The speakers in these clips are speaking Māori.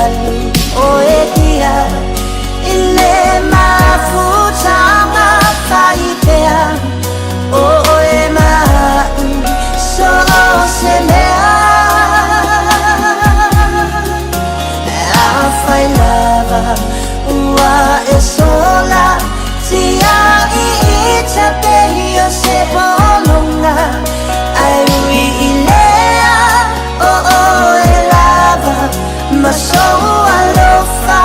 talu oekia ile mafuta mafaipea oema so semea afai lava ua esola tia itape yo se bolonga ai ilea elava maso alofa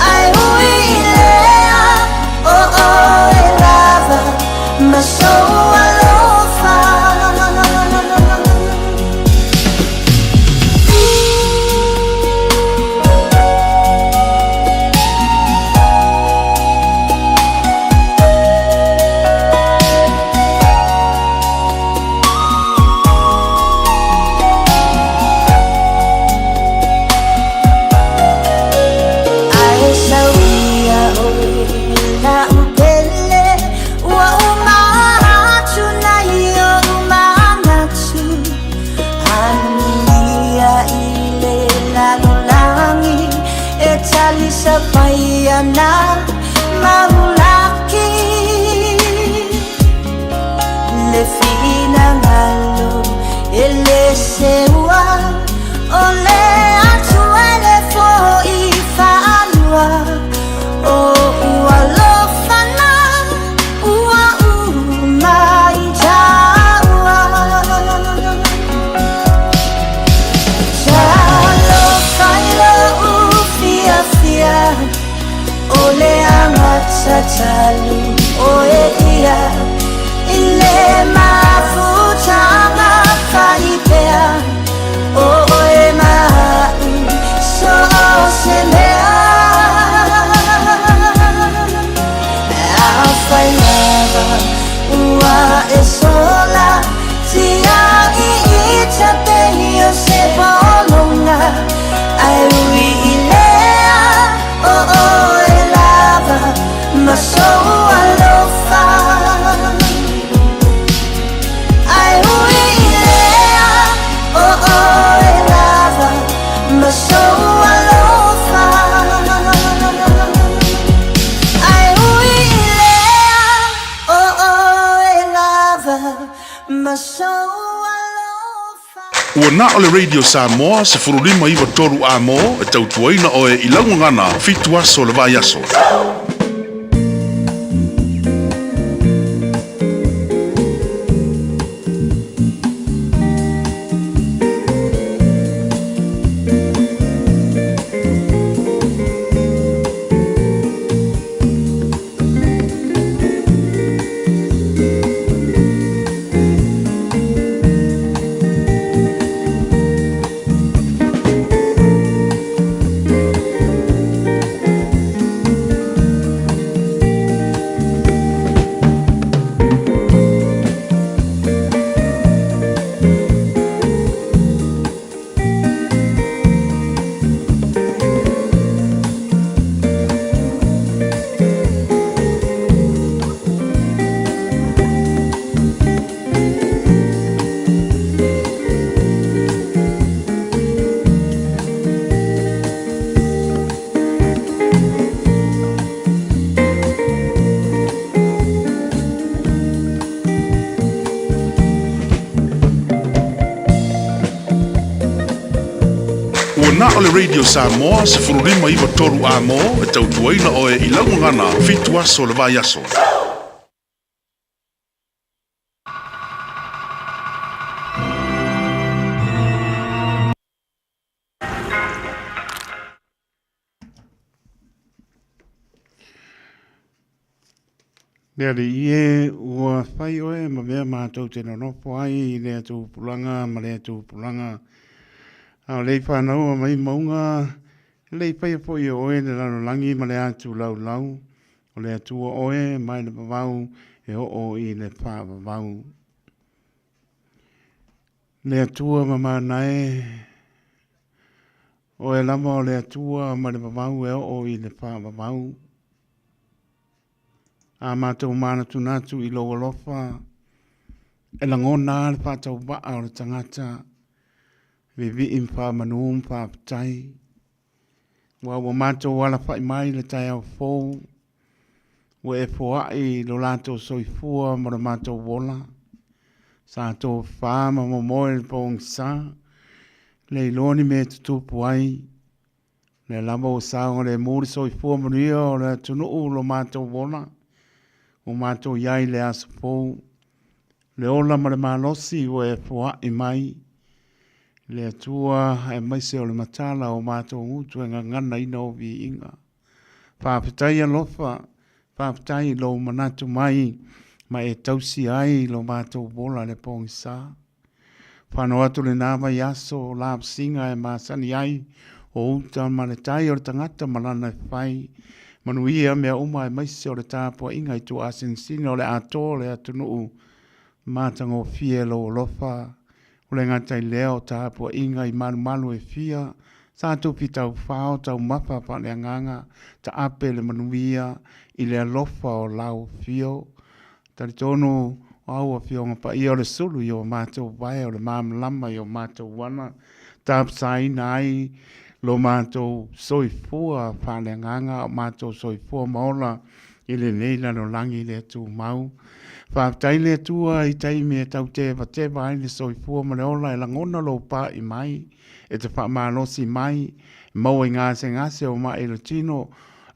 ai ilea elava maso alofa na mahulaki le fina ngalo ele sewa ole atu ele fo ifanwa o ualofana ua umaijawa jalo failo ufia fia ole amata talu oekia ile mafuta mafaipea oema so semea afai lava ua esola tia itape yo se bolonga ai ilea elava maso alofa ai ilea elava maso alofa ai ilea elava maso Ua na o le radio Samoa se furulima iwa toru a mo e tautuaina o e ilaungangana fitu aso le vai aso. Na o le radio Samoa se furulima iwa toru a mo e tautuaina o e ilaungangana fitu aso le vai aso. Lea le ie ua whai oe ma mea mātou te nonopo ai lea tū pulanga ma lea tū pulanga. Au lei whanau mai maunga lei whai po i oe le lano langi ma lea tū lau lau. O lea tū oe mai le pavau e o i le wha pavau. Lea tūa ma manae o e lama o lea tūa ma le pavau e o i le wha pavau. A mātou mana tunatu i loa lofa, e langona le whātau waa o le tangata, vivi impa manum pa tai wa mato wala fai mai le tai au fou we e foai lo lato soifua ma lo mato wola sa to fa ma mo moe pong sa le iloni me tutupu ai le lama o sa o le muri soifua maria o le tunu u lo mato wola o mato iai le aso fou le ola ma le malosi we e foai mai le atua e maise o le matala o mato utu e ngangana ina o vi inga whaapetai alofa whaapetai lo manatu mai ma e tausi ai lo mato bola le pongi sa whanau atu le nama yaso la singa e masani ai o uta ma le tai o le tangata malana e whai manuia mea uma e maise o le tāpua inga i tu asin sino le ato le atunuu matango fie lo lofa o le ngata i leo tāpua inga i malu e fia sa tu pitau whao tau mapa pa le anganga ta ape le manuia i le alofa o lau fio tari tonu o au a fio ngapa i o le sulu i o mātou vai o le māmalama i o mātou wana tāp saina ai lo mātou soifua pa le anganga o mātou soifua maola i le neila no langi le tu mau whaatai le tua i taimi e tau te ai le soifua ma le ola e langona lo pa i mai e te whaamalosi mai mau i ngase o mai lo tino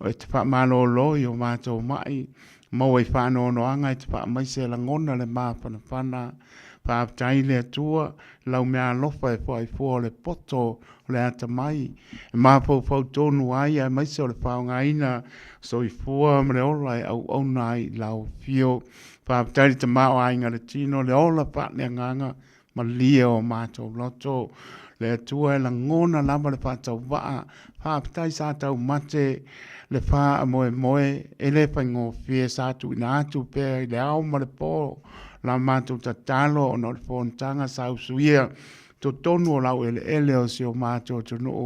e te whaamalo loi o mātou mai mau i whaano no anga e te whaamaise langona le māwhanawhana whaatai le tua lau mea lofa e whaifua le poto le ata mai e māpau pau tonu ai e maise o le whaonga ina soifua ma le ola e au ai lau fio whaapetai te mao ai ngare tino le ola patne nganga ma lia o mātou loto le atua e langona lama le whātau waa whaapetai sa tau mate le wha moe e le whaingo fie sa tu ina atu pe le au ma le pō la mātou ta talo o no le whontanga sa usuia to tonu o lau ele o si o mātou tunu o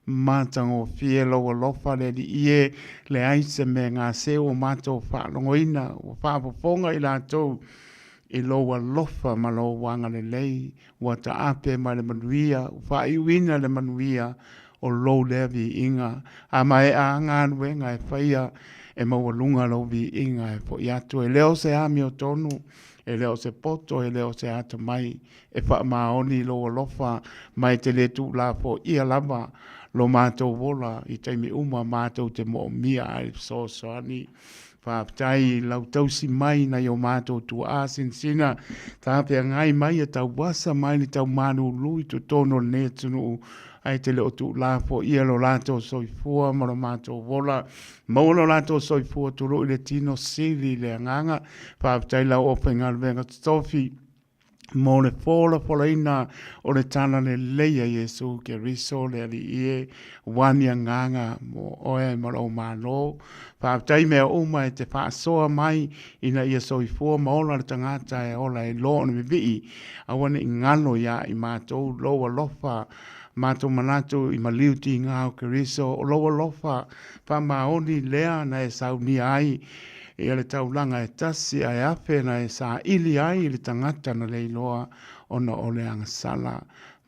mātango fie lo lofa le di ie le aise me ngā se o mātou whaalongoina o whaapofonga i lātou i lo lofa ma lo wanga le lei wa ta ape ma le manuia whaiuina le manuia o lo levi inga a mai a ngā nuenga e whaia e mawalunga lo vi inga e po iatu e leo se ami o tonu e leo se poto e leo se ata mai e wha maoni lo lofa mai te le tu la po ia lava lo mātou wola i taimi uma mātou te mo mia ai so soani whaapetai lau tausi mai na yo mātou tu asin sina tāpea ngai mai e tau wasa mai ni tau manu lui tu tono ne tunu ai te leo tu la po ia lo lato soifua ma lo mātou wola mau lo lato soifua tu ro i le tino sili le anganga whaapetai lau openga venga stofi mo le fola ina o le tana le leia Yesu ke riso le ali ie wani nganga mo oe ma lo malo whaapetai mea uma e te whaasoa mai ina ia soifua ma ola le tangata e ola e lo na vivi a wane i ngalo ia i mātou loa lofa mātou manatu i maliuti ngā o ke riso o loa lofa wha maoni lea na e sauni ai e ale taulanga e tasi ai afe na e sa ili ai le tangata na leiloa ona o le angasala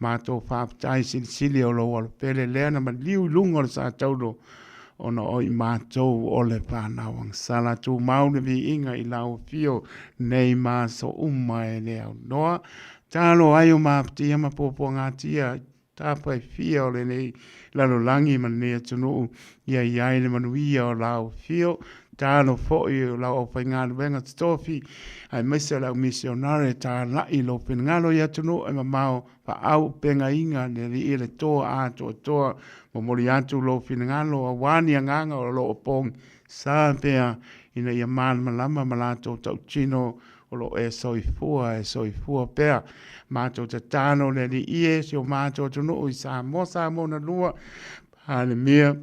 mātou whaapetai sili o loa le pele lea na maliu lunga le sa taulo ona o i mātou o le whanau angasala tu maune vi inga i lau fio nei māso e lea noa talo ai o māptia ma popo ngātia tāpa e fia o le nei lalo langi man nea tunu ia iai le manuia o lau fio tāno fo'i o lau au whaingālu wenga stofi ai maise lau misionare tā lai lo pengalo ia tunu e mamao pa au penga inga le li ile toa ato toa mo mori atu lo pengalo a wani anganga o lo opong sa pea ina ia malama malato tau chino o lo e soifua pea mātou te tāno le li ie si o mātou tunu o i sa mo na lua hale mea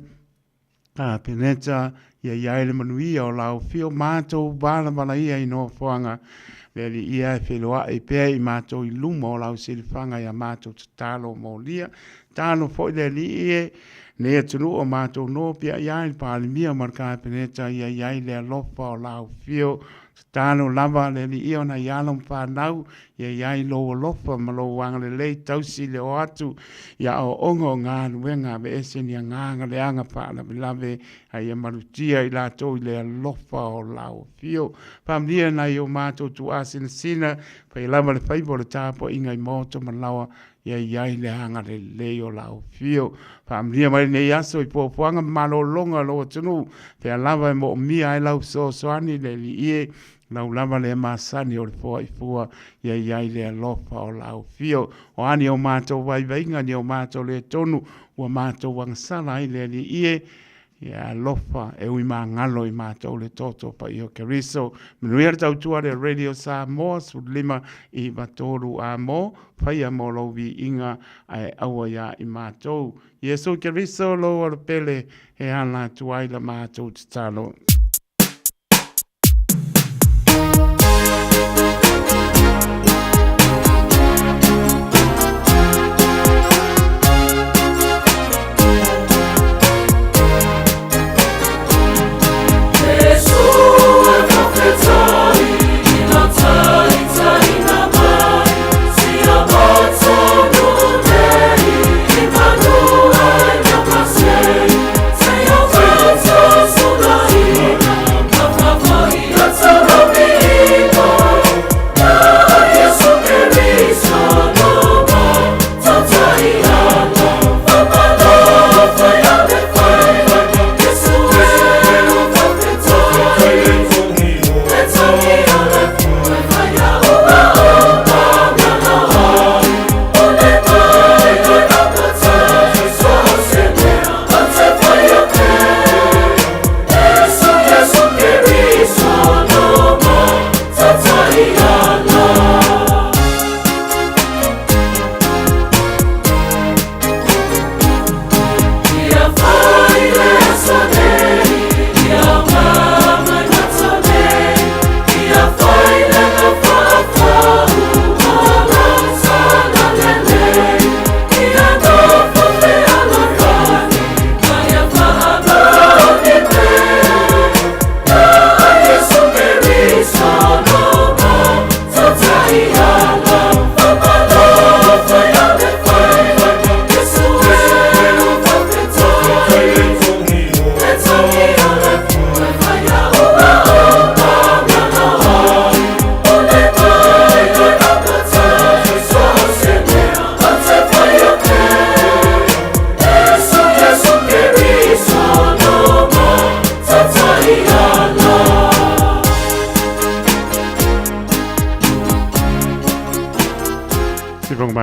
a peneta ia iai le manuia o lau fio mātou bala ia i no whanga le li ia e wheloa e pea i mātou i luma o lau silifanga ia mātou te tālo mo lia tāno fo le li ie ne tunu o mātou no pia iai pāli mia marka peneta ia iai le alofa o lau fio Tano lava le li ia na ialom whanau, ia iai lo lofa ma lo wanga le lei tausi le o atu, ia o ongo ngā nuenga me ese ni a nganga le anga whaana me lave a ia marutia i lato i le alofa o lao fio. Pamlia na i o mātou tu asina sina, pa i lava le whaibo le tāpo inga i moto ma lawa, ia iai le hanga le lei o lao fio. Pamlia mai nei aso i pōpuanga malo longa lo tunu, pe a lava e mo mia e lau so soani le li ie, lau lava le masani o le fua i fua, ia iai le alofa o lau fio. O ani o mātou vai vainga ni o mātou le tonu, ua mātou wangsala i le li ie, ia alofa e ui mā ngalo i mātou le toto pa i o Keriso. Minuia le tautua le Radio Samoa, Sudlima i Vatoru a mo, whai a mo louvi inga ai aua ia i mātou. Iesu Keriso lo ar pele he ana tuaila mātou talo.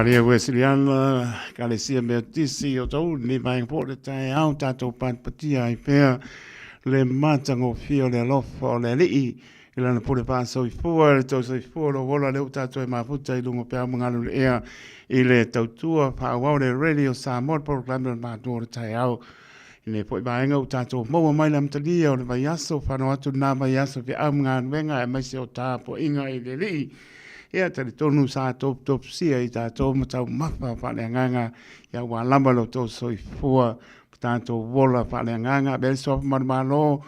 Maria Wesleyana, Kalesia Meotisi, o tau, ni mai po le tai au tātou pāpatia i pēr le mātango fio le lofa o le lii, i lana po le pāsau i fua, le tau sa i fua, lo wola leo tātou e maputa i lungo pēr manganu le ea, i le tautua, pāwau le Radio Samoa, proklame le mātua le tai au, i le po i maenga o tātou maua mai lam talia o le vai aso, whanau atu nā vai aso, fi au ngā nuenga e maise o tāpo inga i le lii, ia tali tonu sa top sia i tātou matau mapa whale nganga ia wa lamba lo tō soi fua tātou wola whale nganga bel sofa marmalo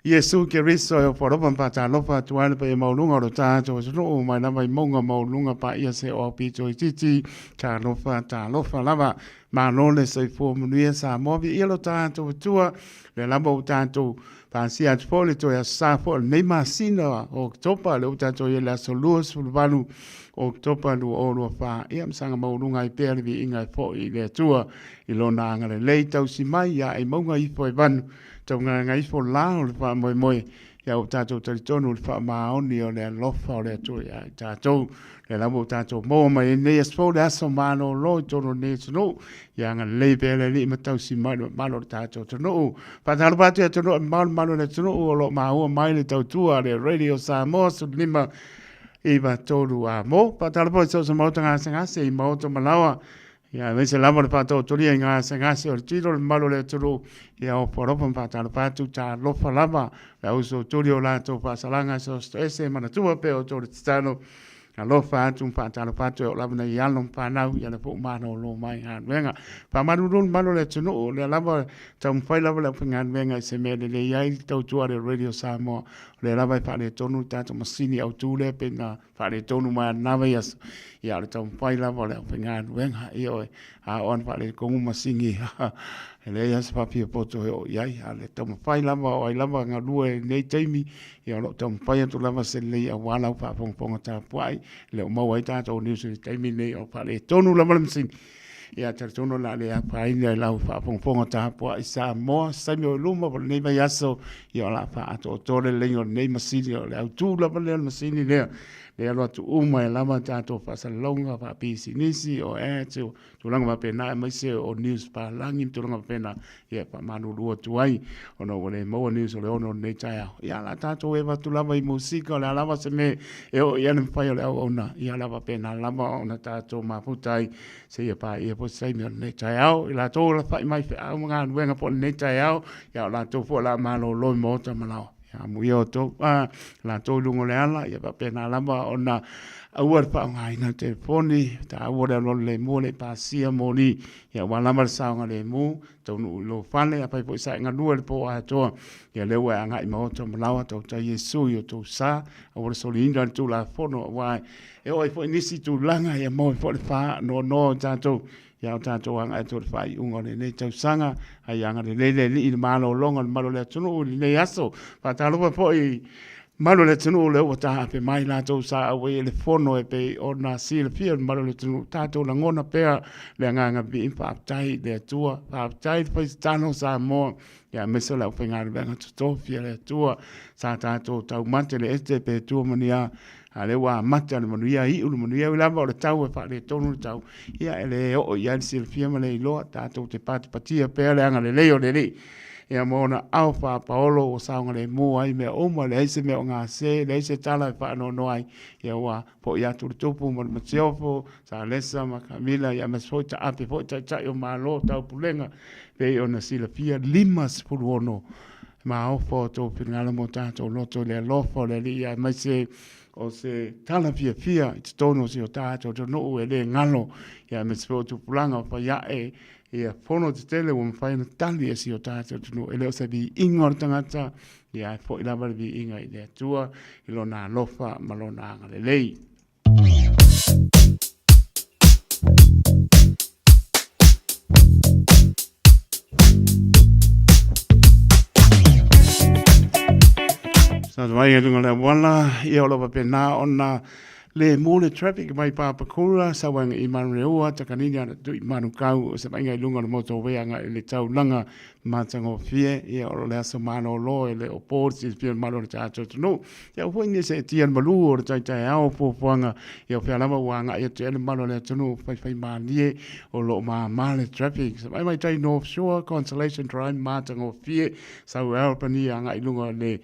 Iesu Keriso e wharopa mpata lopa tuana pa e maulunga ro tātou sunu o mai lava i maunga maulunga pa ia se o pito i titi tā lofa lava manole soi fua munuia sa movi ia lo tātou tua le lamba o tātou Pansia tfole to ya safo nei masina o topa le utato ye la solus fulvalu o topa lu o lo fa ia msanga maulunga i pere vi inga fo i le tua i lo na ngale le tau si mai ya i maunga i fo i vanu tau nga i fo la o le fa moi moi ya utato talitonu le fa maoni o le lofa o le tua ya tato le lamo utato mo mai ne esfo le aso mano lo tono ne no ya nga le pele li matau si mai malo tato tono pa talo patu ya tono malo le tono o lo ma o mai le tau tua le Radio Samoa Sudlima i Vatoru a mo pa talo patu so mo tanga sanga se mo to malawa ya vese lamo le pato toria nga sanga se o tiro le malo le tono ya o poropa pa talo patu ta lo falava la uso torio la to pa salanga so ese mana tua pe o to tano alo fa tum fa talo fa to la na ya lo fa na ya le po ma no lo mai han venga fa ma ru ma lo le tunu le la ba tam fa la la ngan venga se me le ya to tu ale radio Samoa le la ba fa le tonu ta to masini au tu le pe na fa le tonu ma na va ya le tam fa la ba le ngan venga io a on fa le ko masini ele ya sa pia poto o yai ale tam fa la ba o la ba nga lue nei taimi ya lo tam fa ya to la ba se le ya wala fa pong ta puai le mo wai ta to ni se taimi nei o fa le tonu la ba msin ya ter tono la le pa ina la fa pong ta puai sa mo sa mi o luma po nei ba ya so ya la fa to le le nei masini le tu la ba le masini le le lo tu uma la ma ta to fa sa longa fa pi sinisi o tu langa ma pena mai se o news pa langi tu langa pena ye pa manu lu tu ai ono le mo news le ono nei ta ya la ta to e va tu la mai musica la va se me e o ya nem fa le ona ya la va pena la ma ona ta to ma putai se ye pa ye po sai me nei ta la to la fa mai fa ngan wenga po nei ta ya la to fo la ma lo mo ta ma la muio to la to lungo le ala ia pa pena lama ona awar pa ngai na telefoni ta awar lo le mo le pa sia moni ia wala mar sa ngale mu to no lo fale apa po sa nga lu po a to ia le wa ngai mo to malawa to ta yesu yo to sa awar so linda to la fono wa e oi po nisi tu langa ia mo po le fa no ta to ya ta to ang ato fai ungo le tau sanga ai anga le i malo longa malo le tunu le aso pa ta lo po i malo le tunu le o ta pe mai la to sa awe le fono e pe ona si le pia malo le tunu ta to la ngona pe le nga bi pa tai le tua pa tai pa stano sa mo ya meso la pe nga le nga to fia le tua sa ta to tau mate le este pe tu mania ale wa mata le manuia I ulu manuia la ba le tau e fa le tonu tau ia ele o ia se fia ma le lo ta to te patia pe le anga le leo le ia mona alfa paolo o sa ngale mo ai me o ma le se me nga se le se tala fa no ai ia wa po ia tu tupu mo ma seofo sa lesa ma kamila ia ma so ta ape po ta o ma lo tau pulenga pe ona sila fia limas puluono ma o fo to pinala mo ta to loto le lofo le ia ma se o se tala fia i tono si o tātou to no e le ngalo ia me se tu pulanga pa ia ia fono te tele o mwhai na tali e si o tātou to no e leo se bi inga o tangata ia e fo i lava bi inga i le atua i lo nā lofa ma lo nā ngale lei. Sa vai e lunga le wala i o lopa pena ona le mole traffic mai Papakura sa wanga i Manureua takanini ana tu i Manukau o se mai ngai lunga no moto weanga i le tau langa matango fie i o le aso mano lo e le o porti i malo le tato tunu i o huingi se tian malu o le tai ao puanga i o whialama wanga i o te ele malo le tunu fai manie o lo le traffic sa mai tai North Shore Consolation Drive matango fie sa Albany anga i lunga le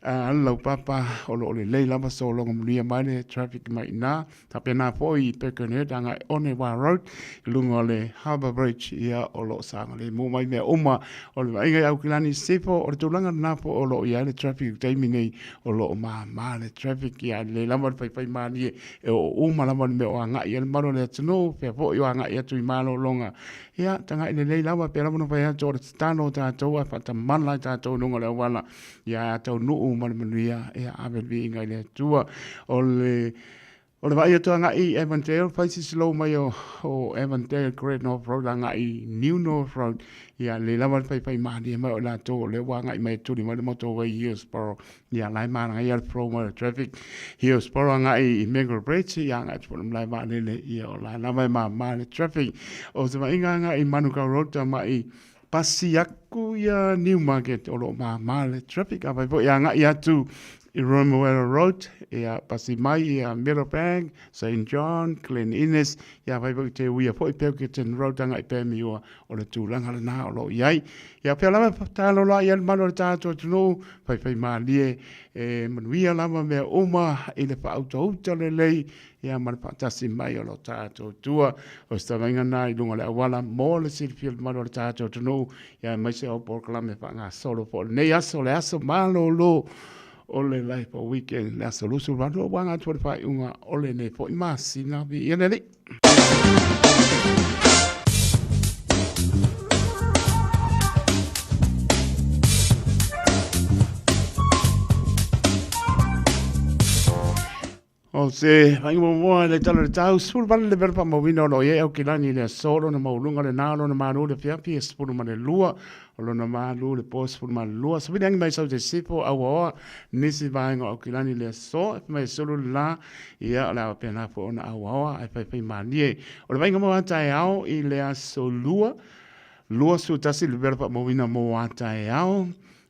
lau papa o lo le lama so longa mulia mai le traffic mai na ta pena foi Birkenhead anga Onewa Road lunga le Harbour Bridge ia o lo sanga le mo mai me oma o le inga au kilani sefo o le tulanga na po o lo ia le traffic timing nei o lo ma le traffic ia le lama fai mani e o uma lama me o anga ia le malo le tino pe po yo anga ia tu malo longa ia tanga le lama pe lama no fai to stano ta to fa ta manla ta to lunga le wala ia to nu manuia e ave vi ngai le tua o le vai to ngai Evandale faces slow mai o Evandale Great North Road ngai New North Road ia le lava pai mani mai o la to le wa ngai mai tu ni mai motorway Hillsborough ia lai ma ngai al pro mai traffic Hillsborough ngai Mega Bridge ia ngai tu lai ma le ia o la mai ma le traffic o se mai ngai Manukau Road mai pasi aku ia Newmarket o lo ma le traffic apa po ia ngai atu i Romero Road ia pasi mai ia Meadowbank St John Glen Innes ia vai po te uia po i Pelkington Road ngai pe mi o le tulanga le na o lo iai ia pe lava talo la ia mano tato tunu fai malie e manuia lava me uma i le pa auto le lei ia man patasi mai o lo tato tua o sta venga nai lunga le awala mo le silfield mano le tato tunu ia mai se o por klame pa nga solo po nei aso le aso malo lo ole lai po weekend la solusu rado wanga tu fa unga ole ne po masina bi yeneli. O se ai mo le talo tau sul vale le verpa mo vino no ye o kilani le solo na maulunga le nalo na manu le fia pia spuru ma le lua o lo na manu le pos spuru ma le lua so vini mai sau te sipo awa nisi vainga o kilani le so mai solo la ia la pena po na awa ai pai manie o le vainga mo atai au I le aso lua su tasi le verpa mo vino mo atai au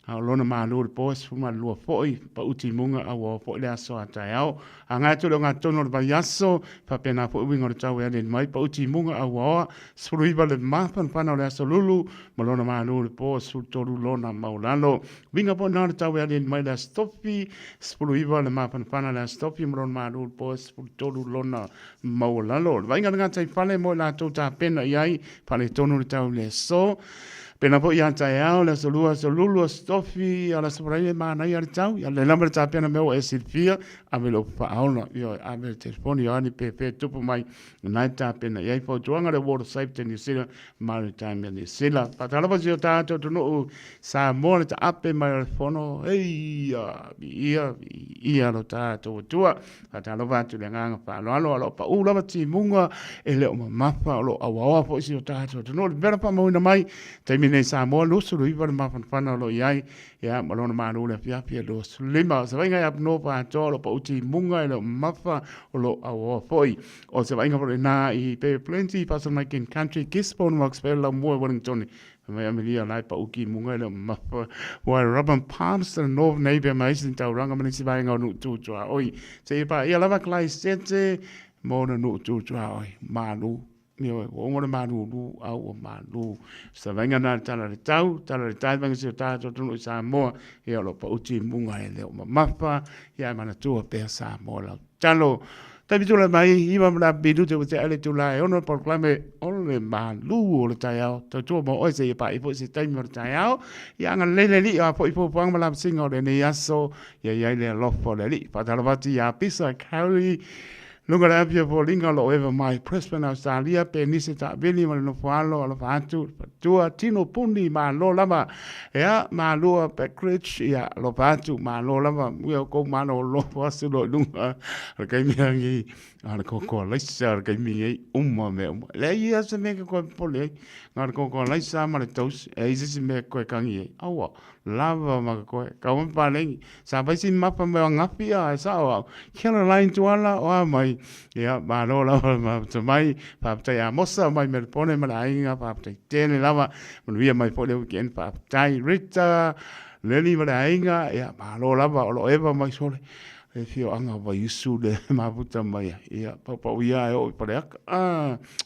a lona malu le pos fuma lua foi pa uti munga awa po le aso atai au anga tu lo ngatono le bayaso pa pena po winga le tau ane mai pa uti munga awa spuruiva le mapan pana le aso lulu ma lona malu le pos su toru lona maulalo winga po na le tau ane mai le stopi spuruiva le mapan pana le stopi ma lona malu le pos su toru lona maulalo winga le ngatai pale mo la tota pena iai pale tonu le tau le so pena po ia tai au le solulu stofi ala sopraile mana ia tau ia le lamber ta pena meu e Silvia a me lo pa aula io a me telefoni ani pe tupu mai nai ta pena ia po tuanga le water safety ni sila maritime ni sila patala pa sio ta to no sa mo ta ape mai fono ia lo ta to tua patala va tu le nganga pa lo pa u la ti munga e le o mapa lo awa po sio ta to no vera pa mo na mai nei sa mo lu su lu iwa ma fan lo iai ya ma lo ma lu le pia lo lima se vai ngai no pa to lo pa uti munga lo mafa lo awo foi o se vai ngai na I pe plenty pa so mai kin country kispon works pe lo mo Wellington mai amelia lai pa uki munga lo mafa wa rubber palms the north neighbor mai sin tau ranga mani si vai ngai no tu tua oi se pa ia lava klai sete mo no tu tua oi malu mio o ngore manu lu au o manu sa venga na tala le tau venga se ta to no sa mo e lo pa uti munga e le o mapa ia mana tu pe sa mo la talo ta bitula mai iba na bidu te te ale tu la ono proclame ole manu o le taiao to tu mo o se pa I po se tai mo taiao ia nga le li a po po pang mala singa le ne yaso ia le lo fo le li pa tala vati ya pisa carry Lunga la pia po linga lo eva mai Prespen Australia pe nisi ta bili ma no falo ala fatu tua tino pundi ma lo lama ya ma lo Becridge ya lo fatu ma lo lama io ko ma lo wasu lo lunga ka mi ngi ala ko laisa ka mi ngi me le ia se me ko po le ngar ko laisa ma le tos e isi me ko ka ngi awa lava ma ko ka un pa le sa ba si mapa me ngapi a sa wa Caroline tuala o mai ia ma lo ma to mai pa ta mosa mai me pone ma ainga pa ta tene lava ma via mai po le weekend pa tai Rita leli ma ainga ia ma lo lava o eva mai sole e fio anga va isu de ma puta mai ia pa ia o pa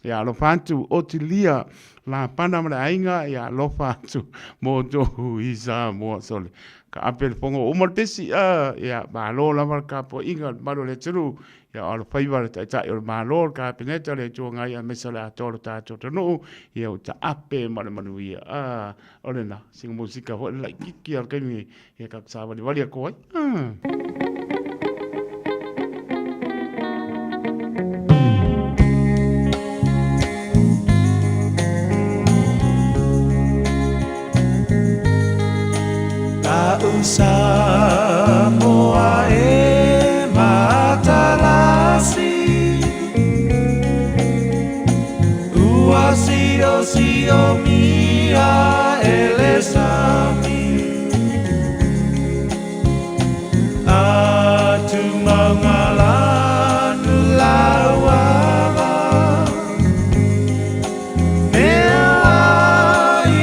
ia lo fantu otilia la pana ma ainga ia lo fantu mo do isa mo sole ka apel pongo o mortesi ia ma lo lava ka po inga ma lo le tru ia ala faiva ta ta o malor ka peneta le to ngai a mesala to ta to no ia o ta ape ma le manuia ole na sing musika ho la kiki al kemi ia ka sa vali vali ko ta usa mo e matalasi Sio mia elesami atu mangalanu lawava mea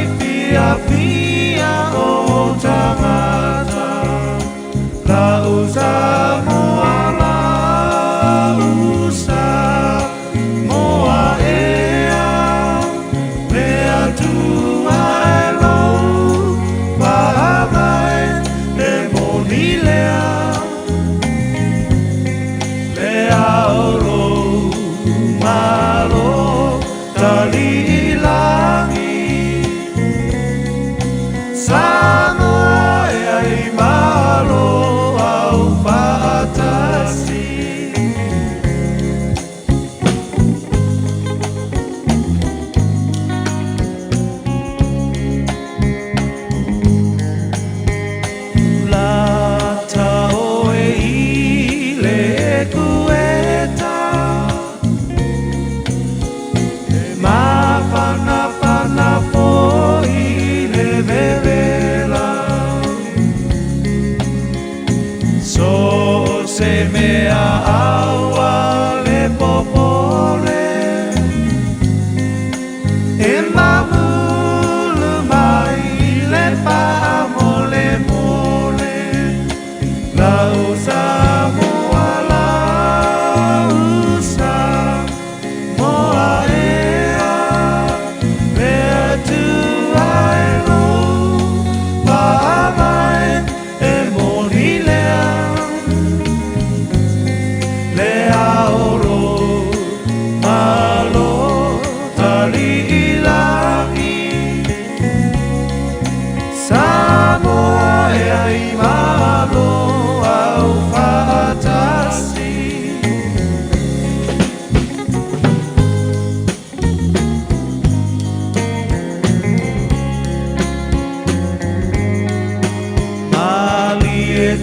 ifia o tangata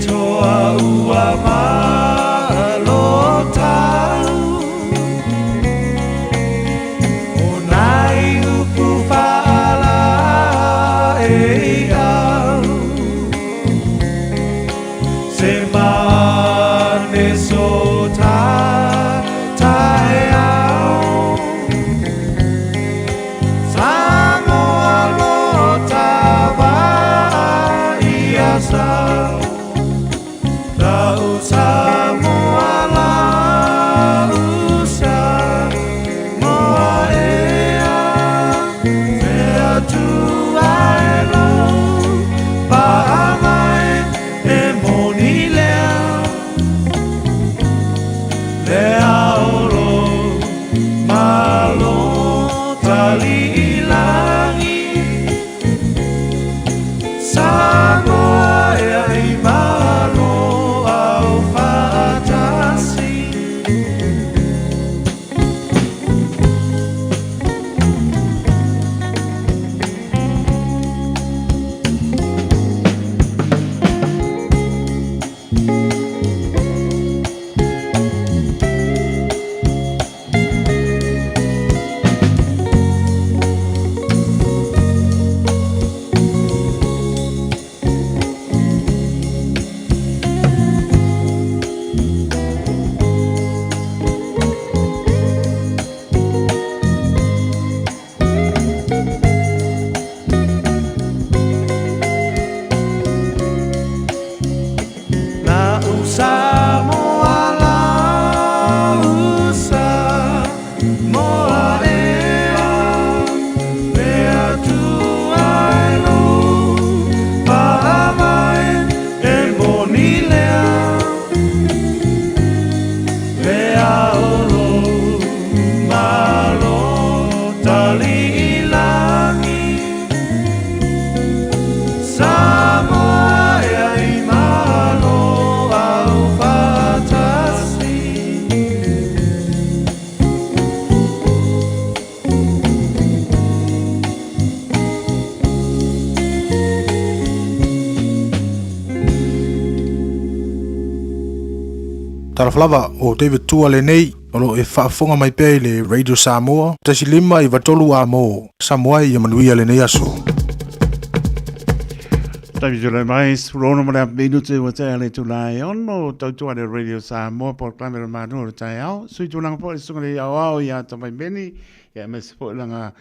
toa ua malota o nai upu whaala e au se mane so tae au Samoa lota wa ia sau Tau Samoa la usa moa ea Fea tu ai lo pa mai e moni lea Lea olo malo tali ilangi Samoa ea i malo au fatasi Na Samoa la usa moa ea Mea tu ai lo pa mai e moni lea Lea olo malo tali ilangi Samoa ea i malo au fatasi Taraflava o David Tua le nei, olo e whaafonga mai pei le Radio Samoa, tasi lima i watolu a mo, Samoa i amanuia le nei aso. Tavi tula mai, surona mara minute wa te ale tulai ono, tautua le Radio Samoa, por klamera manu o tai au, sui tulanga po, sunga le au au, ia tamai meni, ia mes po langa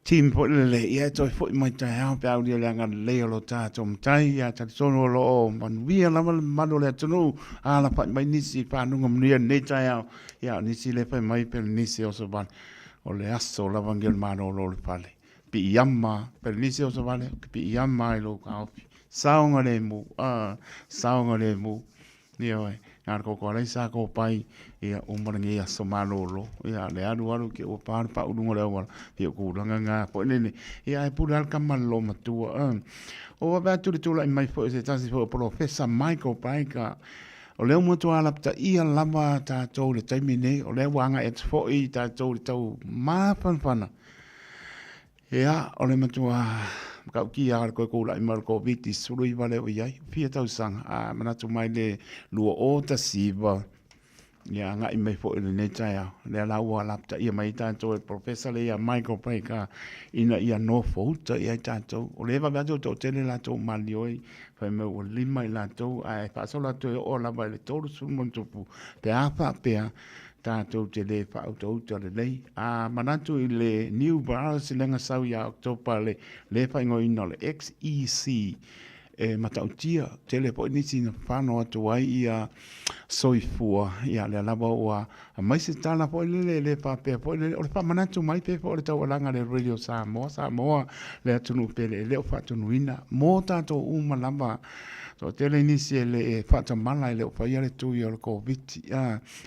team po le ia toi fo mai tai au, pe au dia langa le lo ta tom tai, ia tati tono lo o, manuia lama manu le tonu, ala pa mai nisi, pa nunga mnuia ne tai au, ia nisi le pa mai pe nisi o so ban, o le aso la vangel manu lo le pale. Pi iama, pe nisi o so vale, pi iama i lo kaupi. Saunga le mu, saunga le mu, ia oi, ngā koko alai sa ko pai, ia umarangi ia somalolo, ia le aru ke o pār pa urunga leo wala, ia kūranga ngā po nene, ia e pura alka malo matua, o wabea turi tula i mai fo e se tasi fo Professor Michael Paika, o leo matua alapta ia lava tātou le taimi nei, o leo wanga e tfo i tātou le tau māpanwhana, ia o le matua kau ki a koe kula i marko viti suru i wale o iai pia tau sanga a manatu mai le lua o ta siva ia nga i mai fo i le tai au le la ua lapta ia mai tātou e professor le ia Michael Paika ina ia no fouta ia tātou o le va to tele la tau mali oi fai me o lima i la tau a e paso la tau o la vai le tolu suru montupu pe apa pea tātou te le whautauta le lei. A manatu i le New Brothers i lenga sau ia oktopa le whaingo ina le XEC e matautia te le po inisi na whano atu ai ia soifua ia le alaba ua a maise tala po le papea po le o le whamanatu mai pe po le tau alanga le Radio Samoa le atunu pe le o whatunu ina mō tātou umalamba so tele inisi le fata mala le fa ia le tu ia le COVID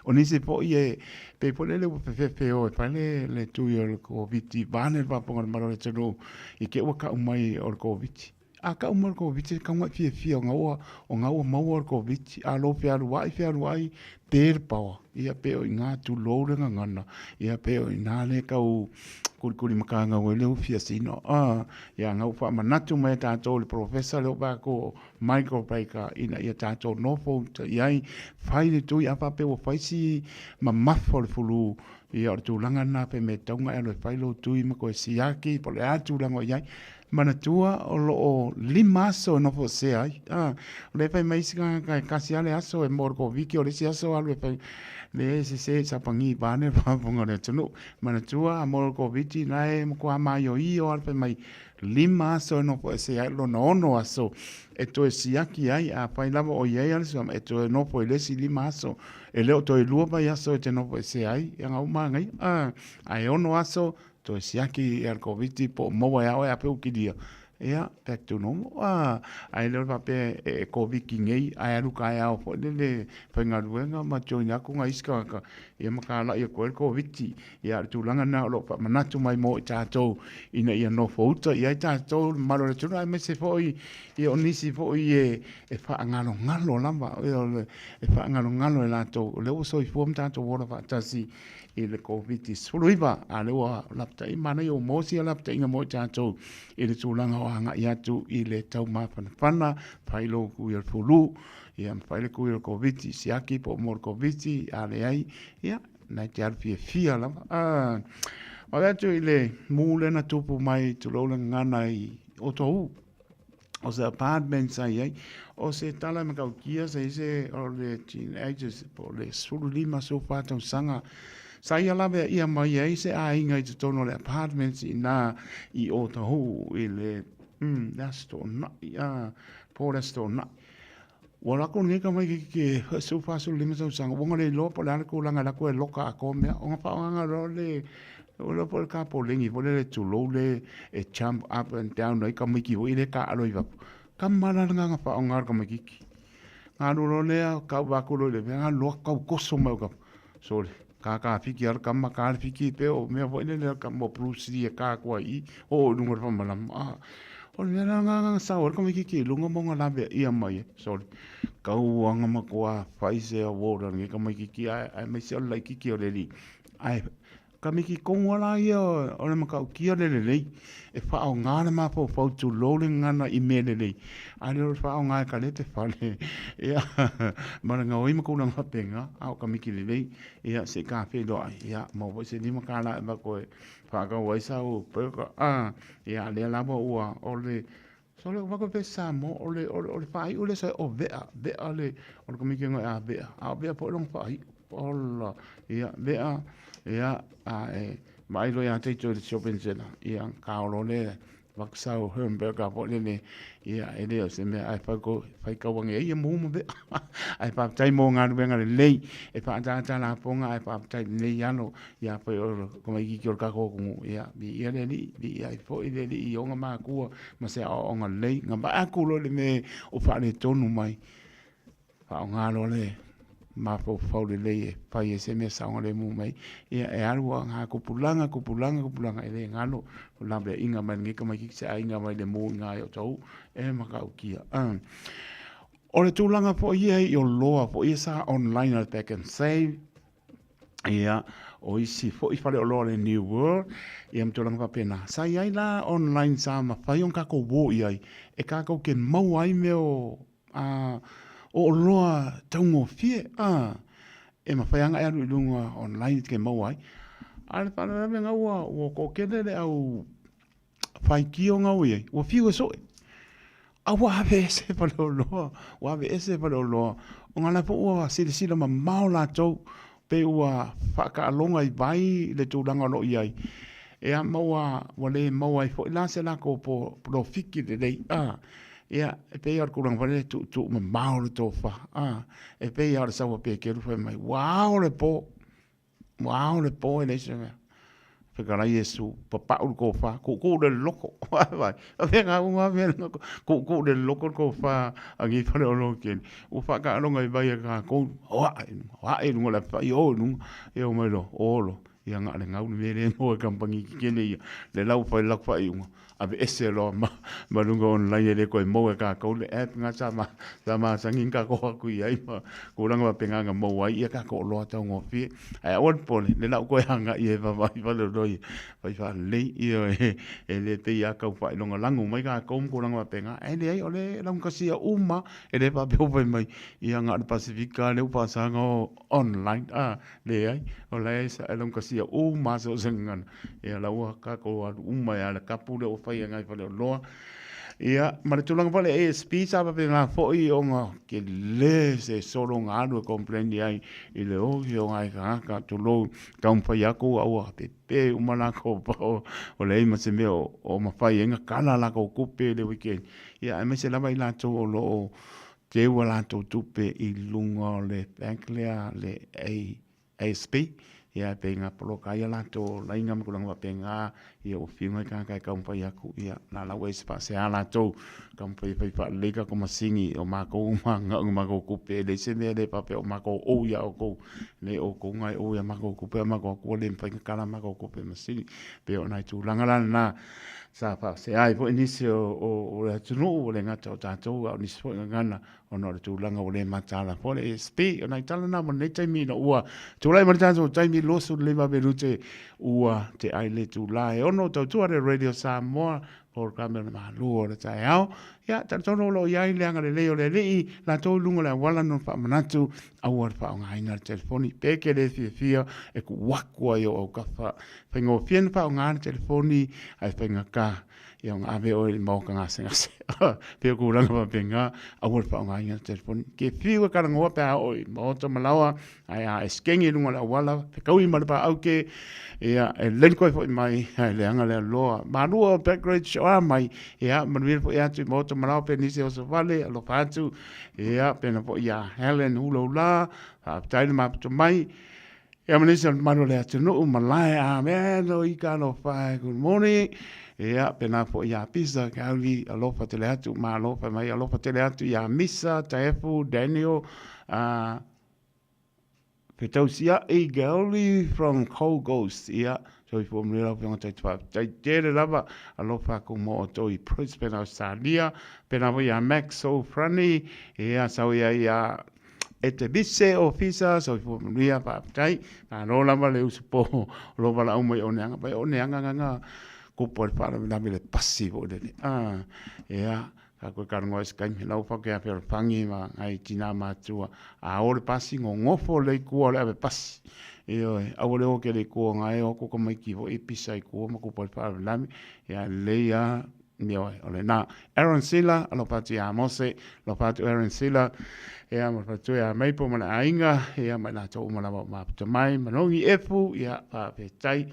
o nisi po ie pe po le pe o fa le tu ia le COVID vane va ponga maro le tenu i ke waka umai o le COVID a ka umar ko viti ka ngai fia o ngau mau ko viti a lo fia ruai ter pawa ia pe o ngā tu lōrenga ngana ia pe o nāle kau kuri makanga o leo fia sino ia ngau wha manatu mai tātou le professor leo bako Michael Baker ina ia tātou nofo iai whai le tui apa pe o whaisi ma mafo le fulu ia o tūlanga nā pe me taunga e lo whai lo tui ma koe siaki po le ātūlanga iai manatua o loo lima aso no fo se ai le fai mai sika kai kasi ale aso e mor ko viki o le si aso ale fai le se sapangi bane pa ponga le tunu manatua a mor ko viti nai mo ko mai o i o ale fai mai lima aso no fo se ai lo no aso e to e siaki ai a fai lava o iai ale so e to no fo le si lima aso e leo to e lua pai aso e te no fo se ai e ngau mangai ai ono aso to siaki e COVID po mo ya o ya pe ukidia ea back to normal ai le pa pe e COVID ngei ai alu ka ya o le penga luenga ma joina ku ngai ska ka e ma ka la e ko COVID ya tu langa na lo pa manatu mai mo ta to ina ia no fouta ia ta to malo le tu ai me se foi e onisi foi e fa ngalo lamba e fa ngalo la to le o so i fom ta to wora fa ta si e le COVID suluiva a le wa lapta i mana yo mosi lapta inga mo tato e le tulanga o hanga iatu i le tau mapana pailo ku i fulu ia pailo ku i COVID siaki po mor COVID a le ai ia na te arfi fia la o atu i le mule na tupu mai tulola ngana i o tou o se apartment sai ai o se tala me kau kia se o le teenagers po le sulu lima so fata sanga sai ala be ia mai ai se a inga i te tono le apartments i o tahu i le that's na ia po resto na wala ko ni ka mai ki so fa so lima so sanga wonga le lo po la ko langa la ko loka ko me o nga pa nga ro le o lo po ka po lengi po le tu lo le e jump up and down no ka mai ki o ile ka alo i va ka mana nga pa nga ka mai ki nga ro le ka ba ko le nga lo ka ko so mai ka so ka fiki ar kama ka fiki pe o me vo le ka mo prusi ka kwa i o lungo fa malam o le nga sa o ko mi ki lungo mo nga be ia mai sorry ka u anga ma kwa faise o wo ngi ka mai ki ai me se la ki o le li ai ka mi ki kongo la ia o le ma ka ki o le le e fa o nga ma po fo tu rolling nga i me le ai le fa o nga ka le te fa le ia ma nga o i ma ko nga penga au ka mi ki le ia se ka fe do ia mo vo se ni ma ka la ba ko fa ka wa sa o pe ka ia le la bo o le so le va ko pe sa mo o le fa i o le sa o ve ale o ko mi ki nga ve po long fa i o la ia ve ia mai lo ya te to le shopping center ia ka o le vaksau hamburger po le ia ele se me ai fa ko fai ka wange ia mo mo be ai pa tai mo nga be nga le e pa ta la ponga ai pa tai le ya no ya pa ko mai ki ka ko ia bi ia le bi ai fo ile li i nga ma ku ma se o nga le nga ba ku lo le me o fa le tonu mai fa nga lo le ma po le le pa ye se me sa le mu mai ia e alu nga ku pulanga ele ngalo la be inga man ngi ka mai ki sa inga mai le mu nga yo tau e ma ka ukia o le tulanga po ia i o loa po ia sa online at back and save ia o isi fo i fale o loa le New World ia mtulanga pa pena sa ia la online sa ma fai on ka ko wo ia e ka ko ken mau ai me o loa taungo fie e ma fai anga e alu ilunga online ke mau ai ale pa na me ngaua o ko kene le au fai kio ngau ia o fiu so awa ave ese pa lo wa ave ese pa lo o ngala po o sila ma mau la tau pe ua whaka alonga i vai le tūranga no iai e a maua wale maua i fo ila se la ko po fiki de dei ia e pe ar kurang vale tu ma mau le tofa e pe ar sa wa pe ke ru mai wow le po ele se me pe kala yesu papa u ko fa ku de loko vai a venga unha vez ku de loko ko fa agi fa le lo ke u fa ka no ngai vai ka ko wa e no la fa yo no e o mai lo olo ia nga le ngau ni le no kampangi ke le lau fa la fa i abe ese lo ma lunga online le ko mo ka ko le app nga sama sangin ka ko ku ai ma ko langa penga nga mo ai ka ko lo ta ngo fi ai on pole le la ko hanga i va le roi vai fa le i le te ya ka fa longa langu mai ka ko langa penga ai le ai ole lang ka sia uma le pa be vai mai i anga Pacifica le pa sanga online le ai ole sa lang ka sia uma so sengan e la wa ka ko uma ya le kapu le o fai ngai fa le loa ia ma tu lang pale ASP sa pa nga fo i onga ke le se solo nga do complain ai i le o yo ngai ka tu lo ka un fai ako au pe umana ko o le ma se me o ma fai nga kala la ko kupe le weekend ia me se la vai la to o lo te wala to tupe i lunga le Banklea le ASP ia penga polo kaya la to la inga ko lang penga ia o finga ka un fai aku ia na la we spa se ala to kam fai fa le ka ko masingi o ma ko ma ko kupe le se me le pape o ma ko o ia o ko le o ko ngai o ia ma ko kupe ma ko le fai ka la ma ko kupe masingi pe o nai tu langa na sa pa se ai po inisio o le tunu o le ngata o tatou o ni so ngana o no tu langa o le matala po le sp o nai tala na mo nei taimi no ua tu lai mo tatou taimi loso le va berute ua te ai le tu lai ono tu le radio Samoa por kamera ma lu o tai au ya ta tono lo ya ile anga le le la to lunga la wala no fa manatu au fa nga ina telefoni peke le fia e ku wakua yo o ka fa pengo fien fa nga telefoni ai penga ka ia nga ave o mo ka nga se pe ku ranga pa penga au fa nga ina telefoni ke fiwa ka ngo pa o mo to malawa ai a skengi lunga la wala pe ka wi ma pa au ke ia e len ko fo mai le anga le loa ma lu background show mai ia ma lu fo ia tu mo to malawa pe ni se o so vale lo fatu ia pe na fo ia Helen ulola tai ma to mai ia ma ni se ma le atu no malai a me no I ka no fa good morning ia pe na fo ia pizza kalvi alo fa tele atu ma lo fa mai alo fa tele atu ia misa taefu Daniel Petausia e girlie from Cold Ghost ia so if I'm real from tai tere lava alofa ko mo to I prosper Australia pena ia Max so funny ia so ia ete bise officer so if I'm real pa tai na no lava le uspo lo bala umai oneanga pa oneanga nga ko por para na le passivo de ia ka ko ka ngo ska mi lau fa ke a fangi ma ai tina ma tua a ore pasi ngofo le ku ole ave pasi io a ore o ke le ku nga e o ko mai ki vo e pisai ku ma ko pa la ya le ya mio ole na Aaron Silla lo pati a mose lo pati Aaron Silla ya mo pati a mai po mana ainga ya ma na to mo na ma to mai manongi efu ya pa pe tai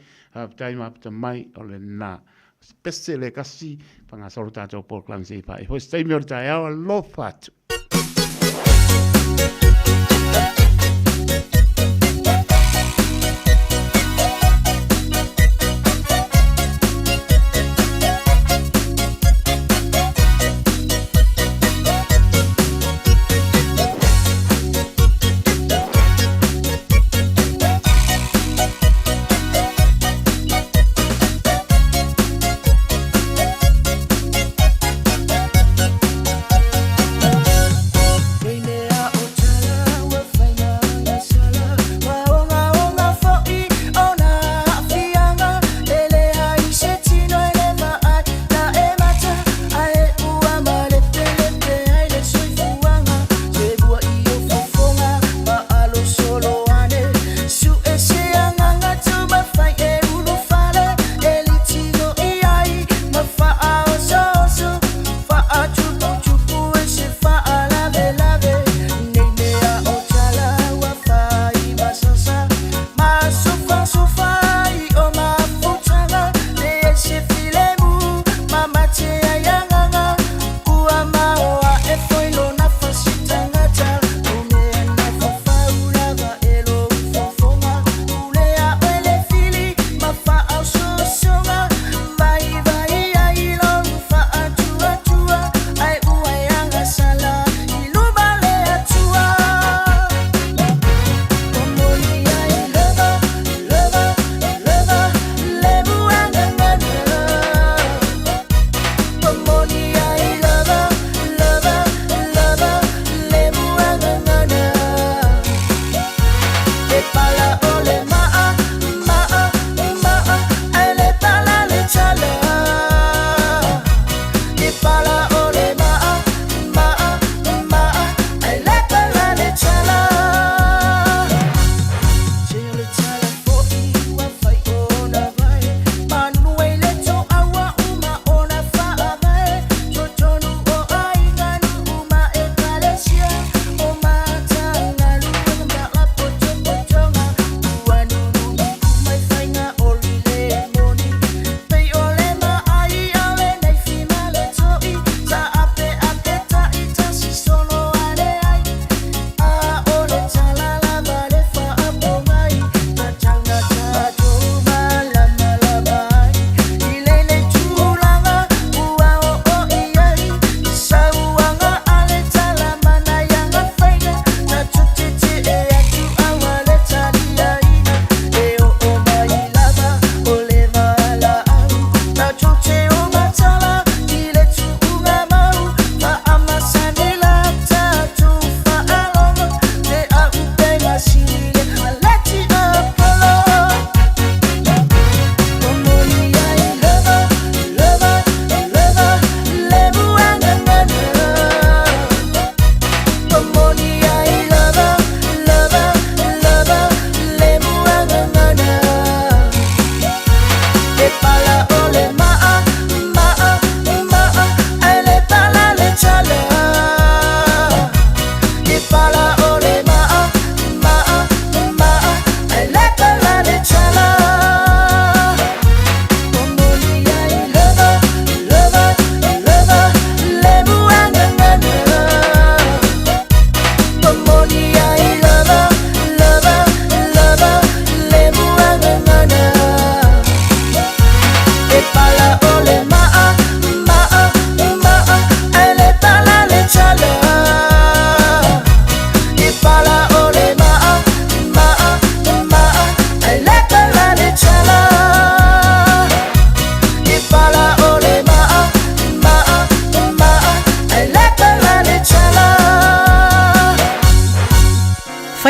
ma to mai ole na spese le kasi panga salutato por clan si pa e poi stai mi orta e lo fatto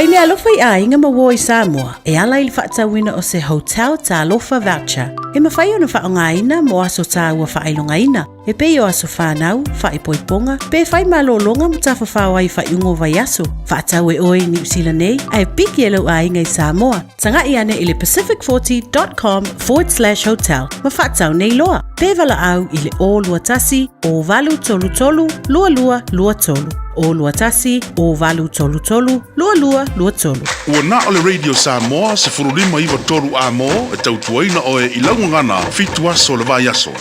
Wai mea alofa I a inga mawo I Samoa, e ala I whaatawina o se hotel ta alofa voucher. E mawhai ona whaongaina mo aso ta ua whailongaina. E pei o aso whanau, whaipoiponga, pe whai malolonga mo ta whawhawai whaiungo vai aso. Whaatau e oi New Zealand nei, ai piki e lau a inga I Samoa. Tanga I ane I le pacific40.com/hotel. Ma whaatau nei loa. Pe vala au I le o lua tasi, o valu tolu tolu, lua lua lua tolu. O lua tasi, o valu tolu tolu, lua lua lua tolu. Ua na o le Radio Samoa se furulima iwa toru a mo e tautuaina o e ilangu ngana fitu aso le vai aso.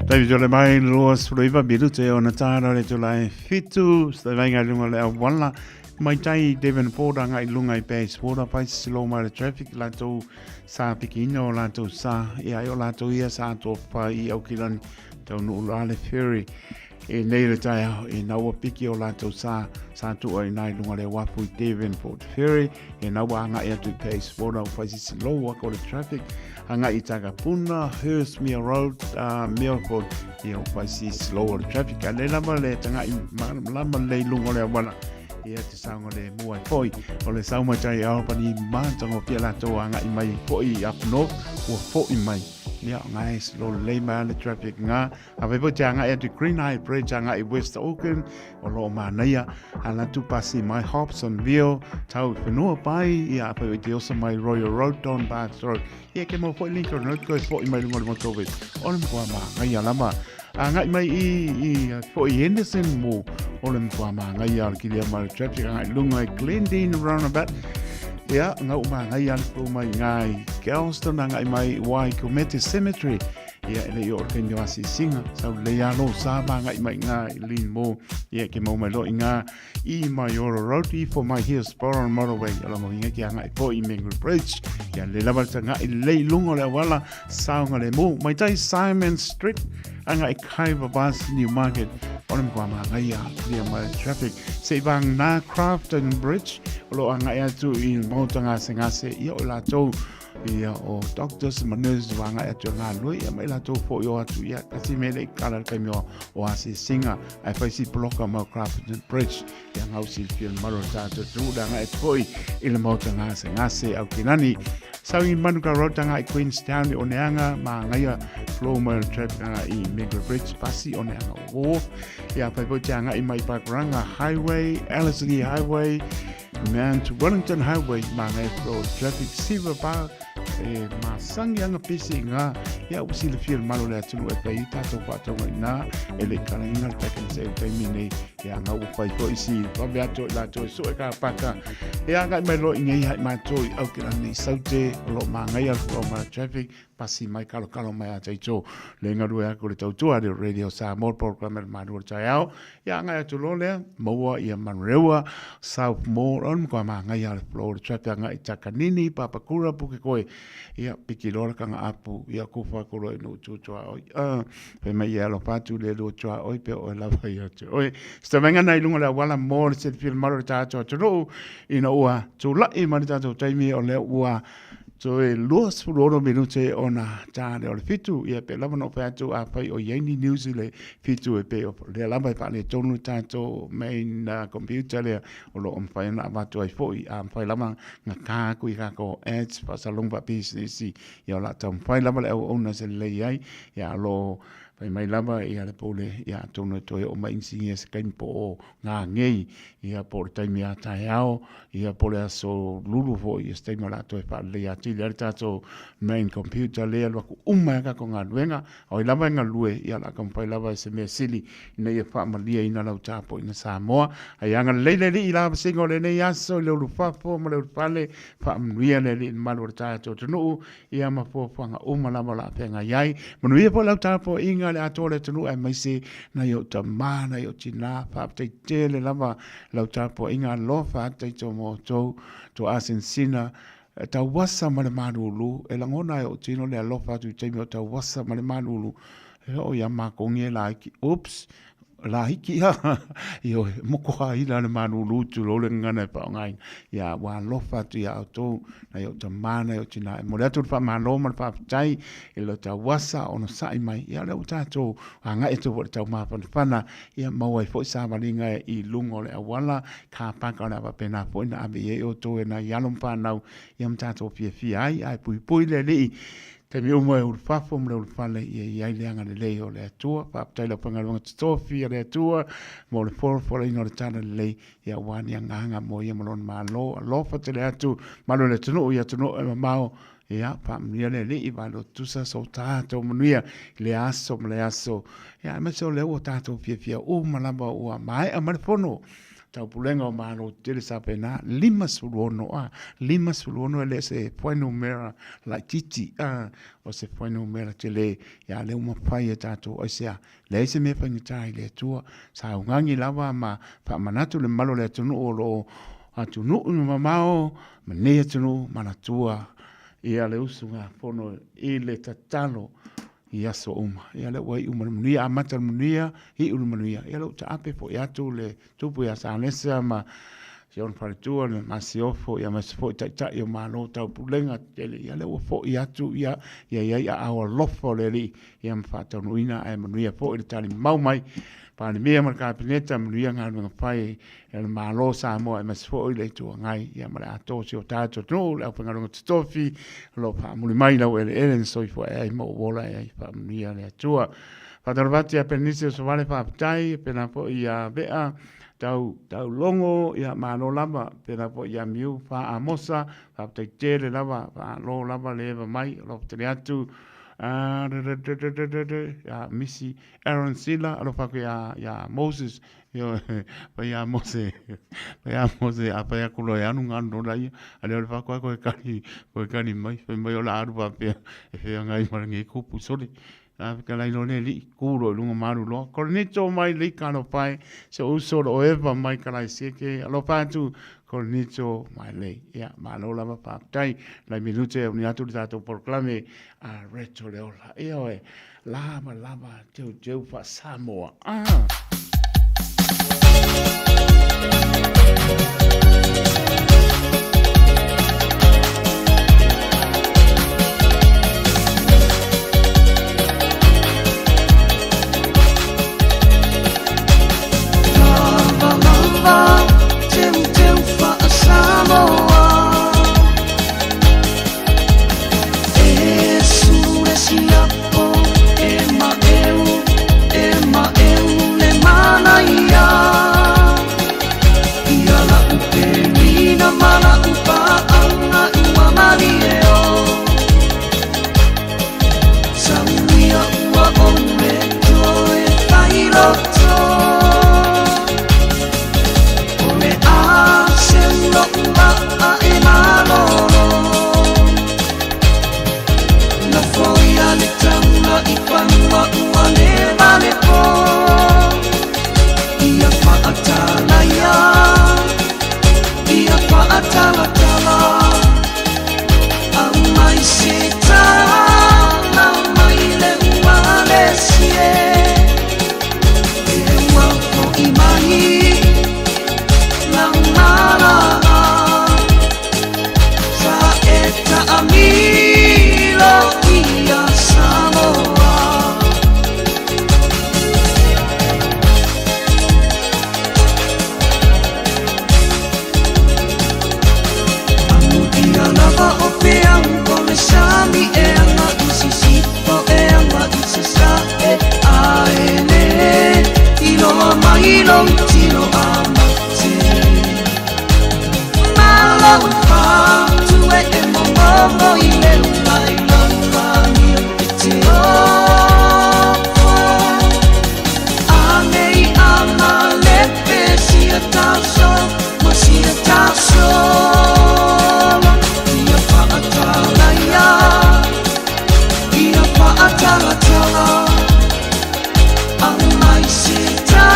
Tavi jole mai loa suleiva biru te ona tāra le tulai fitu, stai vainga lunga le awala. Mai tai Devon Ford ngai lunga I base water pai slow mai traffic la to sa pikino la to sa ia o la to ia sa to pai au kilan to no la le ferry e nei le tai e na o piki o la to sa to ai nai lunga le wapu Devon Ford ferry e na wa ngai atu base water pai slow wa ko le traffic anga I Takapuna Hurstmere Road Milford ia pai slow le traffic ale la le tanga lama le lunga le wala ia te saunga le mua foi o le sauma tai au pani mātango pia lato anga I mai foi up north o foi mai ia ngai slow le mai le traffic nga ave po tanga e to Green High Bridge anga I West Auckland o lo manaia ala tu pasi mai Hobsonville tau whenua pai ia apa i te osa mai Royal Road Don Barnes Road ia ke mo foi Lincoln Road ko foi mai lunga mo COVID on mo ma ngai lama ngai mai I foi Henderson mo ole mwa ngai al ki mai traffic ngai lunga Glendine roundabout ya ngau ma ngai al pro mai ngai Galston ngai mai Waikato Cemetery ya ele yo ke mi wasi singa sa le ya lo sa ba ngai mai ngai lin mo ya ke mo mai lo inga I Mayora Road I for my Hillsborough motorway ala mo inga ki ngai po I Mangle Bridge ya le lava ngai le lunga le wala sa ngai mo mai tai Simon Street anga I Kaiva Bus Newmarket on kwa ngai ya dia mai traffic se bang na Crafton Bridge lo anga ya tu I mo tanga sengase ia la to ia o doctors manus wanga atu nga lui ia mai la to fo yo atu ia kasi mele kala kai mo o asi singa ai fa si bloka mo Crafton Bridge ia ngau si fiel maro ta to da nga foi il mo tanga sengase au kinani Sawi manuka road tanga I Queenstown o neanga ma ngai flow mo trip I Mangle Bridge pasi o neanga wharf ia pa po tanga I mai Pakuranga Highway Ellerslie Highway Mount Wellington Highway ma ngai flow traffic Silver Park ma sang yang pisi nga ya usi le fiel malo le tunu e pai ta to pa to na ele kana inga ta kan se te mine ya nga u pai ko isi pa bia to la to so e ka pa ka ya nga mai lo inga hai ma to au ki ni saute lo ma ngai al from traffic pasi mai kalo mai a taicho le nga ru ya ko le tau le Radio Samoa program ma ru chao ya nga to lo le mo ia manrewa South Mall on ko ma ngai al flow traffic nga Takanini Papakura Pukekoe ia piki lora kanga apu ia kufa ko lo no tutua oi pe mai ia lo patu le lo tua oi pe o la vai atu oi sta venga nai lunga la wala mo se film maro ta to ro ina ua tu la I mari ta to taimi o le ua so e los furono minute ona ta le fitu ia pe lava no pe atu a pai o yeni news le fitu e pe o le lava pa le tonu ta to main computer le o lo on pai na va to ai foi a pai lava nga ka ku ka ko ads pa salong pa business ia la tam pai lava le ona se le ai ia lo pai mai lava ia le pole ia tonu to o mai insigne se kain po nga ngei ia por taimi a taiao ia pole aso lulu fo ia stai mala to pa le ia ti le tato main computer le lo ku ka ko nga luenga o lava nga lue ia la kam pai lava se me sili nei fa malia ina lau tapo ina Samoa ai anga le ila singo le nei aso le lu fa fo mo le pale fa mria le malo tato tunu ia ma fo nga lava la penga yai mo ia po lau tapo inga le atole tunu ai mai se na yo tamana yo tina fa te tele lava lau tapo inga lo fa te to mo to asensina ta wasa male manulu e langona o tino le alofa tu te mo ta wasa male manulu o ya ma konge la oops la hiki ha yo moko ha ila le manu lutu lo le ngana pa ngai ya wa lo fa tu ya to na yo ta mana yo tina mo le tu fa mano ma fa tai e lo ta wasa ono sai mai ya le uta to anga e to ta ma pa pana ya ma wai fo sa ma linga I lungo le awala ka pa ka na pa pena po na abi e o to e na ya lom pa na ya mta to fi ai pui le li te mi umo e urfafo mle urfale I le anga le leo le atua, pa aptai la panga longa tofi le atua, mo le forfo le ino le tana le lei, ia wani anga anga mo ia malon ma lo, alofa te le atu, malo le tunu, ia tunu e mamao, ia pa mnia le li, iwa lo tusa so tato manuia, le aso, ia meso le ua tato fia, malaba ua mai, a marifono, tau pulenga o mano tele sa pena 5 suluono ele se foi numera la titi o se foi numera tele ya le uma pai tato o se le se me fa ngai le tua sa ngangi lava ma fa manatu le malo le tunu o lo atunu mamao mane tunu manatua ia le usunga fono ile tatalo ia so ia le wai munia amata munia I munia ia le ta ape fo ia tu le tupu ia sa nesa ma Sion Paritua le masiofo ia masfo ta ia malo ta pulenga tele ia le fo ia tu ia our lofo le li ia mfata nuina ai munia fo ile tali mau mai pa ni mea mar kapineta munia ngalo ngai el malo sa mo e masfo ile tu ngai ia mara to si o tato no le pa ngalo stofi lo pa muli mai la ele so fo ai mo vola ai pa munia le tua pa darvati a penise so vale pa tai pena po ia bea tau longo ia malo lava pena po ia miu fa amosa pa tai tele lava pa lo lava leva mai lo te atu ya misi Aaron Sila alo fa ya Moses yo pa ya Moses apa ya kulo ya nunga no lai ale fa ko kani mai mai ola aru pa pe e ngai marangi ku pusori ka lai no ne li kuro lunga maru lo cornito mai li kano pai so uso o eva mai ka lai seke alo pa tu cornito mai le ya malo lava pa tai la minute un atu dato proclame a retro le ola e lava teu fa Samoa Ang may sita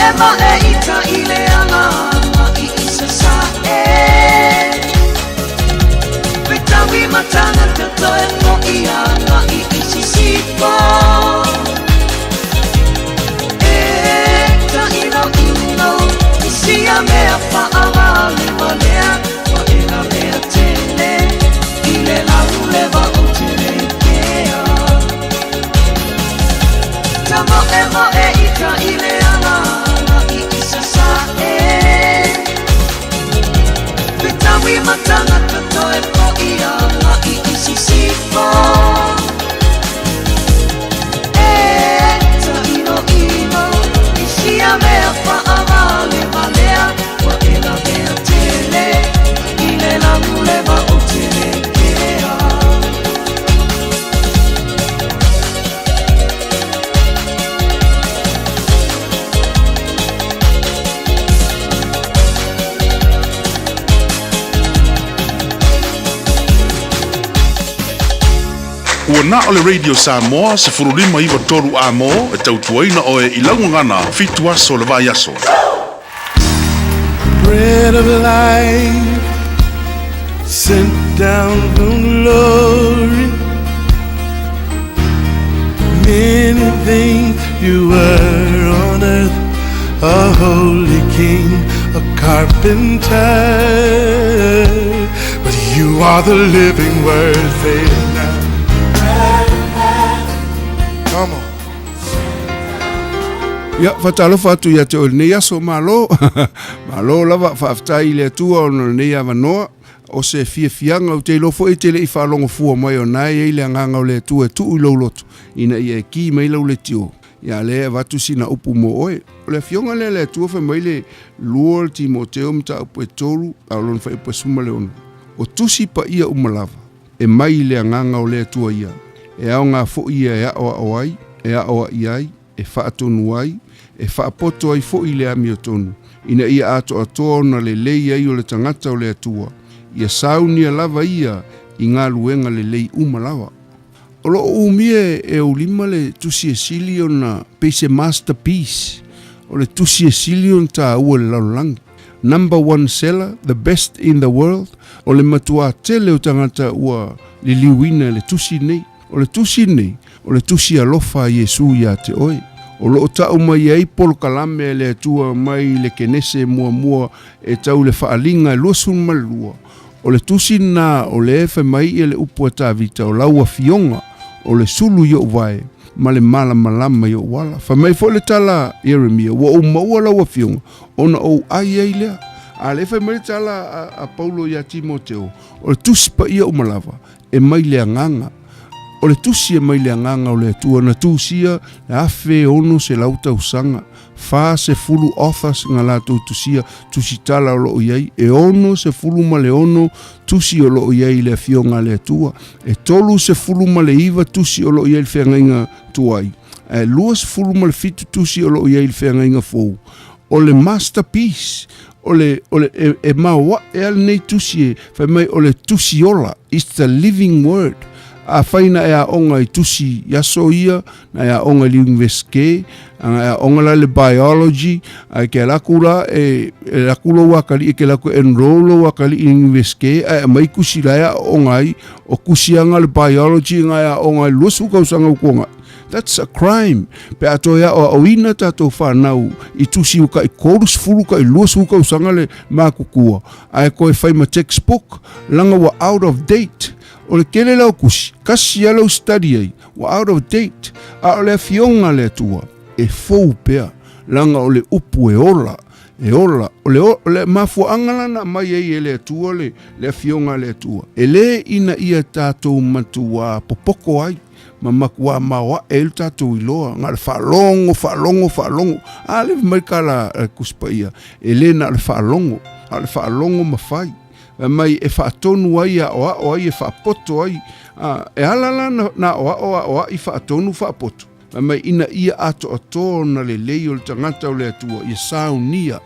ema e ita ile ala I isa sa Betawi matanga tato e mo iana I isi sipo Ta ino Isia mea whaara le walea Wa ena mea tele Ile lau lewa o tere kea Tamo e ita ile ala I isa sa Betawi matanga tato e po iana I isi sipo Ta ino Isia mea whaara le walea Wa ena mea tele Ile lau lewa o tere kea Ua na ole Radio Samoa se furulima iwa toru amo e tautuaina oe I laungangana fitu aso le vai aso. Bread of life sent down from glory. Many things you were on earth, a holy king, a carpenter, but you are the living word. Say it now. Come on. Ia fatalofa atu ia te o nei aso malo malo lava faaftai le atua o nei avanoa o se fiafianga o te lofo e te le I whalongo fua mai o nai e le anganga o le atua tu I laulotu ina ia e ki mai lau le tio ia le watu sina upu mo oe o le fionga le atua wha mai le lua ti Timoteo mta upu e tolu a lon wha ipa suma le ono o tusi pa ia umalava e mai le anganga o le atua ia e au ngā fo ia e aoa oai e aoa iai e whaatonu ai e whaapoto ai fo I le ami o tonu ina ia ato atoa na le lei ai o le tangata o le atua ia saunia lava ia I ngā luenga le lei umalawa o lo umie e ulima le tusi e sili o na peise masterpiece o le tusi e sili o ta ua le laulangi number 1 seller the best in the world o le matua tele o tangata ua li liwina le tusi nei o le tusi nei o le tusi alofa Yesu ia te oe o lo tau mai ai polo kalame le atua mai le kenese mua e tau le whaalinga luasun malua o le tusi na o le efe mai e le upu atavita o laua fionga o le sulu yo vai ma le mala malama yo wala fa mai fo le tala Jeremia wa o maua laua fionga ona o ai ai lea a le efe mai tala a Paulo ya Timoteo o le tusi pa ia umalava e mai le anganga o le tusi e mai le anganga o le atua na tusia le afe ono se lauta usanga fa se fulu authors nga la tusia tusi tala o lo iai e ono se fulu ma le ono tusi o lo iai le fionga le atua e tolu se fulu ma le iva tusi o lo iai le whiangainga tuai e lua se fulu ma le fitu tusi o lo iai le whiangainga fou o le masterpiece o le e mawa e al nei tusi e fa mai o le tusi ola it's the living word a faina e a onga I tusi yaso ia na e a onga linguiske a onga la le biology a ke lakula e lakula wakali e ke laku enrolo wakali linguiske a mai kusi la e onga I o kusianga le biology nga e onga lusu kausanga ukonga that's a crime pe atoya o ina tato whanau I tusi uka I korus fuluka I lusu kausanga le makukua a koe fai ma textbook langa wa out of date o le kele lau kusi, kasi alau study ai, wa out of date, a o le fionga le atua, e fou pea, langa o le upu e ola, o le mafua angalana mai ei e le atua le fionga le atua, e le ina ia tātou matua popoko ai, ma makua mawa e le tātou iloa, ngā le whaalongo, a le maikala kuspa ia, e le na le whaalongo mawhai, mai e whaatonu ai a oa ai e whaapoto ai e halala na oa I whaatonu whaapoto mai ina ia ato na le lei o le tangata o le atua ia saunia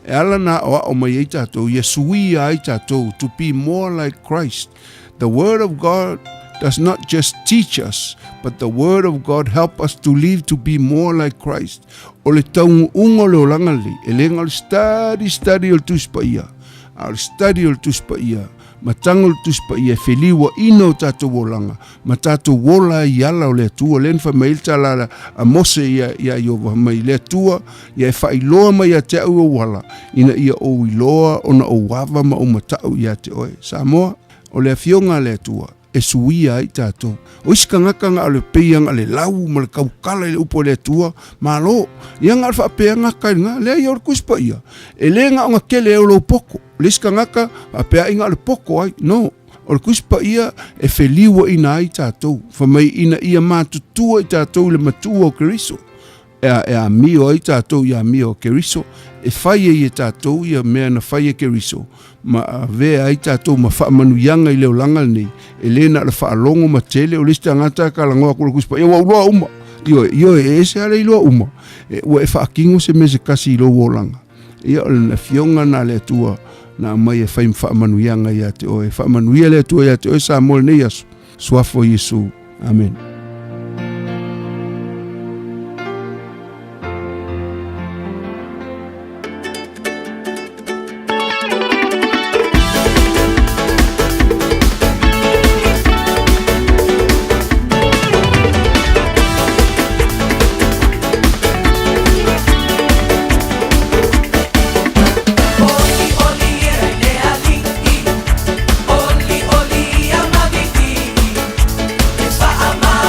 e ala na o mai ei tātou ia suia ai tātou to be more like Christ the word of God does not just teach us, but the Word of God help us to live to be more like Christ. O le taungu ungo le olanga li, e lenga le study o le tuspa ia. Al study o le tuspa ia. Matanga o le tuspa ia, feliwa ina o tatou olanga. Ma tatou wola i ala o le atua, len fa mail tala a mose ia iova mai le atua, ia e whailoa mai a te au o wala, ina ia o iloa ona o wava ma o matau ia te oe. Samoa, o le afionga le atua, e suia ai tatou. O iska ngakanga o le peianga le lau ma le kaukala le upo le atua, ma lo, ia ngar whapea ngaka inga, lea ia o le kuspa ia. E lea nga o ngakele e o lo poko, le iska ngaka whapea inga le poko ai, no. O le kuspa ia e feliwa ina ai tatou, whamai ina ia mātutua i tatou le matua o Keriso. E a mio ai tatou ia mio o Keriso, e whaia i tatou ia mea na whaia Keriso. Ma vea ai tatou ma whaamanuianga i leo langa nei, e lena le whaalongo ma tele o lista ngata ka langoa kula kuspa, ia wauloa uma, io e ese ale iloa uma, ua e whaakingo se me se kasi ilo wolanga. Ia o le na fionga na le atua, na mai e whaim whaamanuianga ia te oe, whaamanuia le atua ia te oe sa mole nei asu, suafo Yesu, amen. Ama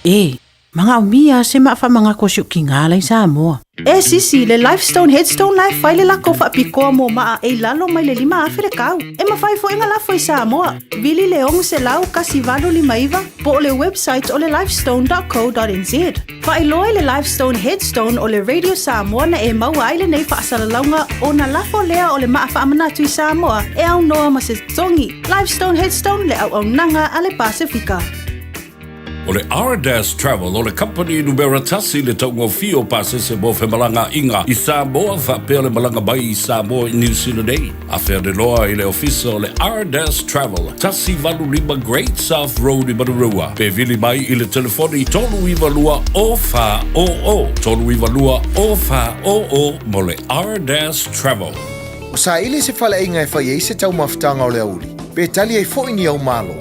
Mga umia se maafa mga kosyo kingalay sa mo. Sisi, le Lifestone Headstone Life file la ko fa piko mo maa lalo may le 5 Afrikao. Mafai fo ingala fo sa mo. Vili leong se lau kasi valo 5 iva po le website o le lifestone.co.nz. Fa iloy le Lifestone Headstone o le Radio Samoa na mawai le nei fa asalalaunga o na lafo lea o le maafa amanatu Samoa au noa masestongi. Lifestone Headstone le au nanga ale Pasifika. O le R-Dash Travel o le company numero tasi le taungo fio pasese mo fe malanga inga i Samoa fa pea le malanga bai i Samoa i New Zealand ei. A fea de loa i le ofisa o le R-Dash Travel tasi valu lima Great South Road i Marurua. Pe vili mai i le telefoni tolu iwa lua o fa o o. Tolu iwa lua o fa o o mo le R-Dash Travel. O sa ili se fale inga e whai eise tau maftanga o le auli. Pe tali e fo ini au malo.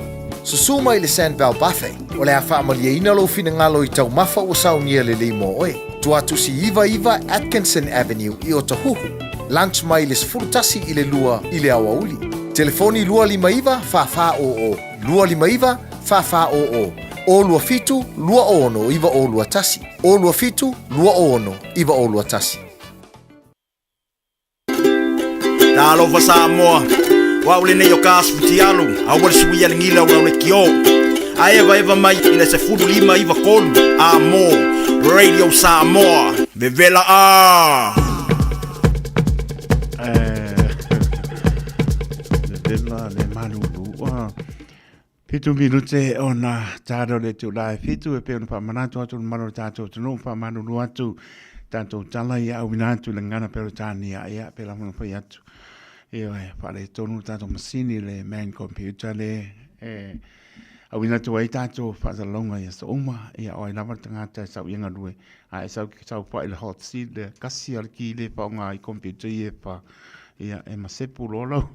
Susuma i le Sandbell Buffet, o le a whaamalia ina lo fina ngalo i tau mafa o saunia le limo oe. Tuatu si Iva Atkinson Avenue i Otahuhu. Lunch mai le sfurtasi i le lua i le awauli. Telefoni lua lima iva, fa o o. Lua lima iva, fa o o. O lua fitu, lua ono, iva o lua tasi. O lua fitu, lua ono, iva o lua tasi. Talo fa Samoa. Wa ule nei o kasfuti alu, awal suia ngila wa ule kio. Eva mai ina se fudu 5 iva kolu. Amo, Radio Samoa, Vevela a. Vevela le malulu. Fitu minute ona taro le tulai. Fitu e peona pa manatu atu maro tato tunu pa manulu atu. Tato tala ia awinatu le ngana pero tania ia pela mano pa atu. Io fare tonu tato masini le man computer le awina tu ai tato fa longa ia so uma ia oi lava tangata sa inga due ai sa pa il hot seat le kasi al ki le pa nga i computer ia pa ia e masepu lolo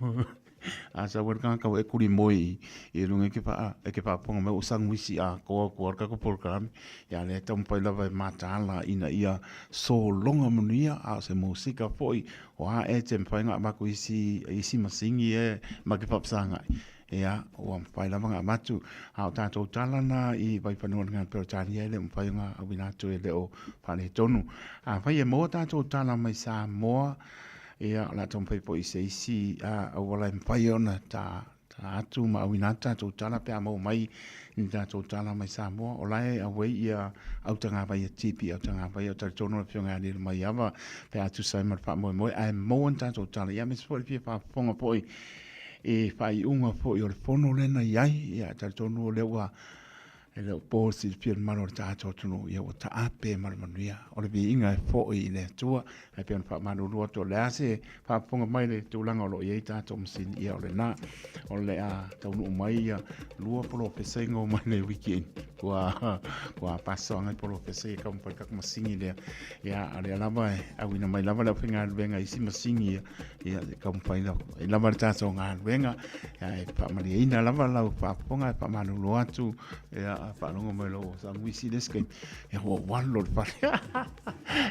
a sa werka ka e kuri moi i lunga ke pa ponga me usang wisi a ko ka ko program ya le tom pa lava matala ina ia so longa munia a se musika foi o a e tem pa nga ma ku isi masingi e ma ke pa sanga ya o pa lava nga matu a ta to talana i vai pa no nga per tani ele pa nga awina tu ele o pa le tonu a fa ye mo ta to tala mai sa mo ia la tompai po i seisi a wala mpai ona ta atu ma winata to tala pe mo mai ni ta to tala mai Samoa o lai a wei ia au tanga vai tipi au tanga vai o tono pe nga ni mai ava pe atu sai mar pa mo ai mo ta to tala ia me so pe pa ponga poi e fai unga po i o fono lena iai ia ta tono le wa ele po si pia mano ta tonu ia o ta ape manuia o le inga fo i le tua ai pe pa manu ro to le ase pa ponga mai le tulanga lo ia ta to msin ia o le na o le a tonu mai ia lua polo pesengo mai le weekend kwa paso ngai polo pese ka pa ka masingi le ia ale lava a wina mai lava la finga venga isi masingi ia ka pa ila marta so nga venga ia pa mai ina lava la pa ponga pa manu lo atu ia pa longo mai lo sa wisi deske e ho wallo pa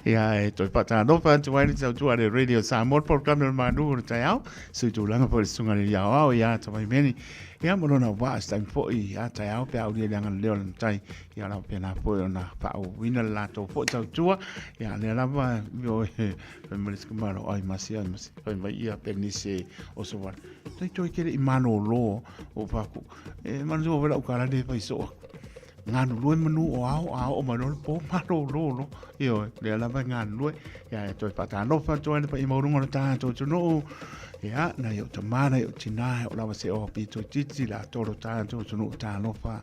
ia e to pa ta no pa tu ai tu ale Radio Samoa program no manu ta yao su tu langa por sunga le yao ia ta mai meni ia mo na wa sta fo i ata yao pe au le langa le tai ia la pena po na pa o wina la to fo ta tu ia le la va yo me les kumaro ai masi pa vai ia penise o so wa tai to ke i mano lo o pa ku e manu o vela u kala de pa so nganu lue manu o o manu po maro lo io le la va nganu lue ia to pa ta no fa to pa i mo runga ta to no ia na yo tamana yo tina o lava se o pito titi la toro ta to no ta no fa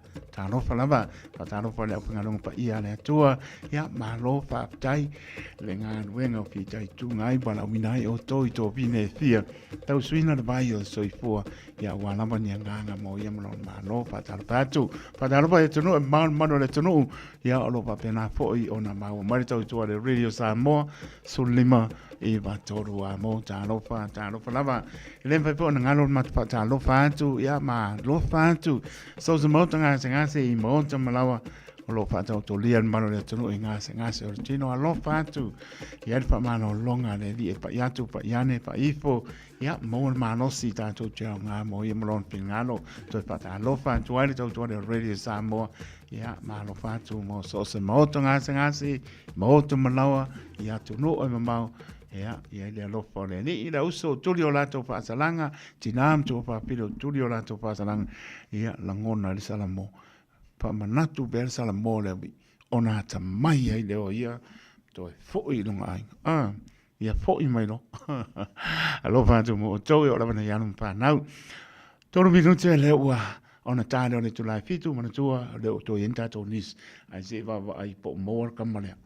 lava ta no fa le nganu pa ia le tua ia ma lo fa tai le nganu wenga fi tai tu ngai bala minai o to vine fia tau suina de vai o so i fo ia wa lava ni nganga mo ia mo ma lo fa ta pa tu no mano le tonu ia o lo pa pena fo i ona ma o marito tu le Radio Samoa sulima e va toru a mo ta lo fa lava le fa po ngalo ma ta lo fa tu ia ma lo fa tu so mo tanga se i mo ta malawa o lo whaatau to lian mano le tunu i ngase o tino a lo whaatu i ari wha mano longa le li e pa iatu pa iane pa ifo ia mo mano si tātou te au ngā mo i malon pingano to pata a lo whaatu aile tau tuare o Radio Samoa ia malo whaatu mo so se maoto ngase maoto malawa ia tunu o mamau ia le alofa le ni ila uso tuli o lato whaasalanga tinam tu whaapiro tuli o lato whaasalanga ia langona le salamo pa manatu ber salamo le ona ta mai ai leo ia to foi lunga ai ia foi mai lo alofa tu mo to o la bana yanu pa nau toro minuto le ua ona tale o le tulai fitu manatua le to yenta to nis ai se va ai po more kamale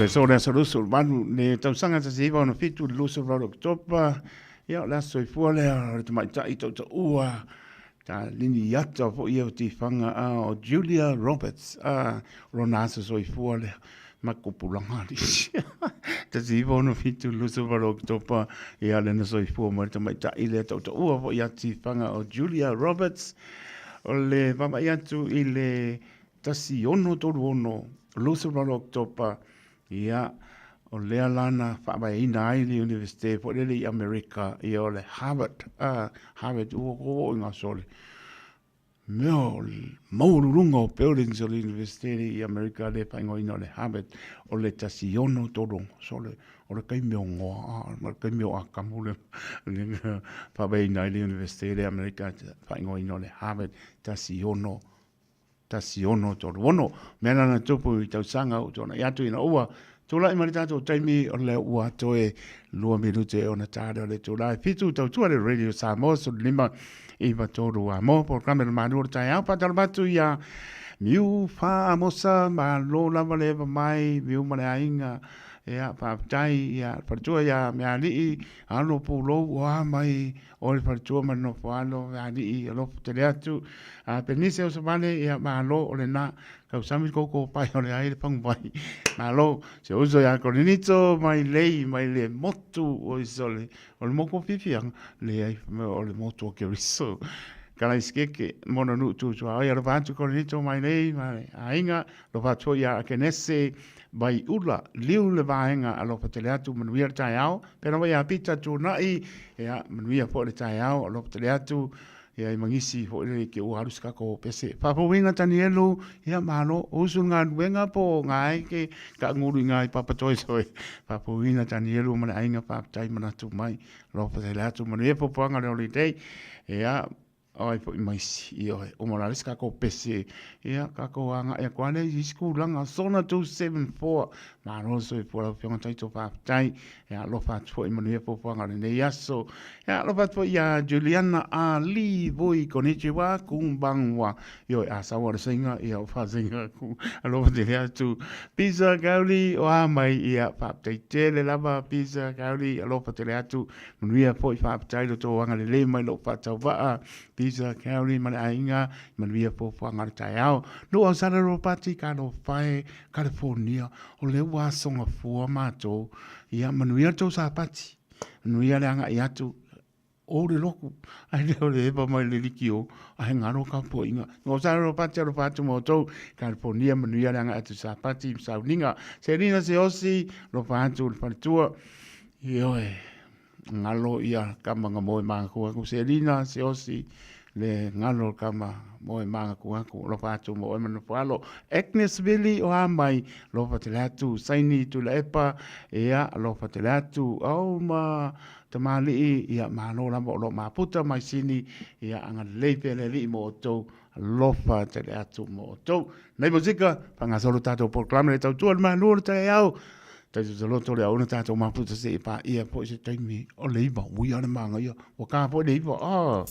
so le solusul manu ne tausanga sa siva no fitu luso ro oktoba ia la so fuole te mai tai to ua ta lini yato fo ia ti fanga o Julia Roberts ronasa so fuole makupulanga te siva no fitu luso ro oktoba ia le so fuo mo te mai tai le to ua fo ia ti fanga o Julia Roberts o le mama ia tu ile tasi ono to ono luso ro oktoba ia o lea lana whaamaina ai le Universite po lele i Amerika i o le Harvard ua ngā sole meo maururunga o buildings o le Universite i Amerika le whaingoina o le Harvard o le tasiono torongo sole o le kaimeo ngoa ma le kaimeo a kamule whaamaina ai le Universite i Amerika whaingoina o le Harvard tasiono torongo mena na tupu i tausanga o tona i atu ina ua tula i maritato taimi o le ua toe 2 minute o na tāre o le tula i fitu tautua le Radio Samoa so lima i watoru a mo por kamera manu o tai au patalabatu ia miu wha amosa ma lo lava lewa mai miu mare ainga ia whaapitai ia whatua ia mea lii alo pūlo ua mai o le whatua mano whaalo mea lii alo tere atu penise o savane ia maalo o le na kau sami koko pai o le aire pangu pai maalo se uso ia korinito mai le motu o isole o le moko pipiang le ai o le motu o ke riso kala iskeke mono nu tu ai ro vantu korinito mai lei mai ainga lo vatua ia akenese vai ula liu le vaenga alo patele atu manuia tai au pero vai apita tu nai ia manuia po le tai au alo patele atu ia mangisi ho le ke o harus ka ko pese pa po winga tanielu ia malo usunga wenga po ngai ke ka nguru ngai pa patoi soi pa po winga tanielu mana ainga pa tai mana tu mai alo patele atu manuia po panga le holiday ia ai po mais io o morales ka ko pese ia ka ko anga e kwale i skulanga sona 274 ma no so po la fiona tai to pa tai ia lo fa fo i manu po po anga ne yaso ia lo fa fo ia Juliana Ali voi konnichiwa kumbangwa io a sa wa singa ia fa singa ku lo de ya tu pizza gauli o mai ia pa tai tele lava pizza gauli lo fa tele atu manu po i fa tai to anga le mai lo fa ta va pizza kauri mana ainga manuia po ngara tai au no o sana ro pati ka no fai California o le wa songa fua mato ia manuia to sa pati manuia le anga ia tu o le loku ai le ba mai le likio ai ngaro ka po inga no sana ro pati mo to California manuia le anga atu sa pati sa ninga serina se osi lo fantu fantua io ngalo ia kama ngamo ma ko serina se osi le ngalo kama mo manga ku lo fatu mo mano falo Agnes Billy o mai lo fatelatu saini tu la epa ia lo fatelatu o ma tamali ia mano la mo lo maputa mai sini ia anga lepe le li mo to lo fatelatu mo to nei musica panga solo tato proclama le tau ma no te au tai se lo to le ona tato maputa se pa ia po se taimi o le ba ui ana manga ia o ka po le ba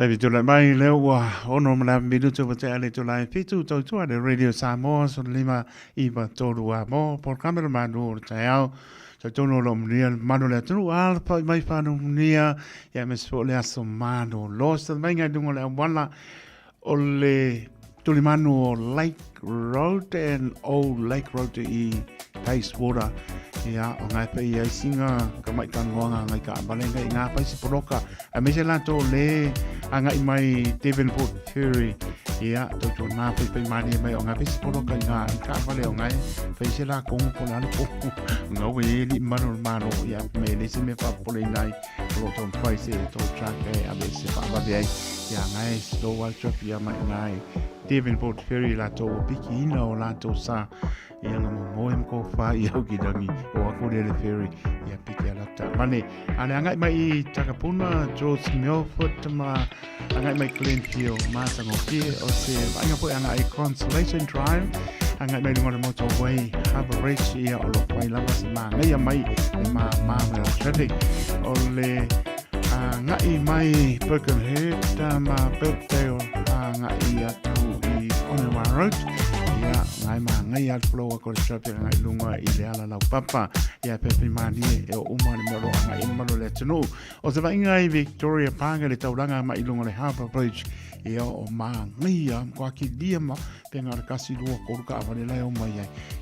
David tu lai mai leo wa ono mana minuto pa te ale tu lai fitu tau tua de Radio Samoa so lima iba tolu a mo por kamera manu te au so tono lo mnia manu le tu al pa mai fa no mnia ya me so le aso manu los mai ngai dungo le wala o le tulimanu o Lake Road and Old Lake Road i Pace Water ia o ngai pe ia singa ka mai kan wanga ngai ka balenga nga pa si poroka a me se la to le anga mai Devonport Ferry ia to na pe mani mai o ngai pe si poroka nga ka vale o ngai pe se la ko po la po nga we li mano ia me le se me fa po le nai lo to price to track a be se fa va ia ngai so wal chop ia mai ngai Devonport Ferry la to piki ina o la to sa ia nga moem ko fa ia ki dangi o ako le ferry ia piki ala ta mane ane angai mai Takapuna George Milford ma angai mai Glenfield ma sango ki o se anga po angai Consolation Drive angai mai ngora motorway Harbour Bridge ia o lo pai lava se ma ngai mai ma traffic o le ngai mai Birkenhead ma Birkdale ngai atu i Onewa Road ia ngai al flow ko traffic ngai lunga i le ala lau papa ia pepe mani e o umani mo ngai mo le tunu o se vai ngai Victoria Panga le tauranga mai lunga le Harbour Bridge ia o ngai am kwa ki dia ma pe ngar kasi lu ko ka avale la o mai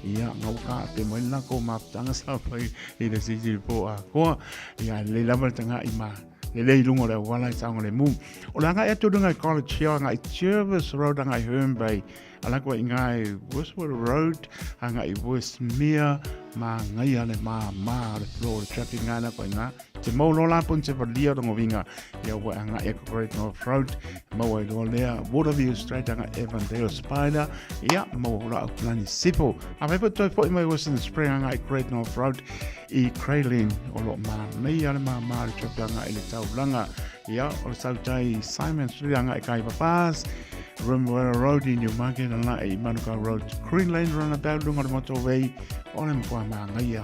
ia ngau ka pe mo na ko ma tanga sa pai i le siji po a ko ia le lava tanga i ma le lunga le wala sa ngole mu o la ngai atu ngai college here ngai Jervis Road ngai Herne Bay ala ko ngai Westwood Road ngai Westmere ma ngai ale ma le floor traffic ngai na ko ngai te mo lo la pun se valia do ngovinga ia wa ngai Great North Road mo e lo le Waterview Street ngai Evandale Spider ia mo la plani sipo a me to fo mai Western Spring ngai Great North Road i Crayline o lo ma nei ale ma le traffic ngai le tau langa ia o sautai Simon Street ngai kai papas Rimwell Road in Newmarket and like Manuka Road Green Lane runabout lunga the motorway on him kwa mangaia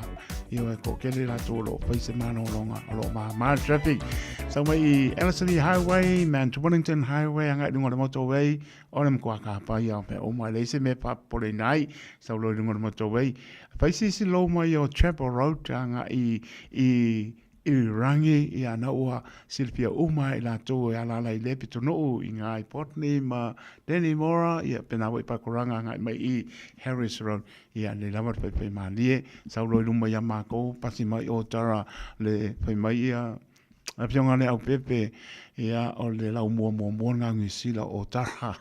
io e ko kele la tolo face mano longa lo ma traffic so mai Ellerslie Highway Mount Wellington Highway anga lunga the motorway on him kwa ka pa ia pe o mai le se me pa pole nai so lo lunga the motorway face si lo mai o Chapel Road anga i rangi i ana ua Silvia Uma i la tō e ala lai lepi tono i ngā i Potney ma Danny Mora i a pena wai pakuranga ngai mai i Harris Road i a le lamar pai maa lie sau loi luma ia mākou pasi mai o tara le pai mai ia a pionga le au pepe ia o le lau mua ngā ngisila o tara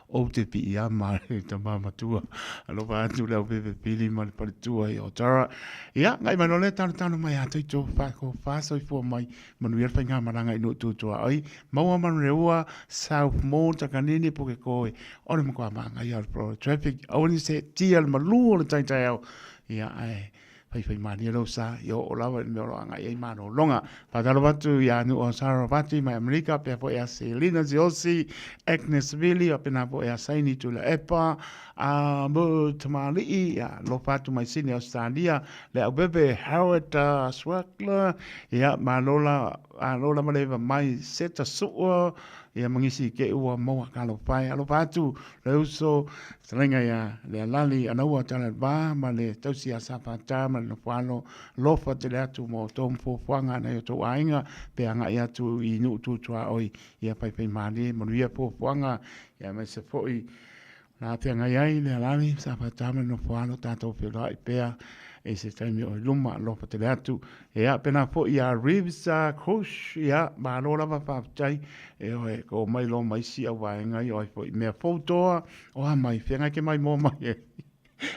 o te pi ia maa ta matua alo pa atu le au pepe pili ma le paritua i o tara ia ngai mano le tanu mai a toi tō whako whāsoi fua mai manu ia whainga maranga i no tūtua ai maua manu reua South Mall takanini poke koe ore mako a maa ngai al pro traffic awani se tia le malu o le taitai au ia ai fai mani lo sa yo o lava me lo anga e mano longa pa talo batu ya nu o Sarabati mai America pe po ya Selina Ziosi Agnes Billy apena po ya saini tu la epa a mo tamali ya lo patu mai sini Australia le bebe Howard Swackler ya malola alola maleva mai seta so ia mangisi ke ua moa kalo pai alo patu le uso selenga ya le lali anaua tala ba ma le tausi a sapata ma no palo lofa te le atu mo tom fo fuanga na to ainga pe anga ia tu i nu tu tua oi ia pai mali mo ia fo fuanga ia me se foi na te anga ia le lali sapata ma no palo tato pe lai pe e se taimi o luma lofa te le atu e a pena fo ia ribs crush ia ma lo lava fa tai e o ko mai lo mai si a wainga i o fo me foto o mai fenga ke mai mo mai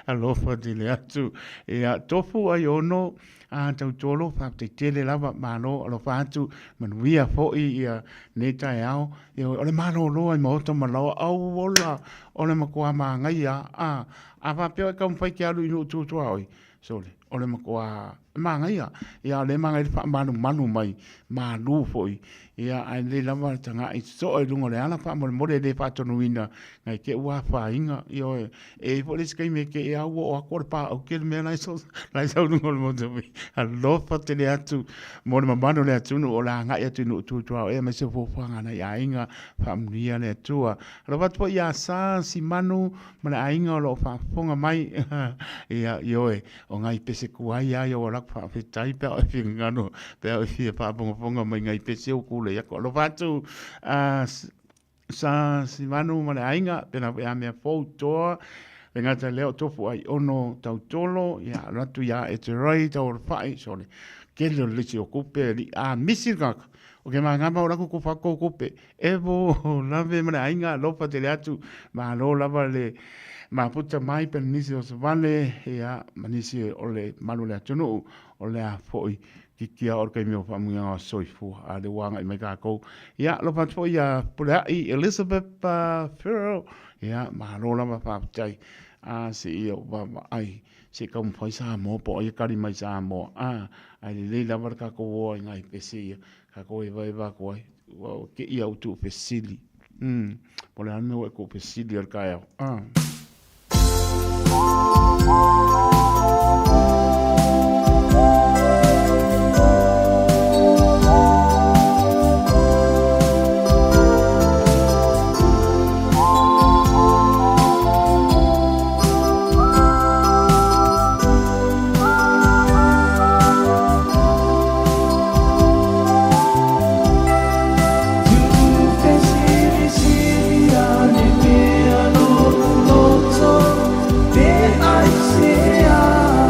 a lofa te le atu e a tofu ai ono a tau tolo fa te tele lava ma lo lo fa atu manuia fo ia ne tai ao e o le ma lo ai mo to ma lo au vola o le ma ko ma ngai a va pe ka un fai ke alu i no tu oi sole ole makoa manga ia le manga i fa manu mai ma lu foi ia ai le lava tanga i so e lungo le ala fa mo le fa tonu ina ngai ke ua fa inga io e pole skai me ke ia o akor pa o ke me lai so lungo le mo a lo fa te le atu mo le mano le atu no la ngai atu no tu e me se fo fa ngana ia inga fa mnia le tua lo va po ia sa si manu ma le inga lo fa fonga mai ia io e o ngai pese kuai ia io la fa fe tai pe o fi ngano pe o fi fa fonga mai ngai pese o ku le ia ko lo va tu sa si manu ma le ainga pena e me foto e ngata leo tofu ai ono tau tolo ia ratu ia e te rai tau fai sole ke le lisi o kupe li a misirka o ke ma ngama ora ku fa ko kupe e vo lave ma le ainga lo fa te le atu ma lo lava le ma puta mai per nisi o vale ia manisi o le manu le atu o le a foi kia or kai meo fa munga soifu a le wanga i mai ka ko ia lo fa fo ia pula i Elizabeth Farrell ia ma lo la fa tai a se ia ba ai se ka mo sa mo po ia kari mai sa mo ai le la var ka ko ngai pesi ka ko i vai va ko ke ia utu pesili pula no ko pesili al ka I see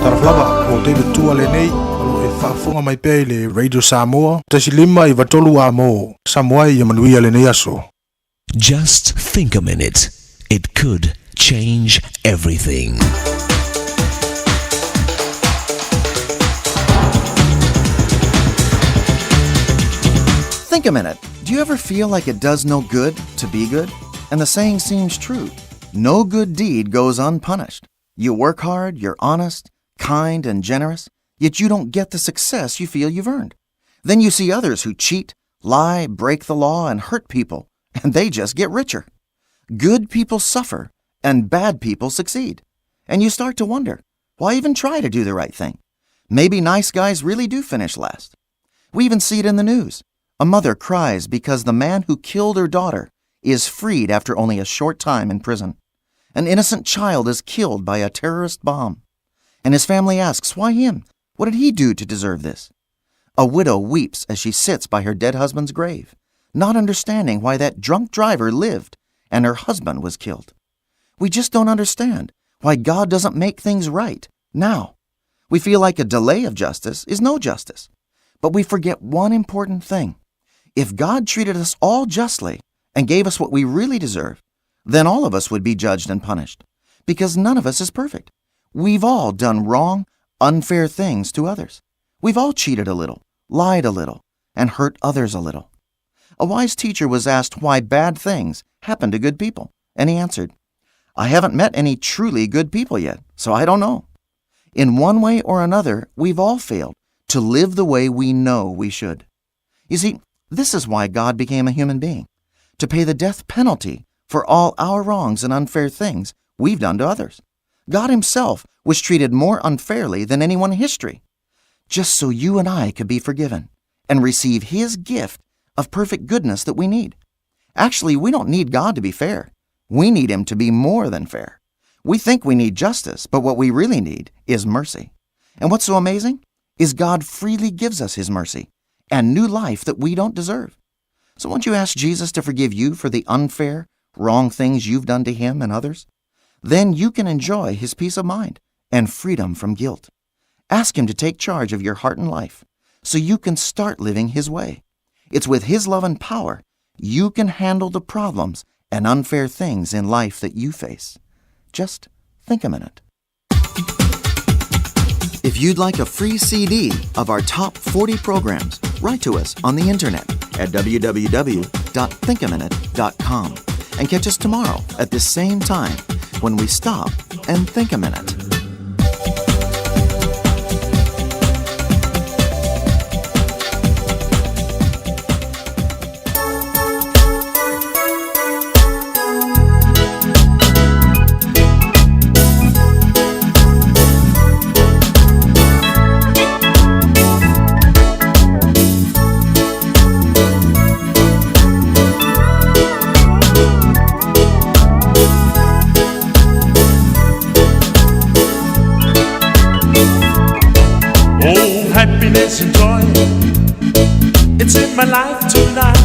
Taraflava o David Tua le nei o e whaafonga mai pēi le Radio Samoa. Tasi lima I watolu a mo Samoa I manuia le nei aso. Just think a minute. It could change everything. Think a minute. Do you ever feel like it does no good to be good? And the saying seems true. No good deed goes unpunished. You work hard, you're honest, kind, and generous, yet you don't get the success you feel you've earned. Then you see others who cheat, lie, break the law, and hurt people, and they just get richer. Good people suffer, and bad people succeed. And you start to wonder, why even try to do the right thing? Maybe nice guys really do finish last. We even see it in the news. A mother cries because the man who killed her daughter is freed after only a short time in prison. An innocent child is killed by a terrorist bomb. And his family asks, why him? What did he do to deserve this? A widow weeps as she sits by her dead husband's grave, not understanding why that drunk driver lived and her husband was killed. We just don't understand why God doesn't make things right now. We feel like a delay of justice is no justice. But we forget one important thing. If God treated us all justly and gave us what we really deserve, then all of us would be judged and punished, because none of us is perfect. We've all done wrong, unfair things to others. We've all cheated a little, lied a little, and hurt others a little. A wise teacher was asked why bad things happen to good people, and he answered, I haven't met any truly good people yet, so I don't know. In one way or another, we've all failed to live the way we know we should. You see, this is why God became a human being, to pay the death penalty for all our wrongs and unfair things we've done to others. God himself was treated more unfairly than anyone in history, just so you and I could be forgiven and receive his gift of perfect goodness that we need. Actually, we don't need God to be fair. We need him to be more than fair. We think we need justice, but what we really need is mercy. And what's so amazing is God freely gives us his mercy and new life that we don't deserve. So won't you ask Jesus to forgive you for the unfair, wrong things you've done to him and others? Then you can enjoy his peace of mind and freedom from guilt. Ask him to take charge of your heart and life so you can start living his way. It's with his love and power you can handle the problems and unfair things in life that you face. Just think a minute. If you'd like a free CD of our top 40 programs, write to us on the internet at www.thinkaminute.com and catch us tomorrow at this same time when we stop and think a minute. Happiness and joy, it's in my life tonight.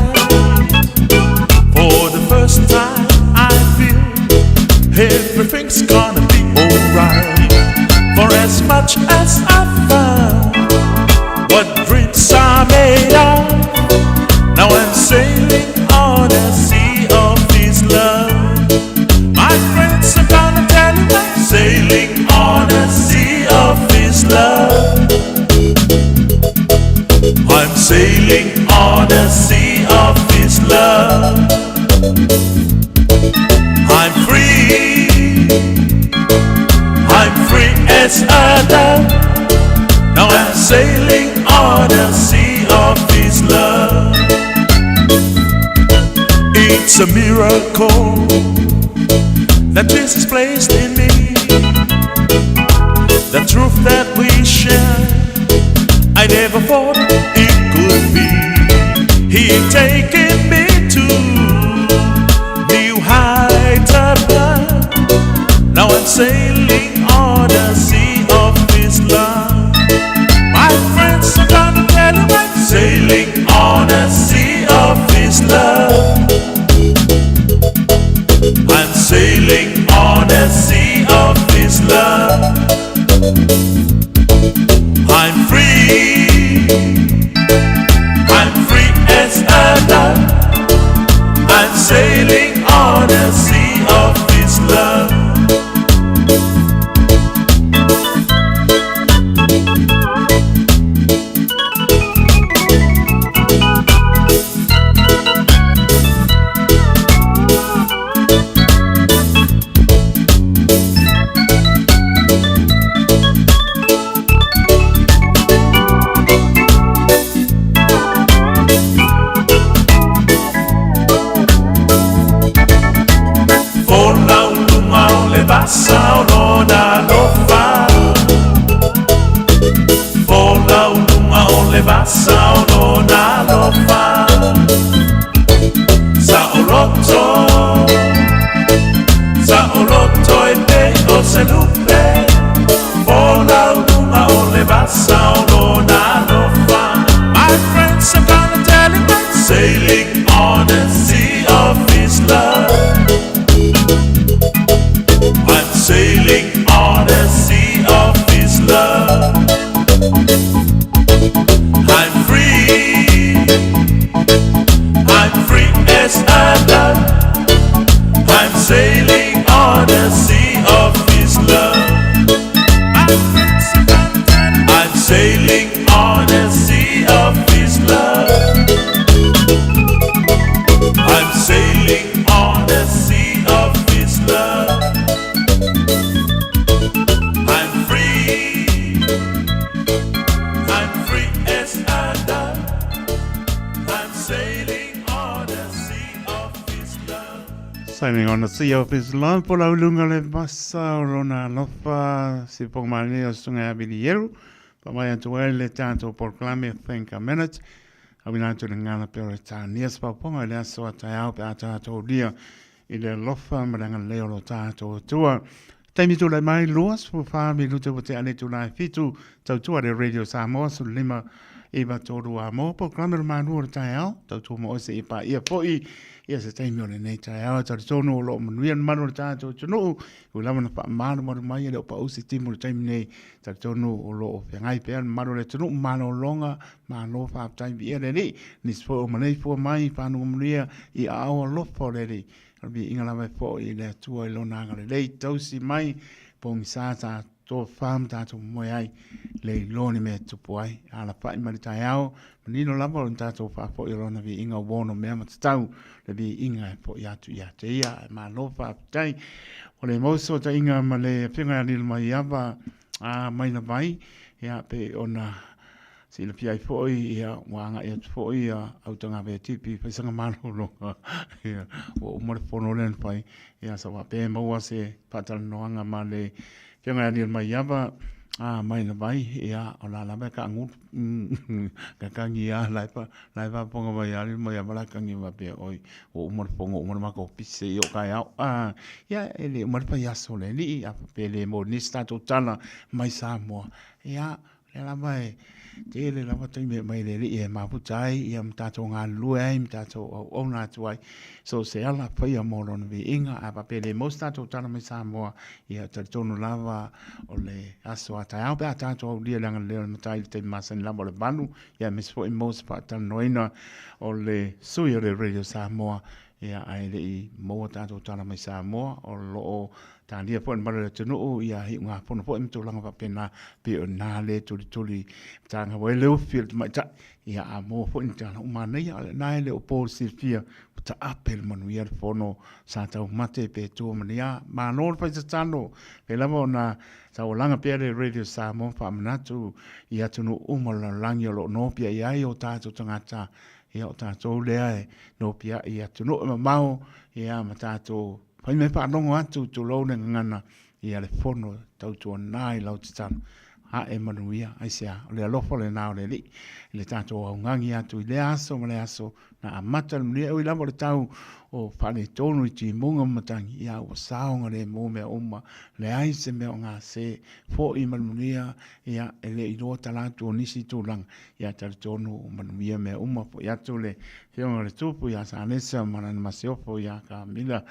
For the first time I feel everything's gonna be alright. For as much as I found what dreams are made of, now I'm sailing on a sea of His love. My friends are gonna tell you I'm sailing on a sea of His love. I'm sailing on a sea of His love. I'm free as a dove. Now I'm sailing on a sea of His love. It's a miracle that Jesus placed in me, the truth that we share I never thought it could be. He taken me to new heights above. Now I'm sailing on a sea of His love. My friends are gonna tell you I'm sailing on a sea of His love. I'm sailing on a sea of His love. basa ono na lofa Sa oloto e pe o se lupe Fola una o le basa ono na lofa My friends are gonna tell him I'm sailing on a sea of his love I'm sailing on a sea of his love I'm free as a dove I'm sailing on a sea of his love I'm sailing on a sea of his love I'm sailing on a sea of his love I'm free as a dove I'm sailing on a sea of his love Sailing on the sea of his love, po lau lunga le masa o rona lofa, si pong mani o sunga abili yeru, pa mai atu le tanto proclame think a minute, a wina atu le ngana pero ta nias pa ponga le aso ata au pe ata ato dia, i le lofa maranga leo lo tato tua. Taimi tu le mai luas, po wha mi lute po te ane tu lai fitu, tau tua le Radio Samoa, su lima iwa toru a mo, proclame le manu o le tai au, tau tua mo ose i pa ia poi, ia se taimi o le nei tai au, tau tonu o lo manuia na manu o le tātou tunu, u lama na pa manu manu mai, le o pa usi timu le taimi nei, tau tonu o lo o whiangai pea, manu le tunu, manu o longa, manu o wha taimi ia le ni, nispo o manei fua mai, whanu o manuia, i a awa lopo le ni, Rabi inga lawe po i le atua i lona anga le lei tausi mai po misa ta tō wham tātou moe ai le loni mea tupu ai a la pai mani tai au manino lama o tātou whapo i lona vi inga wono mea matatau le vi inga e po i atu i ate ia e maa lo whapitai o le mauso ta inga ma le whiunga a nil mai ava a mai na vai ia pe ona si le piai foi ia wanga ia foi ia autanga ve tipi pe sanga manu lo ia o mo fono len pai ia sa wa pe mo se patal noanga male kenga ni mai yava a mai na vai ia ola la ka ngut ka kangi ia lai pa ponga vai ali mo ia bala kangi va pe oi o mo pongo mo ma ko pise yo ka ia ia ele mo pa ia sole ni a pe le mo ni sta totala mai sa mo ia la mai te le la matai me mai le e maputai ia mtato nga lue mtato o na tuai so se ala pa ia mo lon vi inga a pa pele mostato tana me sa mo ia tonu lava o le aso ata au pe ata to dia langa le matai te masan la mo le banu ia me so mos pa tan noina o le suyo le Radio Samoa ia ai le mo tato tana me sa mo o lo tandia po mara tunu ia hi nga po no po mtu langa pa pena pe na le tuli tanga we le field mai ta ia a mo po intana uma nei na le o po silfia ta apel manu ia fono sa ta mate pe tu mania ma no pa tano pe la na sa o langa pe le Radio Samoa pa manatu ia tunu uma la langi lo no pia ia o ta tu tangata ia o ta to le ai no pia ia tunu mau ia mata to pai me pa nongo atu tu lo ne ngana ia le fono tau tu nai lau titano ha e manuia ai sea le alofo le nao le li le tato au ngangi atu le aso ma le aso na amata le mlia ui lamo le tau o whane tonu i ti munga matangi ia o saonga le mo mea uma le aise mea o ngā se fo i manuia ia e le inoa talatu o nisi tūlanga ia tali tonu o manuia mea uma po ia tu le hionga le tupu ia sa anesa manana maseopo ia ka mila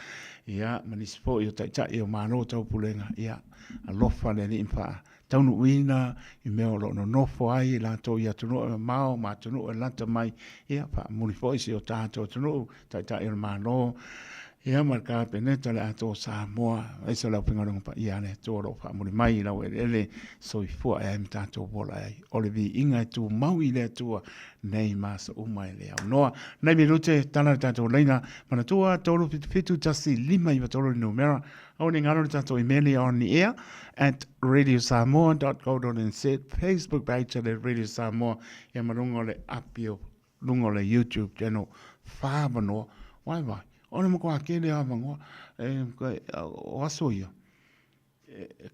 ia manispo i o taita i o mano tau pulenga ia alofa le li impaa taunu uina i mea lo no nofo ai la to ia tunu e mao ma tunu e lata mai ia pa muli fo isi o tato tunu taita i o mano ia marka peneta le ato Samoa esa la pinga pa ia ne to ro fa muli mai la we ele so i fo e mtato bola ai olivi inga tu mau i le tua nei mas o mai le no nei minute tana tato leina mana tua tolo fitu tasi lima i tolo numera Only ngaro tato email on the air at radiosamoa.co.nz Facebook page at Radio Samoa e marungo le apio lungo le YouTube channel fabano wai ona mo kwa kele avango o asoia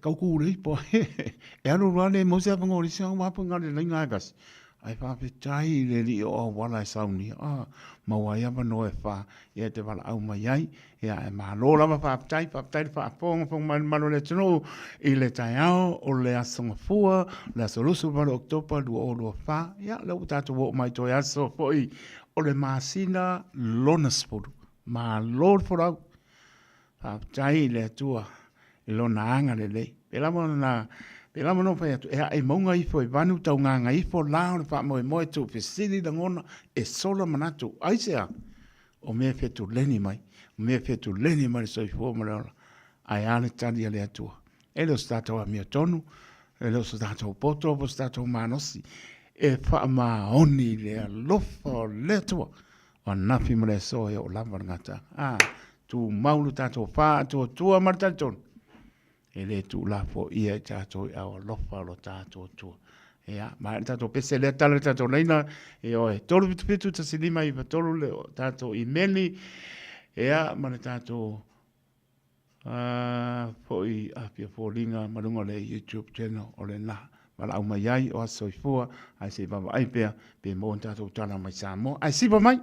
kauku le po e anu rane mo se avango ri sa wa panga le ngagas ai whaapetai le li o wala e sauni, mawai ama no e wha, ia te wala au mai ai, ia e malo lama whaapetai le whaaponga, whong mano le tino, i le tai ao, o le asonga fua, le asolusu mano oktopa, lua o lua wha, ia le utatu wo mai toi aso, poi, o le maasina lona spuru, ma lor forau, whaapetai le atua, i lona anga le lei, pe lama no fai atu, e maunga ifo, e vanu tau nganga ifo, lao le wha moe moe tu, pe sili da ngona, e sola manatu, aisea, o mea fetu leni mai, so i fua maleola, ai ale tali ale atua, e leo stato a mia tonu, e leo stato poto, po stato manosi, e wha ma oni le alofa o le atua, o nafi male so e o lava ngata, tu maulu tato wha, tua martali tonu, e le tu la fo ia e tātou e awa lofa lo tātou tua. Ea, ma e tātou pese lea tala tātou leina, e oe, tolu pitu ta silima i vatolu le o tātou i meli, ea, ma le tātou fo i apia fo linga marunga le YouTube channel o le na. Mala au mai ai o aso i fua, ai se baba ai pea, pe mo tātou tala mai Samoa, ai sipa mai!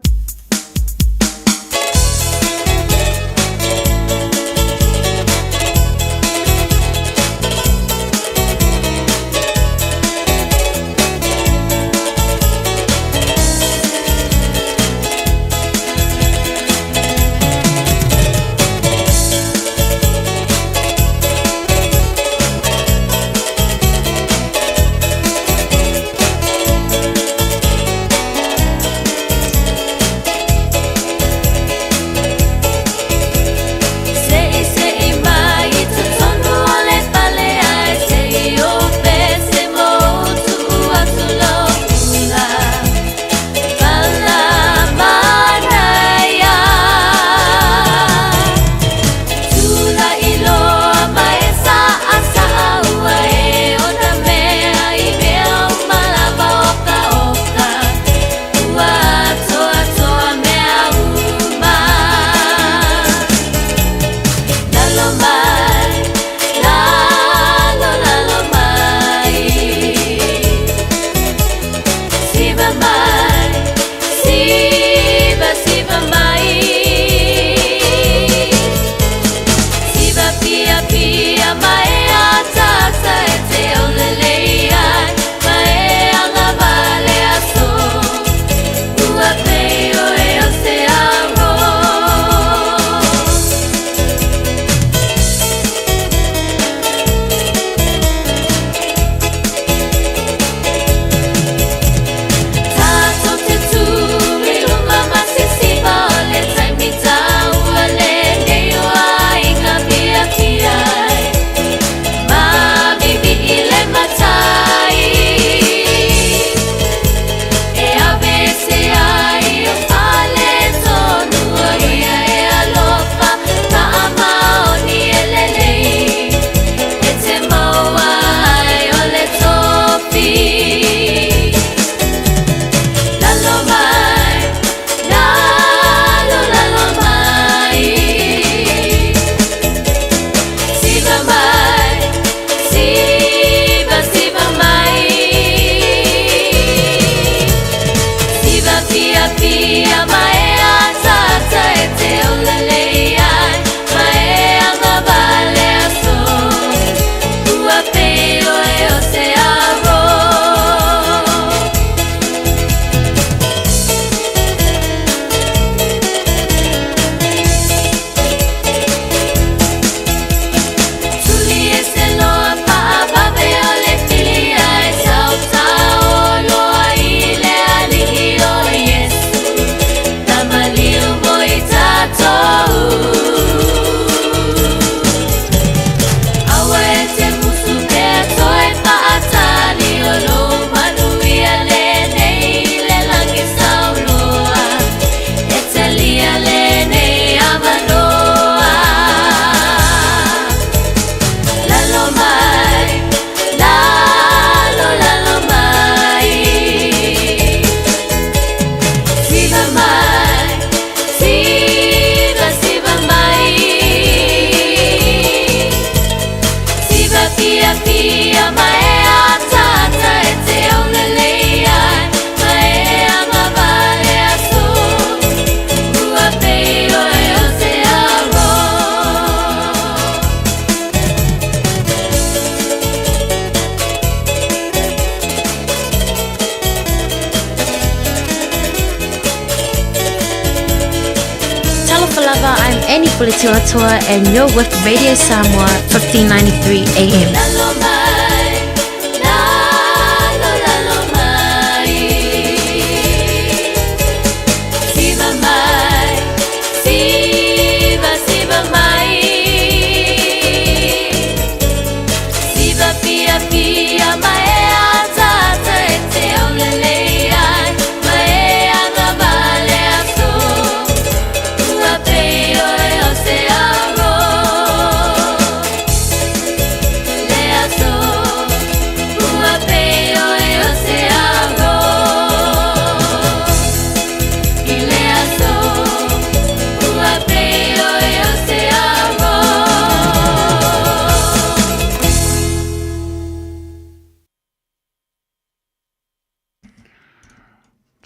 Pulitiwatua, and you're with Radio Samoa 1593 AM.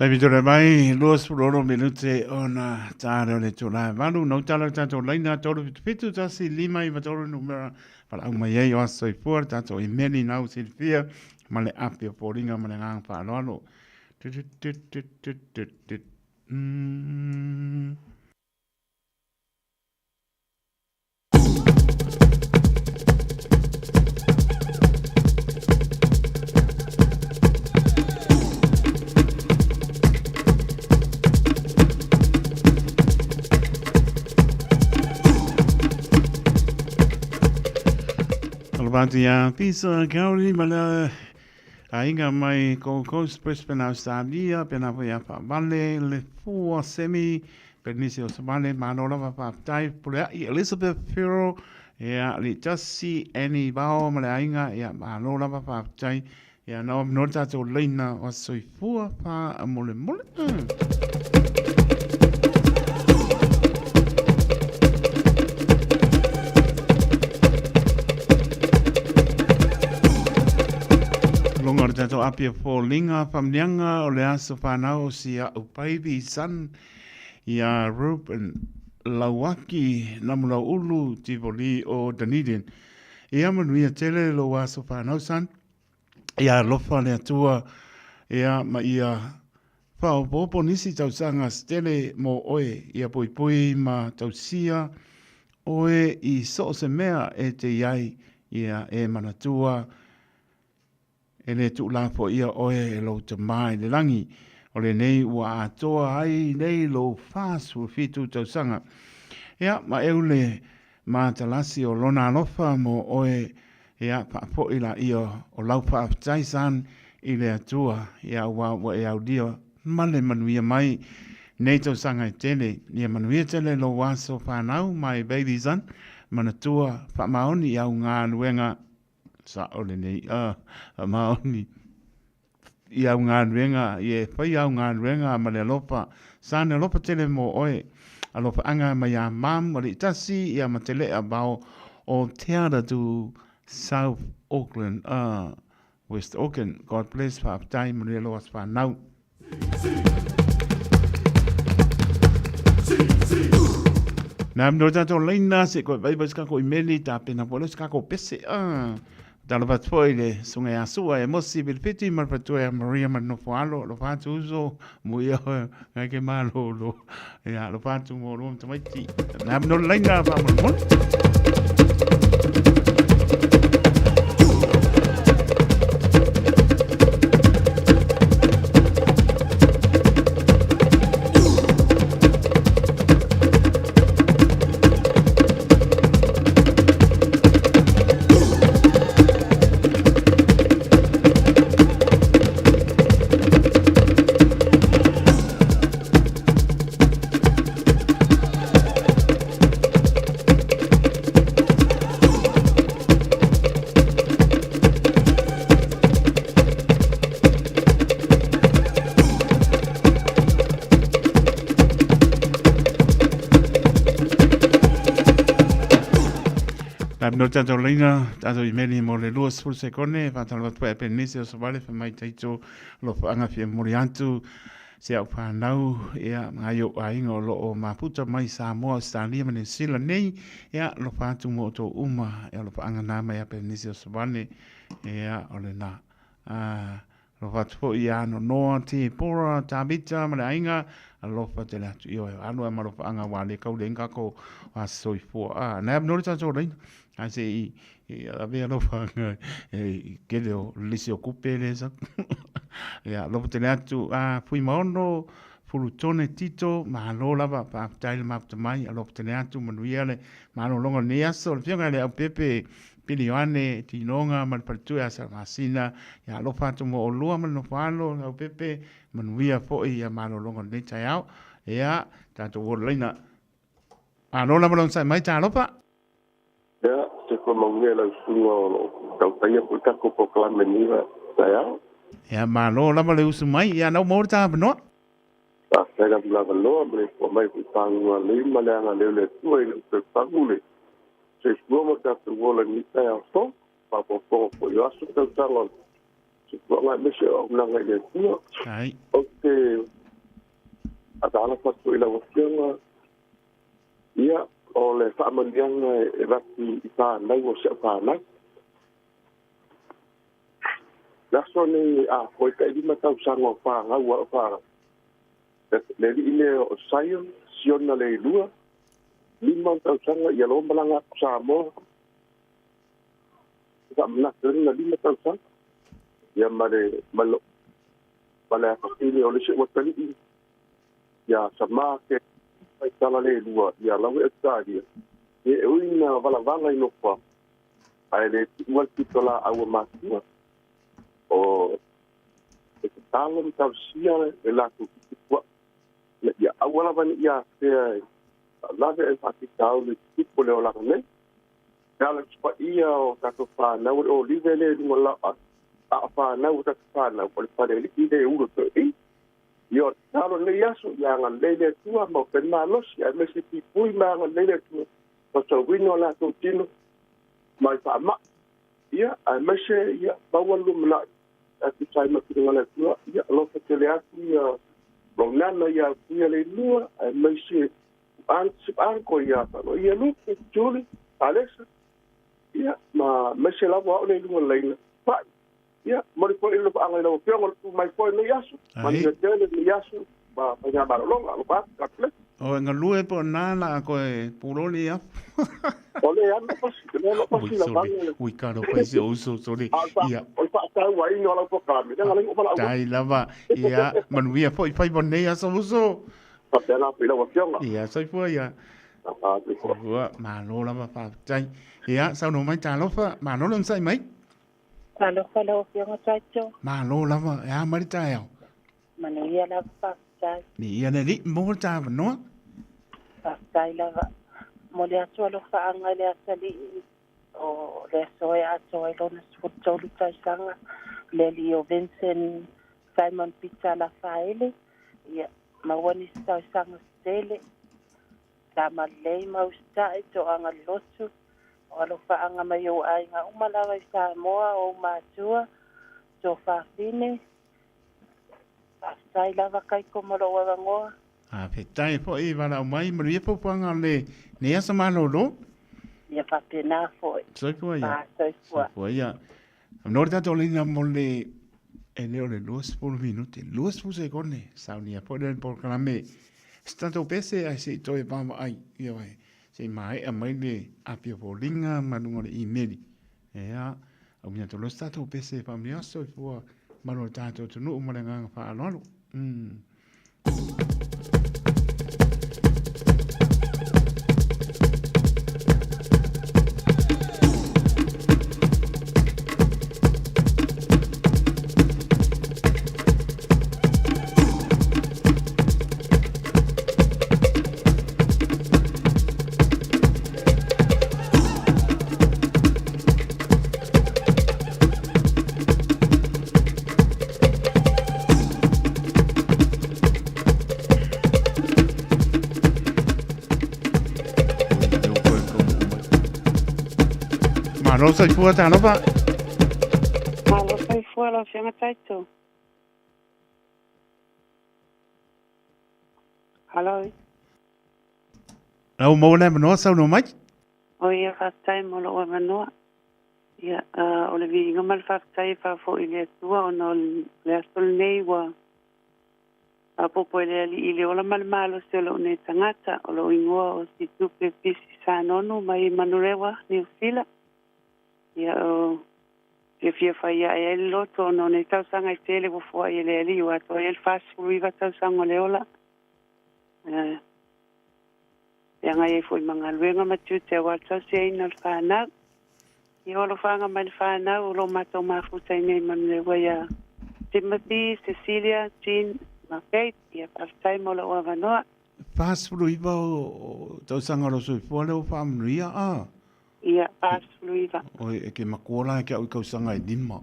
Tai vitore mai, luas puloro minute ona tāre o le tūlai. Walu, nau tala tātou leina, tōru fitu tasi lima i watoru numera, pala au mai ei o aso i pua, tātou i meni nau silfia, ma le api o pōringa ma le ngang whaaloalo. Batia pisa kauri mala ainga mai ko Coast Brisbane Australia pena poia pa vale le fu semi pernisio vale manola pa tai pula Elizabeth Firo ya li just see any bao mala ainga ya manola pa tai ya no nota to leina o soi fu pa mole mole Longa tato apia fo linga famlianga o le aso whanau si a upaibi san i a Ruben Lawaki namula ulu tivoli o Dunedin. I amanuia tele lo aso whanau san i a lofa le atua i a ma i a whao popo nisi tausanga stele mo oe i a pui ma tausia oe i so se mea e te iai i a e manatua e le tu la po ia oe e lo te mai le langi o le nei ua atoa ai nei lo fasu fitu tau sanga. Ia, ma eule ma talasi o lona alofa mo oe ia pa po ila ia o lau pa aftaisan i le atua ia ua e au dia male manuia mai nei tau sanga i tele. Ia manuia tele lo waso whanau mai baby zan manatua pa maoni au ngā nuenga sa ole nei maoni i au ngā nuenga i e whai au ngā nuenga ma le alopa sa ne alopa tele mo oe alopa anga mai a mam o le tasi i a matele a bao o teara tu South Auckland West Auckland God bless pa aptai mo le loas pa nau na mno tato leina se koe vai ska ko imeli ta pena polo ska ko pese tala patoi le sunga ya sua e mosi bil piti mar patoi Maria Mano Foalo lo fatu uso muia ke malo lo ya lo fatu mo rom tamaiti na mno leina pa mo no tato leina, tato i meni mo le luas full secone, fatalo watu e penisi o savale, fa mai taito lo whaanga fia moriantu, se au whanau, ea ngai o ainga o lo o maputa mai Samoa, Australia, mene sila nei, ea lo whatu mo to uma, ea lo whaanga nā mai a penisi o savale, ea o le na, lo fatu po i ano noa te pora tabita ma le ainga lo fa te la io ano ma lo anga wale ka le nga ko a soi fo a na no ta so rein a se i ave lo fa ke le lisi okupe le sa ya lo te la tu a fui maono fulutone tito ma lo lava pa taile ma mai lo te la tu manuiale ma no longa ne aso le fianga le pepe Pilione, Tinonga, Malpatua, Masina, ya lo fatu mo olua man no falo, au pepe, manuia fo i ya malo longo ne tai au, ya, tato wo leina. Ano la malon sai mai ta lopa? Ya, se ko mangia la sungo, tau taia po tako po klameniva, tai au. Ya malo la malo usu mai, ya no mo ta no. Ta sega la valo, bre po mai po tangua le malanga le tuai le pagule. Se fumo ka tu wola ni tai au pa po po yo asu ka talon. Se fumo me se o na ngai le tu. Ai. Okay. Adala fa tu ila wasianga. Ia o le famalianga e vati pa nai o se pa na. La sone a ko ka di mata usanga pa nga wa pa. Le ile o sayon siona le lua. Lima tausanga ia lo malanga Samoa. Sa mna tena lima tausanga. Ia mare malo. Pala pakili o le se watali. Ia sama ke pai tala le lua ia lawe estadia. E uina vala ino pa. Ai le wal titola au matua. O e talon tausia e la tu kwa. Ia awala van ia se lave e whakitau le tipo leo laka nei. Kala kipa ia o kato whanau o liwe le runga la a whanau kato whanau o le whare liki le uro to i. Io talo le yaso ia ngā leile tua mo pena losi a mesi ti pui ma ngā leile tua. O so wino la to tino mai wha ia a mese ia bawalu mna a ti sai makirunga le tua ia lofa te le atu ia ronana ia kuia le lua a mese anko ia no ia lu Julie Alexa ia ma mese la wa le lu leina pa ia mori po ile pa ngalo pe ngol tu mai po no yasu ma ni tele ni yasu ba pa ya ba lo ba ka ple o ngalu e po nana ko e puroli ya ole ya no pas no pas la ba ui caro pues o sorry ia o pa ta wa ino la po ka mi ngalo ko la dai lava ia manuia po i fai bonea so uso Papela pila wafianga. Ia, sai fua ia. Fua, ma lo la pa tai. Ia, sao no mai ta lo fa, ma no lon sai mai. Ta lo fa lo wafianga tai cho. Ma lo la ma, ia mai ta ia. Ma no ia la pa tai. Ni ia ne ri mo ta no. Pa tai la va. Mo le aso lo fa anga le asali o le soia soia lo na sfuto lu tai sanga. Le Leo Vincent Simon Pizza la faele. Ia ma wani sa sanga stele ta malei ma usta to anga losu o lo fa anga mai o ai nga umala wa sa moa o ma tua to fa fine sai lava kai ko mo lo wa ngoa a pe tai po i vala mai mo ye po panga le ne asa ma lo lo ia fa pena foi sai po ia sai po ia no ta to le na mo le e leo le 2 minuti, 2 secondi, saunia, poi del proclame, stato pese a se toi pama ai, io vai, se mai a mai le apio polinga, ma non le email, e a mia to lo stato pese pa mia so fu ma lo tato tu no mo le nga fa alolo. No sai fua ta no pa. Ma lo sai fua lo fianga taito. Hello. Au mo le no sa no mai. O ia ka tai mo lo wa no. Ia, o le vi inga mal whaftai whafo i le atua o no le astol nei wa a popo le ali i le ola malo se lo ne tangata o lo ingoa o si tupe pisi sa nonu mai manurewa ni usila. Ia o se fia whai a e loto no ne tausanga i tele wo fua i le ali wa to e fast ruiva tausanga le ola. Ia ngai e fui mga luenga matu te wata se ina al whanau. I olo whanga mai le whanau o lo mato mafuta i nei manurewa ia Timothy, Cecilia, Jean, Kate, ia whaftai mo la ua wanoa. Pasfulu iwa o tausanga roso i fua leo whaamnuia, Ia, pasfulu iwa. O e ke makuola e ke au kausanga e dima,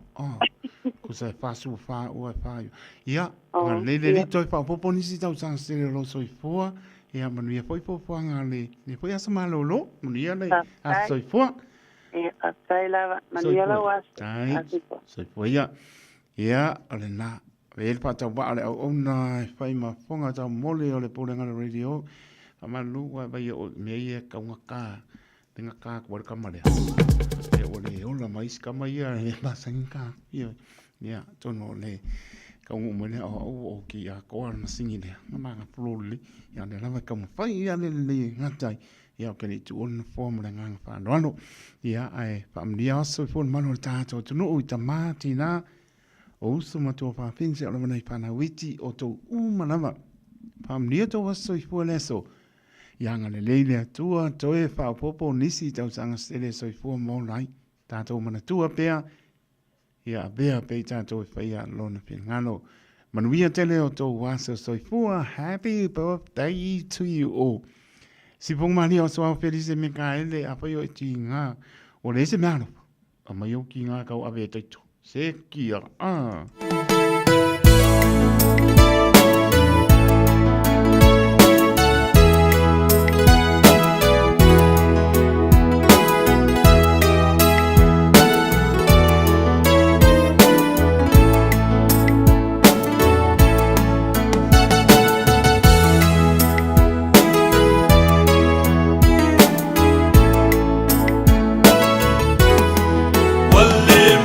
Ko sa pasfulu wha ua whaio. Ia, ngā lele li toi whaapopo nisi tausanga sere roso i fua, ia manuia poi popoanga le poi asa malolo, manuia le aso i fua. Ia, whaftai lawa, manuia la was. Tai, so i fua ia. Ia, ale nā. Ele patau ba ale au na fai ma fonga tau mole o le polenga le radio. Ama lu wa ba yo me ye ka nga ka. Tenga ka ko ka male. E o le o la mais ka mai ya e ma sanka. Ia. Ia, tono le ka ngu mo le o ki ya ko na singi le. Ma nga ploli. Ya le lava ka mo fai ya le ngatai. Ia ke ni tu on form le nga fa no. Ia ai fa mdia so fo mano tato tu no uta mati na. O uso matua whawhense o lamanai whana witi o tau umanawa. Pamnia tau waso i fua leso. Ianga le leile atua, toe whaopopo nisi tau sanga stele so i fua maulai. Tātou mana tua pea. Ia bea pei tātou i whaia lona pingano. Manuia tele o tau waso so i fua. Happy birthday to you all. Si pong mani o soa felice me ka ele a whaio e ti ngā. O le se meano. A mai o ki ngā kau awe taitu. Se kia.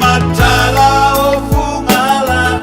Matala o fungala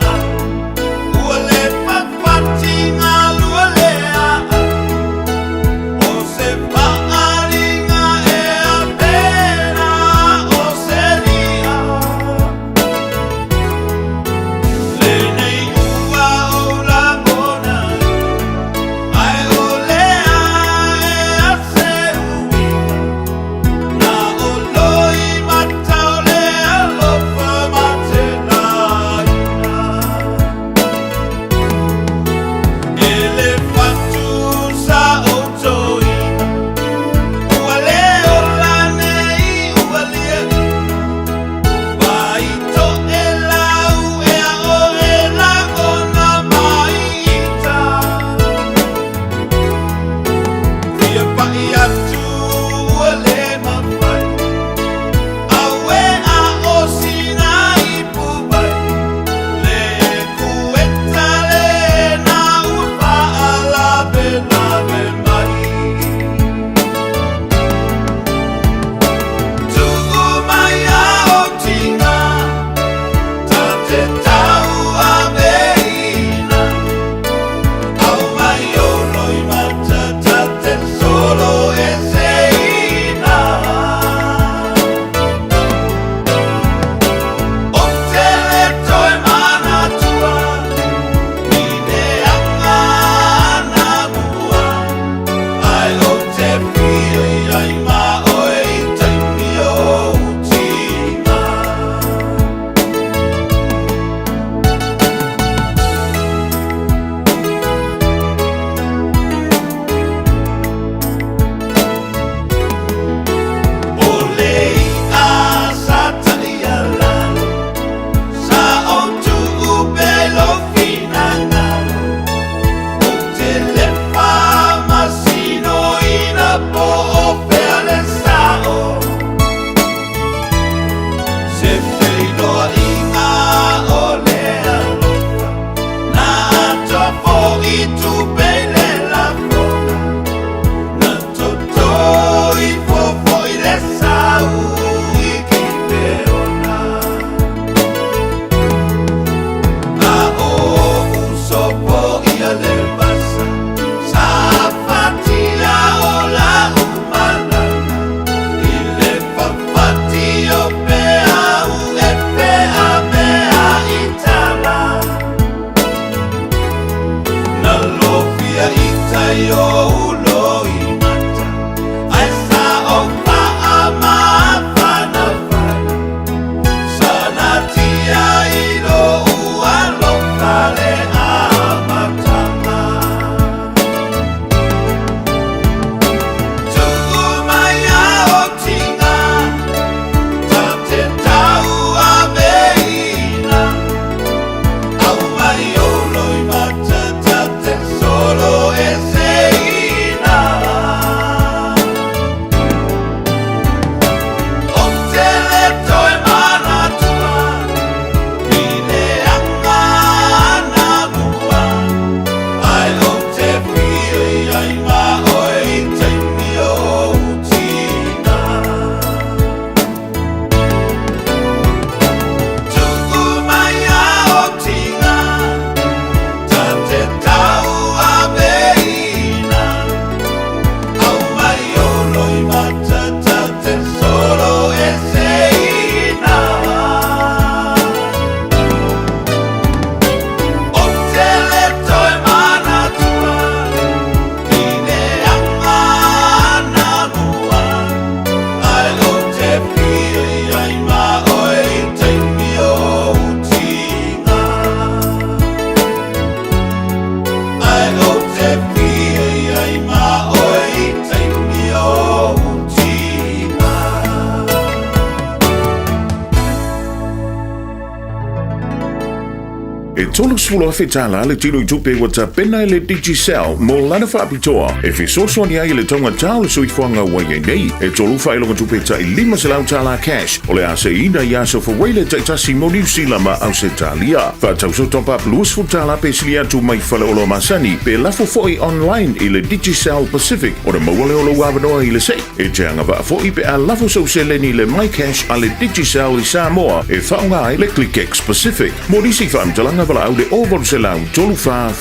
E tolu sfulo fetala le tino tupe wata pena le Digicel mo lana fa apitoa. E fi soso ni ai le tonga tau le suifuanga wai nei. E tolu fa ilonga tupe ta ilima se lau tala cash. Ole a se ina ya so for wele ta tasi mo ni silama au se talia. Fa tau so top up luas futala pe silia tu mai fale olo masani. Pe lafo foi online i le Digicel Pacific. O le mawale olo wabanoa i le sei. E te anga va foi pe a lafo so se leni le my cash a le Digicel i Samoa. E whaunga ai le ClickX Pacific. Morisi whaamtalanga wala au le over se lau tolu fa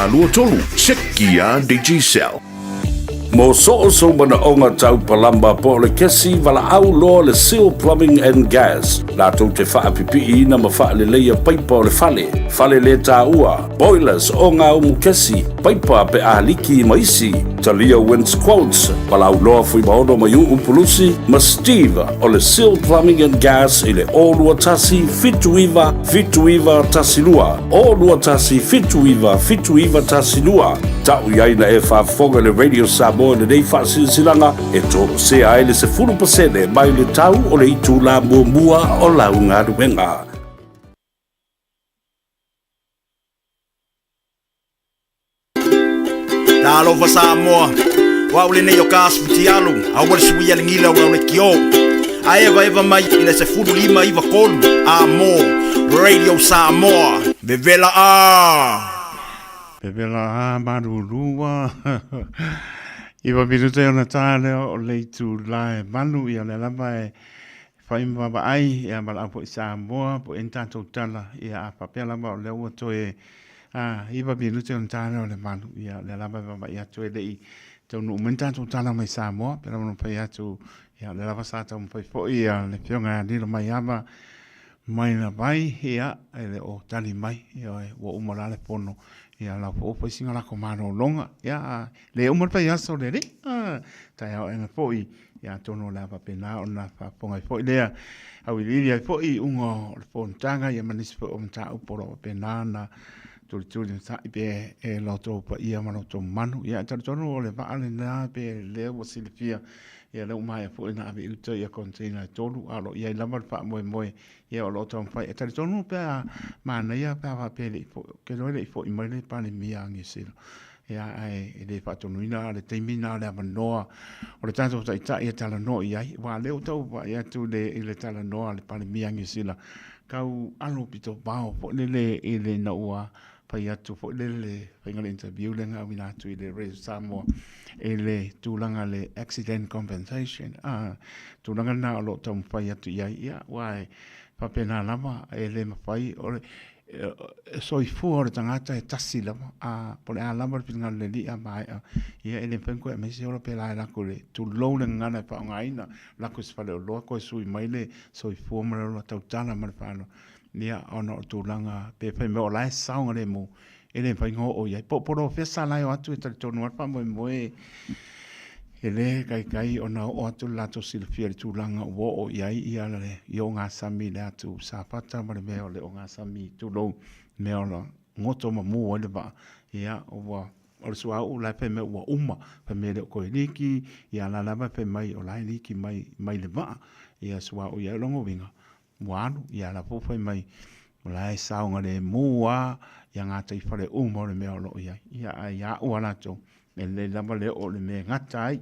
lua tolu. Sekia Digicel. Mo so mana onga tau palamba po le kesi wala au lo le Seal Plumbing and Gas. La tau te wha pipi na ma wha le leia paipa o le fale. Fale le tā ua. Boilers o ngā umu kesi. Paipa pe a liki maisi. Talia Wins Quotes. Wala au loa fui maono mai upulusi. Ma Steve o le Seal Plumbing and Gas i le o lua tasi fituiva tasi lua. O lua tasi fituiva tasi lua. Tau iaina e whafonga le Radio Samoa le nei whasilanga e tō se ai le se 10% mai le tau o le itu la mua o lau ngā ruenga. Talofa Samoa, waule nei o kasputi alu, awal suia le ngila ura le kio. A eva mai ina se 5 iwa kolu, amo, Radio Samoa, vevela a. Pepela a marurua. Iwa birute ona tāle o leitu lae manu i ole lama e whaima ba ai e amala po i Samoa po entato tala i a papela ma o leo to e iwa birute ona tāle o le manu i ole lama ba i atu e lei tau nu umentato tala mai Samoa pera mono pai atu i ole lama sa tau mpai po i a le pionga nilo mai ama mai na vai ia e le o tali mai i oe wo umara le pono ia la po po singa la komano longa ia le umar pa ia so le ta ia en po i ia tono la pa pena ona pa ponga po le au ili ia po i ungo po tanga ia manis po o ta u po pena na tu sa be e lo to pa ia mano to manu ia ta tono le pa ale na pe le wo silfia ia le mai po ina be uto ia container tolu alo ia la mar pa mo ia o lo to fa e ta tonu pe mana ia pa pe le ke lo le fo i mai le pa le mia ngi silo ia ai le fa tonu ina le temina le manoa o le tanto ta ia tala no ia wa le to pa ia tu le tala no le pa le mia ngi silo kau alo pito bao po le na ua pa ia tu po le finga interview le nga wina tu le Radio Samoa ele tulanga le accident compensation tulanga na lo tam pa ia tu ia wai pa pena lama ele mapai o so i fu o tangata e tasi lama po le lama pinga le li mai ia ele penko e mesi o pe la ko le tu lo le ngana pa ngaina la ko sfale lo ko sui mai le so i fu mo lo tau tana ma pa no nia ono tulanga pe pe me o la saunga le mo ele pa ngo o ia po fe sala yo atu te tonu pa mo ele kai ona o atu la to silfia tulanga wo o ia le yo nga sami le atu sa pata ma me o le o nga sami tu lo me o ngoto ma mu o le ba ia o wa o sua o la pe me o uma pe me le ko liki ia la pe mai o la liki mai le ba ia sua o ia longo vinga wanu ia la po mai o la saunga le mua ia nga tai fale uma le me o lo ia o ala to le lama le o le me ngatai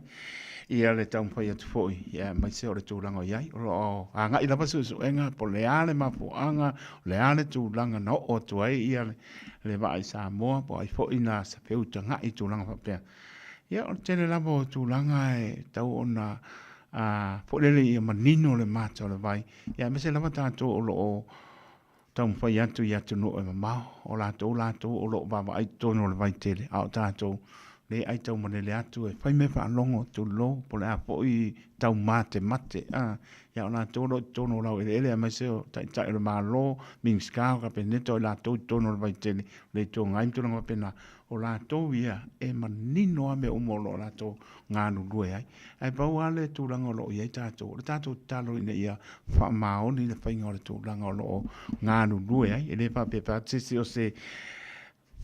ia le tau pai atu foi ia mai se o le tūlanga iai o anga i lapa su enga po le ale ma po anga le ale tūlanga no o tuai ia le vai Samoa po ai foi na sa peuta nga i tūlanga papea ia o tele lapa o tūlanga e tau ona po le ia manino le mata o le vai ia me se lapa tātou o lo o tau pai atu ia tunu e mamao o lātou o lo baba ai tono le vai tele au tātou le ai tau mane le atu e fai me wha longo tu lo po le apo i tau mate ia ona tono lau ele a mai seo tai le malo ming skao ka peneto la tau tono le vai tele le tō ngai tōna ngā pena o la tau ia e manino a me umolo la tau ngānu lue ai pau ale tūlanga lo iai tātou le tātou talo ina ia wha mao ni le whainga o le tūlanga lo ngānu lue ai ele pa pepa tisi o se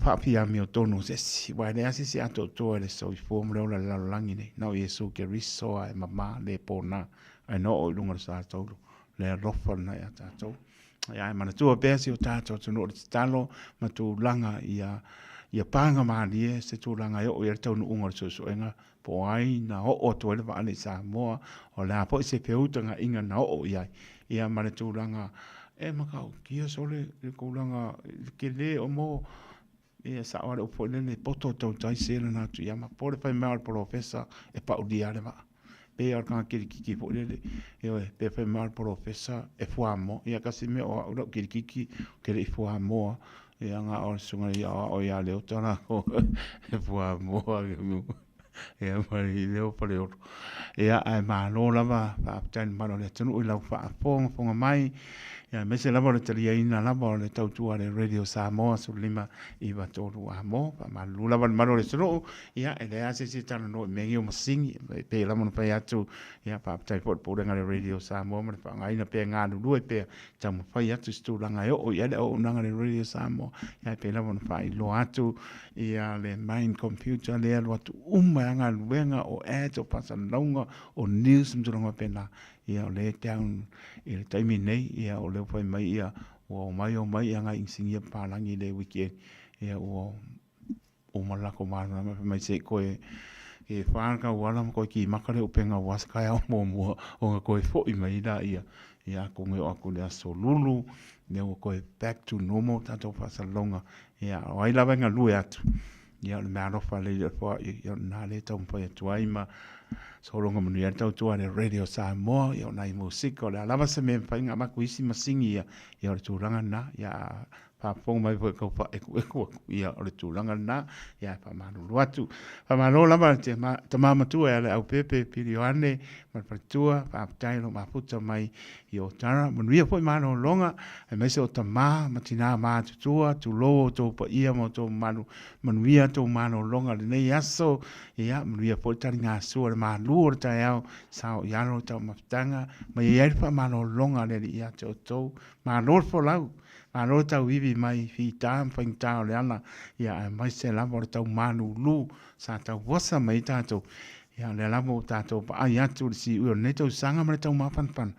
Papia mio tono sesi wa le asi se ato to le so i form le la langi nei na Yesu ke riso ai mama le pona ai no o lunga sa to le rofa na ya ta to ia mana tua pesi o tātou tunu o te talo ma tu langa ia panga maani se tu langa o ia tau nuunga o suenga po ai na o to le va le Samoa o la po se peutanga inga na o ia mana tu langa e makau kia sole le ko langa ke le o mo ia sa ora o po le poto tau tai se na tu ia ma po le fai mal professor e pa o dia le va pe ar kan ki po le pe fai mal professor e fuamo ia kasi me o ki ke le fuamo ia nga o sunga ia o ia le tona ko e fuamo ia mari leo pale o ia ai ma no lava pa tan ma no le tunu i lau fa fonga mai ia me se lava le talia ina lava le tautua le Radio Samoa su lima i va tolu a mo pa ma lu lava ma no le tunu ia e le ase se tana no me o masingi pe lava no pa atu ia pa tai po le Radio Samoa ma pa ngai na pe nga lu e pe tamu pa atu stu langa o ia le o nanga le Radio Samoa ia pe lava no pa i lo atu ia le main computer le lo atu anga luenga o o pasalonga o news mtulonga pena ia o le town i le taimi nei ia o le fai mai ia o mai anga insingia palangi le wiki ia o malako mana mai se koe e whanaka wala ko ki makare o penga waskai o mo o koe fo i mai da ia ko me o ko le aso lulu ne o koe back to normal tato pasalonga ia o ai lava nga lue atu ia le mea rofa le fo ia na le tau mpa tuai ma so longa manu ia tau tua le Radio Samoa ia nai musika le alava se me mpa inga maku isi masingi ia o le tūranga na ia pa pong mai po ko pa eku ia o le tūranga na ia pa manu luatu pa manu lava te mama tua ia le au pepe pirioane ma pa tua pa taino ma puta mai i o tara manu ia po manu longa e mai se o tama matina ma tua tu lo to pa ia mo to manu ia to manu longa le nei aso ia manu ia po tari nga su le manu o ta ia sao ia no ta mafutanga ma ia pa manu longa le ia to manu fo lau Aro tau iwi mai fi tam whaing tau le ana ia mai se lamo le tau manu lu sa tau wasa mai tātou ia le lamo tātou pa ai atu le si ui o ne tau sanga ma le tau mapanpan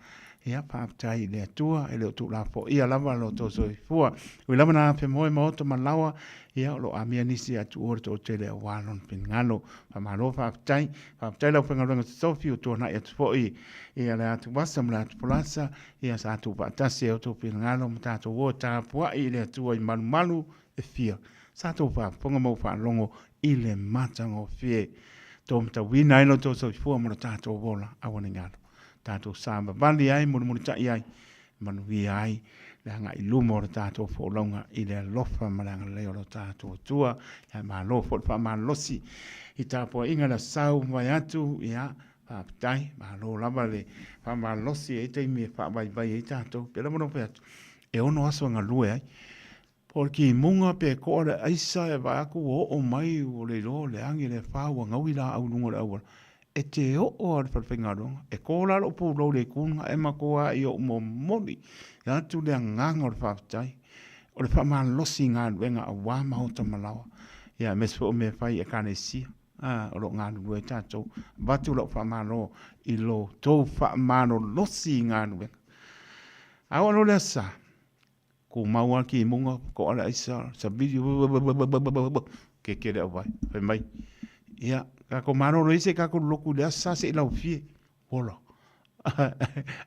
ia pa aptai le atua e le o tu la po ia lama lo to so fua ui lama na pe moe ma oto malawa ia lo amia nisi atu ore to te le walon pingalo pa malo pa aptai lau pengaronga sofi o tu na ia tu po ia le atu wasa mla atu polasa ia sa atu pa atasi o tu pingalo mta atu o ta pua i le atua i malu e fia sa atu pa ponga mau pa longo i le matango fie to mta wina ilo to so fua mra tato wola awane ngalo tato samba bali ai munu tai ai manui ai le hanga i lumo o tato fo longa i le lofa malanga leo lo tato tua ia ma lo fo pa ma losi i tapo inga la sau mai atu ia pa tai ma lo lava le pa ma losi e te mi pa vai vai i tato pela mono pe atu e ono aso nga lue ai porque munga pe ko le aisa e va ku o mai o le lo le angi le fa wa ngawi la au lungo au e te o ar perfengaro e ko la lo pu lo le kunga e ma ko a io mo moni ya tu le nganga o fa tai o le fa ma losi nga wenga wa ma o ta malawa ya me so me fai e kanesi o lo nga lu e tato va tu lo fa ma lo i lo to fa ma no losi nga wenga a o lo le sa ko maua ki munga ko ala isa sa video ke le vai fe mai ia ka ko maro ro ise ka ko loku le sa se la fie wala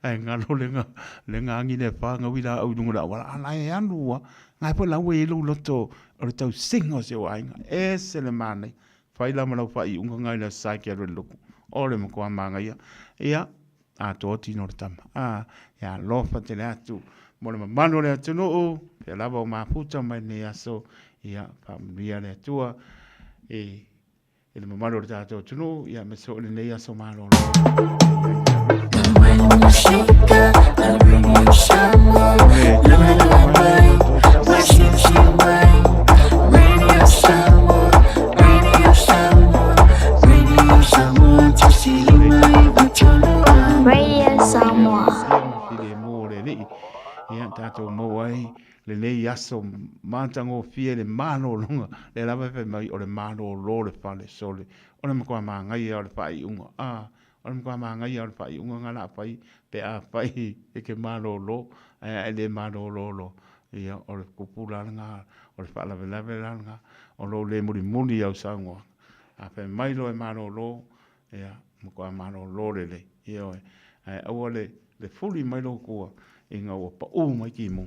ai nga lo le nga ngi le fa nga wila au dunga wala ala e anu ngai po la we lo to o tau singo se wa nga ese le mane fai la malo fa i unga ngai le sa ke ro loku o le mo ko manga ia a to ti no tama ya lo fa te le atu mo le mano le atu no pe lava o maputa mai ne aso ia familia le tua e le mano le atu no ia me so le ne aso malo when you shake up I bring you someone radio someone to see radio someone ia tato mo ai le nei aso mantango fie le mano longa le lava fe mai o le mano lo le fale sole o le mako ma ngai o le pai unga o o le kwa manga ia o le pai unga ngala pai pe a pai e ke malolo e le malolo ia o le kupula nga o le pala vela nga o lo le muri au sango a pe mai lo e malolo ia mo kwa malolo le ia o e au le fuli mai lo ko inga o pa o mai ki mo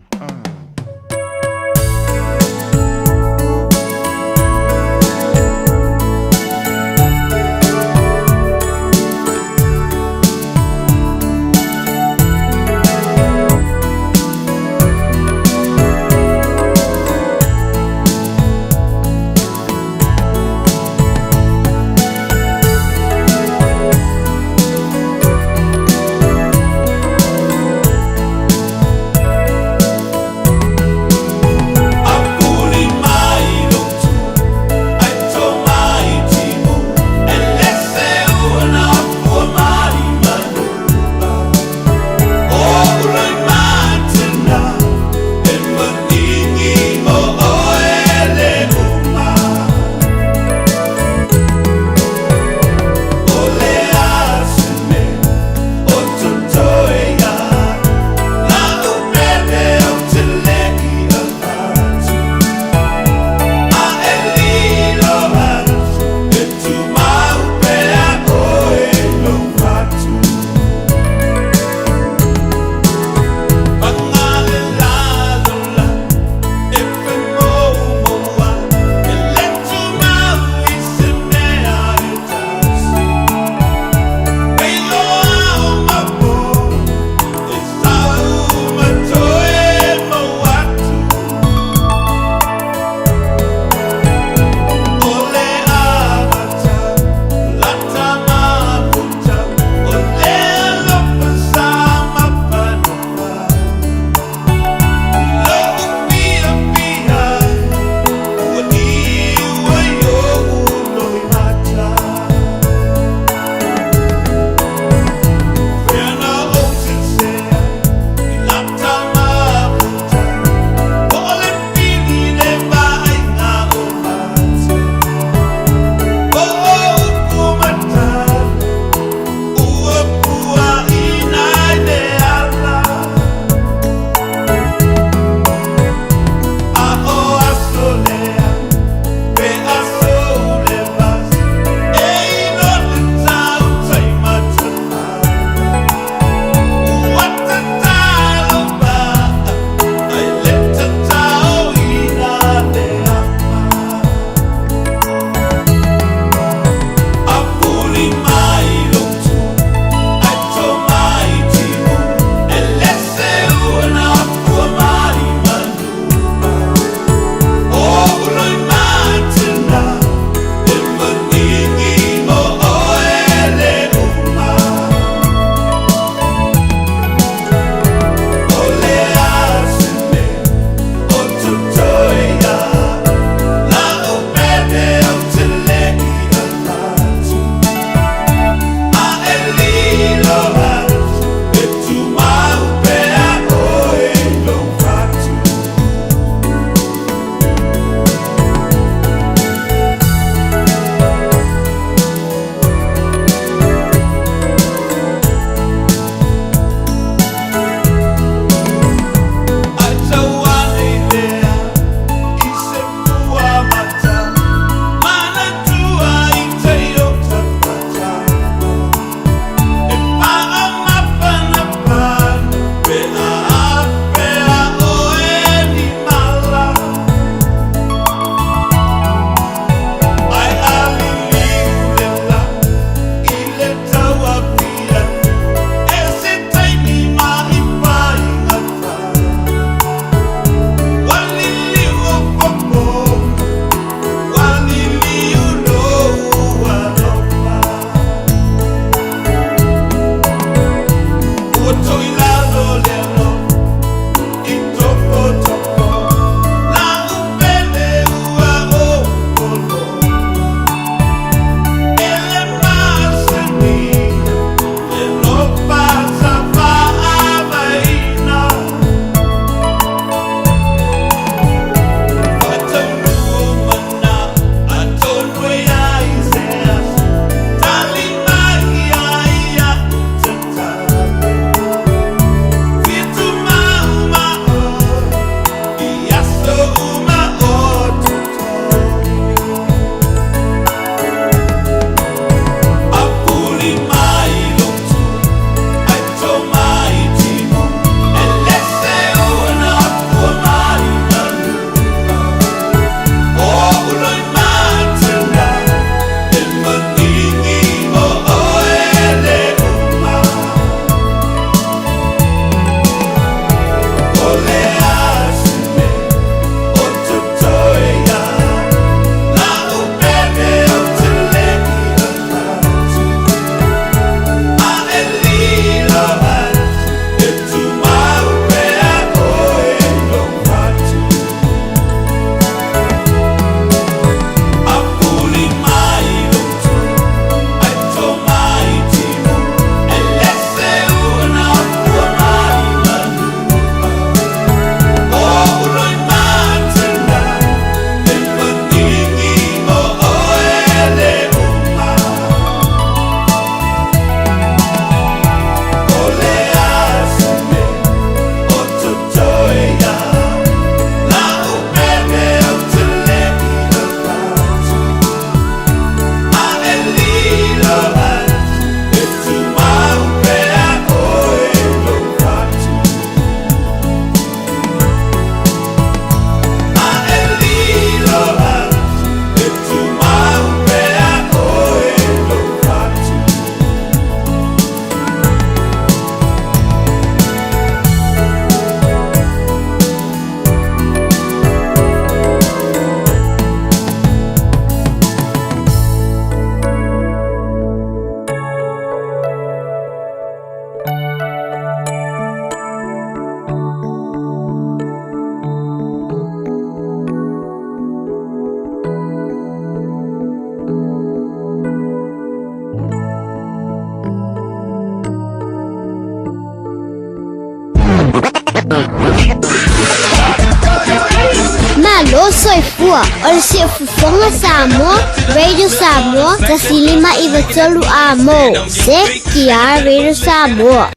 Samoa. O le si ufufonga Samoa, Radio Samoa, tasilima iwa tolu a mo. Se kia Radio Samoa.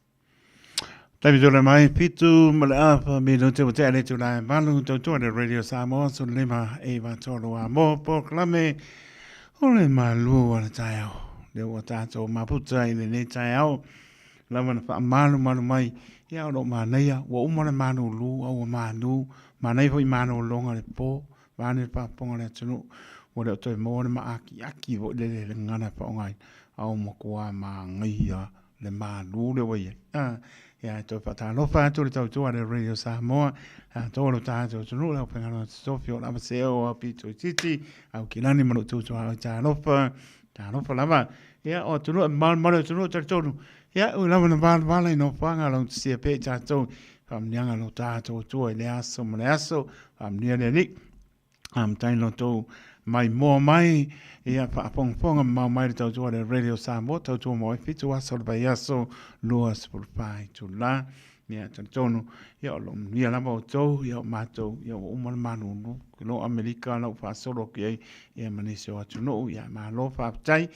Tabi tole mai pitu male apa minuto te ale tu lai malu to to Radio Samoa so lima iwa tolu a mo proclame ole malu ala tayo. Le wata to maputa ile ne tayo. Lama na malu mai ia o maneia wa umana manu lu au manu manai foi manu longa le po manu pa ponga le tunu o le to mo ma aki vo le ngana pa ngai au mo kwa ma ngia le manu le wai ia to pa ta no fa to to le Radio Samoa to lo ta to tunu la penga no sofio la se o pito titi au kilani mo to au ta no fa lava ia o tunu mal tunu tonu ia u lava na vale no fanga long sia pe cha to am nyanga lo ta to le aso mo le aso am nia le ni am tai lo to mai mo mai ia pa pong mai to le Radio Samoa to mo fitu aso ba aso lo as por pai to la ia tonu ia lo nia la mo to ia mato ia o manu no lo America lo fa solo ke ia manisio atu no ia ma lo fa tai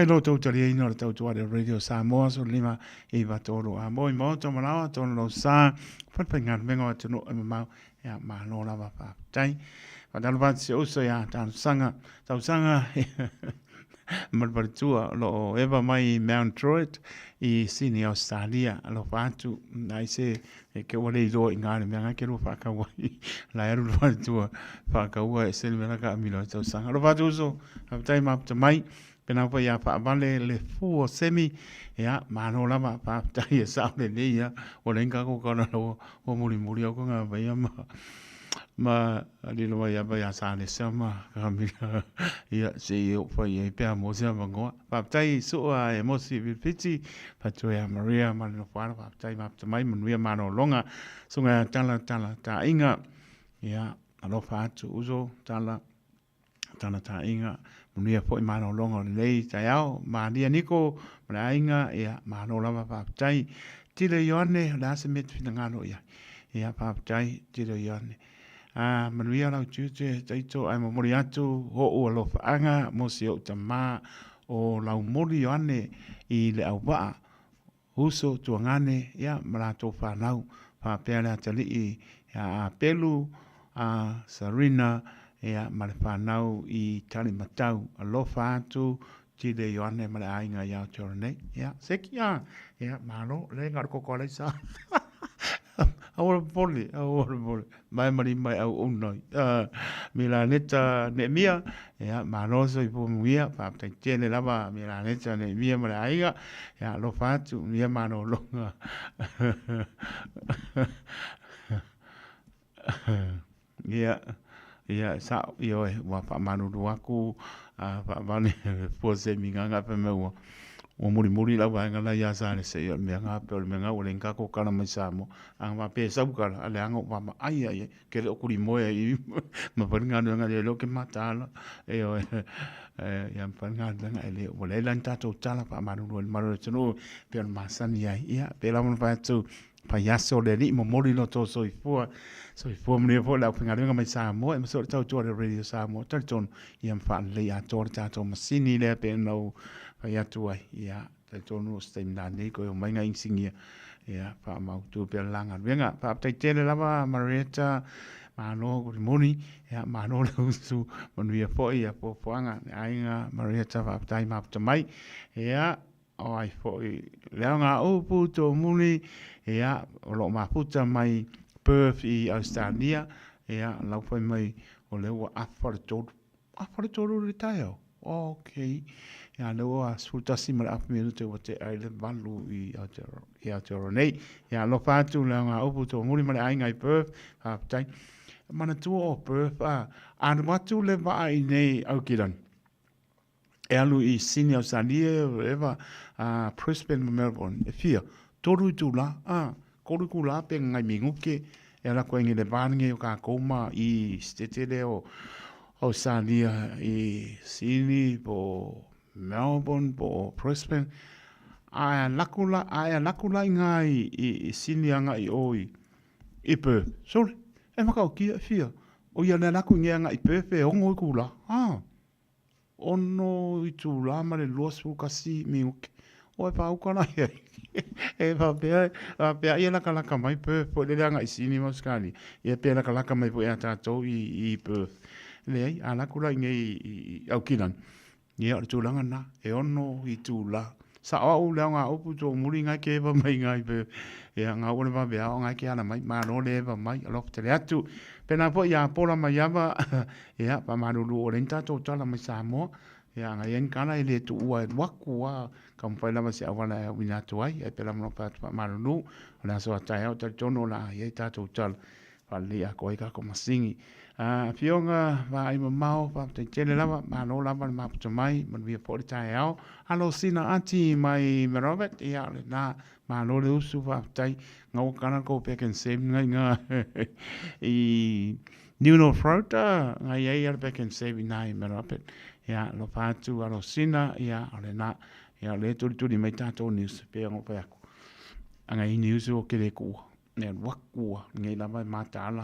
lo to le no to le Radio Samoa so lima e va tolo a mo to mana to lo sa fa pengan mengo atu no ma ia ma lo la va fa tai va dal va si o so ia tan sanga Malbartua lo eva mai Mount Troit I sini Australia lo fatu nai se ke wale do ingane me ngake lo fa ka wai la eru lo tua fa ka wa se me la ka mi lo to sanga lo fatu so tai map to mai pena pa ya fa vale le fu semi ya mano la ma fa tai sa le ni ya o le nga ko kana lo o muri o ko nga ba ya ma ali lo ya ba ya sa le sama ka mi ya se yo fa ye pe mo se ma ngo pa tai so a mo si vi piti pa to ya Maria ma no fa pa tai ma to mai mun wi ma no longa so nga tala ta inga ya alo fa tu uzo tala ta inga mun wi po ma no longa le ta ya ma dia niko ma inga ya ma no la pa tai ti le yone la se met fina ngalo ya pa tai ti le yone manuia lau tute taito ai mo mori atu ho o lo faanga mo si o tama o lau mori ane I le au waa huso tuangane ya marato whanau pa pēle atali ya pelu Sarina ya mare whanau I tali matau alofa atu tide yoane mare ainga ya torne ya seki ya malo le ngar ko kole sa awal poli mai mai au unoi mila neta ne mia ya manoso I po mia pa te tene lava mila neta ne mia mala aiga ya lo fatu mia mano longa ya sa yo wa pa manu aku pa vane po se minganga pe me o muri la wa ngala ya sa ne se me nga pe me nga o le nga ko kana mai sa mo ang va pe sa ka ale ang wa ma ai ke o kuri mo ai ma pa nga nga le lo ke matala e o ya pa nga nga ele o le lan ta to tala pa ma no tno pe ma san ya pe la mo pa tu pa ya so le ni mo mori no to so I fo me fo la nga nga mai sa mo e so to le Radio Samoa ta ton ya fa le ya to ta masini le pe no ya tu ya te tonu stem na ni ko mai nga insingia ya pa mau tu pe langa venga pa te tele lava Marietta mano ko moni ya mano lu su mon via fo ya po anga ainga Marietta pa tai map to mai ya ai fo le nga o puto muni ya lo ma puta mai Perth I Australia ya lau fo mai o le wa afar to retire okay ya lo a sultasi mal ap minuto o te island valu I Aotearoa nei ya lo fatu la nga opu to muri male ai ngai Perth ha tai mana tu o Perth an watu le va ai nei Auckland e alu I Sydney Australia eva Brisbane Melbourne e fia toru tu la koru kula pe ngai minguke e la ko ngi le vange o ka koma I stetele o Australia I Sydney po Melbourne po Brisbane aya lakula ngai I sinianga I oi I Perth sorry e maka o kia fia O ia le laku ngea nga i pepe ongo i kula. Ono i tū la ma le loa su kasi mi uke. O e whaukana ia. E whapea ia laka mai pepe. Po le leanga i sini mauskani. Ia pea laka mai po ea tātou i pepe. Le ai, a laku la inge i au kinan. Ia o tūlanga na. E ono i tū la. Sa au leo ngā upu tō muri ngai ke eva mai ngai pepe. Ia ngā ule ma bea o ngai ke ana mai. Mā no le eva mai. Alof te le atu. Pena po ia pola mai ava. Ia pa maruru o renta tō tala mai Samoa. Ia ngai en kana i le tu ua e waku wa. Ka mwhai lama se awana e wina tu ai. E pela mno pa maruru. O le aso atai au tari tono la. Ia i tātou tala. Pa le a koe kako masingi. Fionga va ai mamao pa te tele lava ma no lava ma puta mai ma via pori tai ao alo sina anti mai Robert ia le na ma no le usu va tai ngau kana ko pe ken sem ngai nga I New North Road ngai ai al pe ken sem nai Robert ia lo patu alo sina ia le na ia le tu mai tato news pe ngo pe aku ngai news o ke le ku ne wakua ngai la mai matala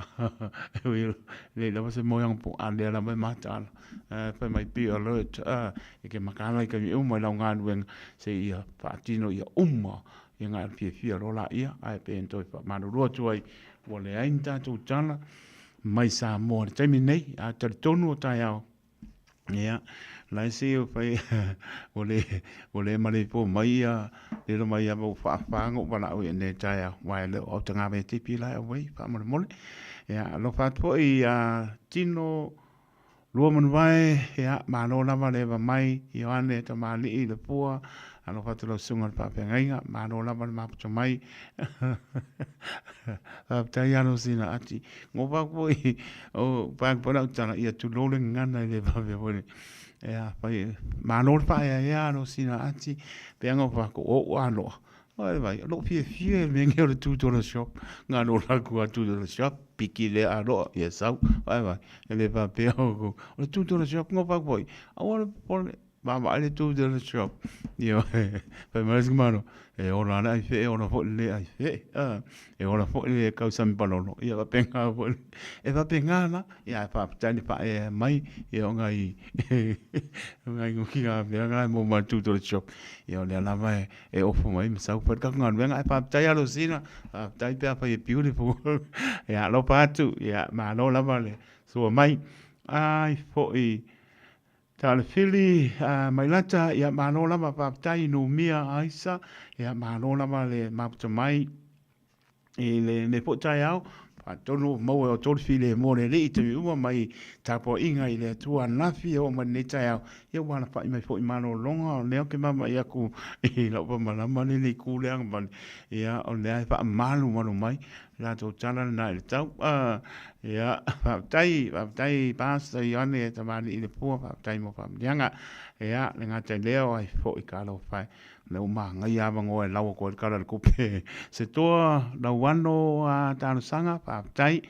le la se moyang po ande la mai matala fa mai be alert e ke makana ke u mai la ngan wen se ia patino ia ia ngai fia rola ia ai pe ento pa manu rotu ai wole ainta tu tana mai sa mo te mi nei a te tonu tai ao ia lai se o fai ole male po mai a le mai a mo fa ngo bana o ne tai a wai le o tanga me tipi lai away fa mo mole ia lo fa po I tino lo mon vai ia ma no na vale va mai I ane ta mali I le pua ano fa lo sunga pa pe ngai ma no la ma po mai a tai ano sina ati ngo pa po o pa po na tana ia tu lo le ngana le va ve vole ia pai ma no pa ia no sina ati pe ngo pa ko o ano ai vai lo fie me nge o tu to shop nga no la ku tu to shop piki le a lo ia sau ai vai le va pe o tu to shop ngo pa poi a o Mama ale tu de shop. Io per me sgmano e ora ai fe ora fo le ai fe e ora fo le causa mi palono ia va penga e va penga na ia fa tani fa mai e ngai ngukia venga mo ma tu de shop io le la mai e o fo mai mi sa per ka ngan venga fa tai alo sina tai pe fa beautiful ia lo pa tu ia ma no la vale so mai ai fo Tale fili mai lata ia mano lama papatai no mia aisa ia mano lama le maputa mai le potai au pa tonu mau o tolu fili mo le I te uma mai tapo inga I le tua nafi o maneta au ia wana pa mai fo I mano longa o leo ke mama ia ku la pa malama le ku le ang ia o le ai pa malu manu mai la to tala na le tau ia papatai pasta I ane ta mani I le pua papatai mo pa mianga ia le ngata leo ai fo I kalo fai le uma ngai ava ngo e lau ko kala le kupe se toa la wano a tano sanga papatai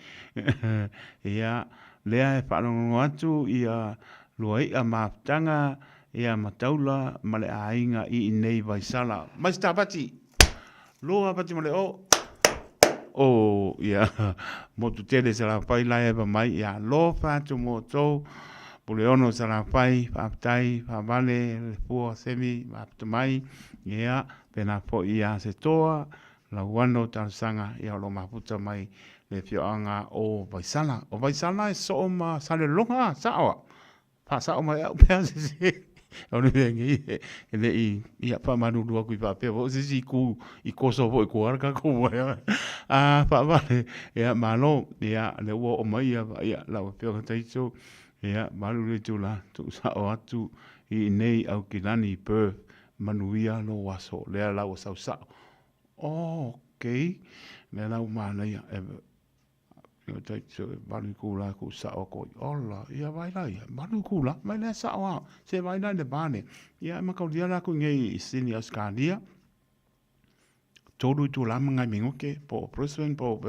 ia lea e whanongo atu ia luai a mafutanga ia mataula male a inga I nei vai sala mai stapati loa pati male ia motu tele sala pai la eva mai ia lo fatu moto pule ono sala pai papatai pavale le pua semi mafutamai ia pena po ia se toa la wano tansanga ia lo mafuta mai le fioanga o vaisala e so ma sale longa sawa pa sawa mai au pe se o ne ngi ele I pa manu dua ku pa pe o si ku I koso vo ku arka ku a pa vale ia malo ia le o mai ia la pe o taiso ia malu le tula tu sa o atu I nei au kilani per manuia no waso le la o sa okay le la umana ia Yo tai so manu kula ku sa o ko ola ia vai la ia manu kula mai le sa o se vai na de bane ia ma ka dia la ku ngai sini Australia todo tu la ngai mingo ke po Brisbane po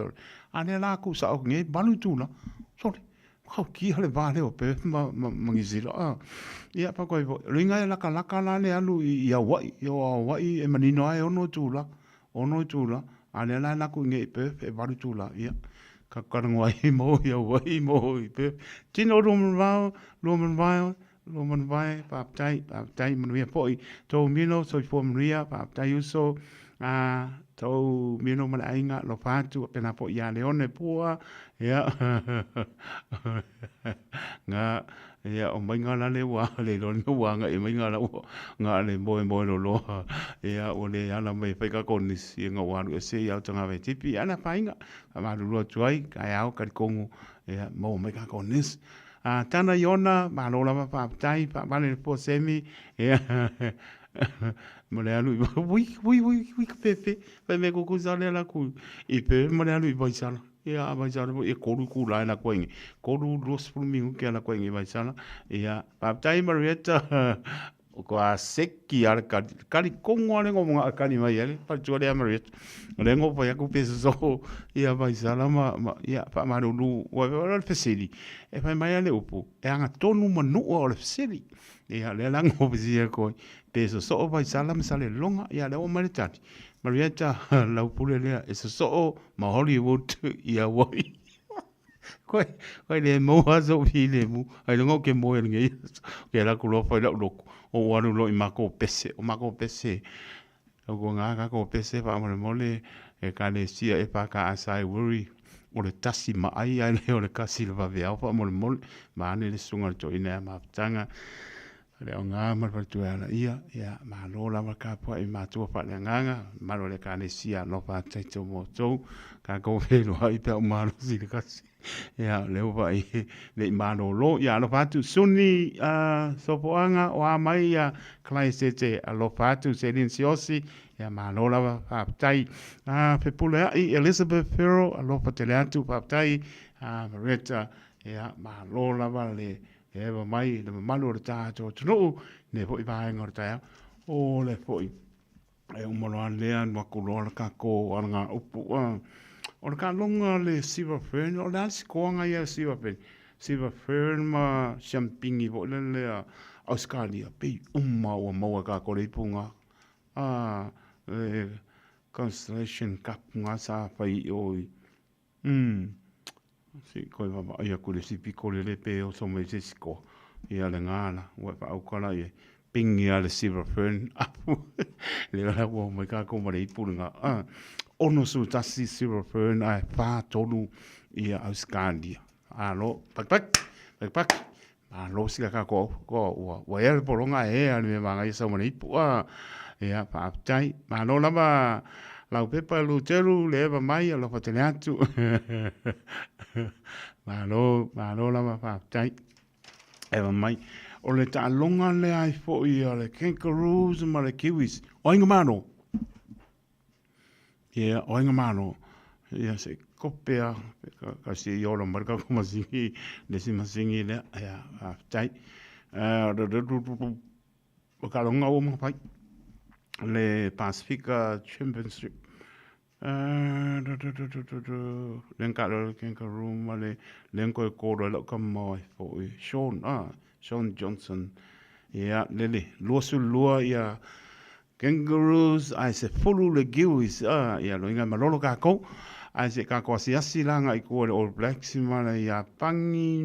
ane la ku sa o ngai manu tu la sorry kau ki hale vale o pe mangizira ia pa ko ringa la la le alu ia wai e manino ai ono tu la ane la ku ngai pe e valu tu la ia ka karangwai mo ia wai mo i pe tino roman vai pa tai manuia poi to mino so fo manuia pa tai uso to mino mana ainga lo patu pena po ia leone pua ia nga ia o mai ngala le wa le lo no wa nga e mai ngala o nga le mo lo ia o le ana mai pe ka koni si nga wa ru se ia tanga ve tipi ana painga ma lu tuai ka ia o ka kongu ia mo mai ka koni tana yona ma lo la pa tai pa vale po semi ia mo le alu wi pepe pe me ko kuzale la ku i pe mo le alu vai sala ia vai sala e koru ku la na koingi koru los fu mi ke na koingi vai sala ia pa tai marieta ko a seki ar kali kongo ale ngo nga kali mai ele pa jole marieta le ngo pa ku peso so ia vai sala ma ia pa marulu wa wa fesili e pa mai ale upu e anga tonu manu o le fesili ia le lango bizia ko peso so vai sala ma sale longa ia le o maritati marieta la upule le e so ma Hollywood ia wai koi le mo aso vi le mu ai ngo ke mo nge ke la ku lo fa lo o waru lo i mako pese o mako pese o nga ka ko pese pa mo le e ka le sia e pa ka asai worry o le tasi ma ai ai le o le kasi le va vea pa mo ma ne le sunga to ina ma tanga le o nga ma pa tu ala ia ma lo la ma ka po i ma tu pa le nga ma lo le ka le sia no pa tai to mo to ka ko ve lo ai pa ma lo si le kasi ia le va i le mano lo ia lo fatu suni so poanga o mai ia klai sete lo fatu silenciosi ia mano la fa tai pe pula i Elizabeth Ferro lo fatele atu fa tai Marita ia malo la vale e va mai le malo ta to no ne po i va ngor ta o le po e un malo le an ma ku lo ka ko anga upu o ka longa le Silver Fern o la skoanga ia Silver Fern ma champingi vo le Australia pe o mo ka ko le punga Constellation Cup nga sa pai o si ko va ia ko le sipi ko le pe o so me siko ia le ngala o pa o kala ia pingi ale Silver Fern le la wo me ka ko ma le punga ono su tasi Silver Fern ai fa tonu ia Australia alo pak alo sila ka ko wa ia poronga e ani me manga isa mo ni pu ia pa tai ma no lava lau pepa lu teru le va mai alo fa tele atu ma no lava pa tai e va mai o le ta longa le ai fo ia le kangaroos ma le kiwis oinga mano ia oinga mano ia se kopea ka si yolo marka kuma singi le si masingi le ia tai o ka longa o mo pai le Pacifica Championship len ka lo kangaroo ma le len ko lo ka mo fo Sean Johnson ia le lua ia kangaroos ai se fulu le giwis ia lo inga malolo ka ko ai se ka ko si langa i ko le All Blacks ma le ia pangi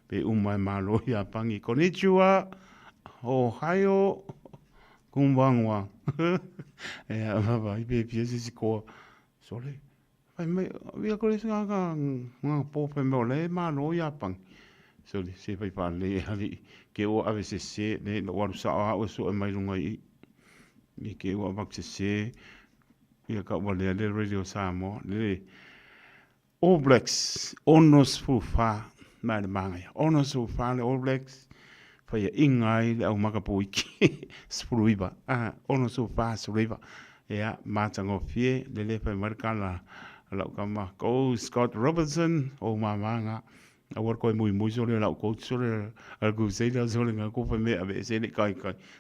pe umai malo ia pangi konnichiwa Ohio kumbangwa ia va i pe piesi si ko sole ai me via ko le nga po pe mo le malo ia pangi so se vai pa le ali ke o ave se ne no wa sa o so mai lunga i ni ke o va se ia ka wa le radio Samoa le All Blacks onos fufa mai manga onos fufa le All Blacks fa ia ingai le au makapuiki spruiba onos fufa spruiba ia matango fie le fa markala la kama ko Scott Robertson o manga a war ko muy sole la ko sole al go sei la sole nga ko fa me ave se le kai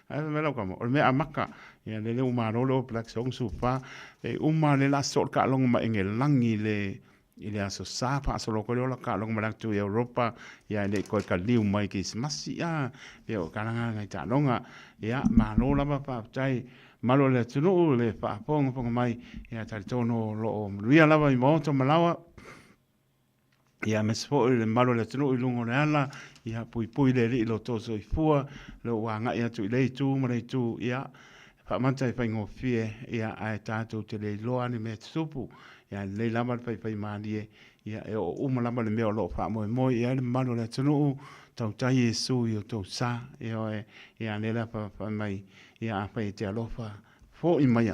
a me la kama o me amaka ya le uma lo black song sufa e uma le la sor ka long ma engel langi le ile aso sa pa so lo ko lo ka long ma tu Europa ya le ko ka liu mai ki smasi ya e o kana nga ta longa ya ma lo la pa tai malo le tunu le whaaponga ponga mai ia tari tono lo o manuia lava I maoto malawa ia mesfo le malo le tunu I lungo le ala ia pui le ri lo toso I fua le wanga ia tu le tu mare tu ia whaamanta I whaingo fie ia ai tātou te le loa ni me tupu ia le lama pai malie ia e o umalama le meo lo whaamoe moi ia le malo le tunu tau tai Yesu I o tau sa ia le la pa mai ia apa te alofa fo I mai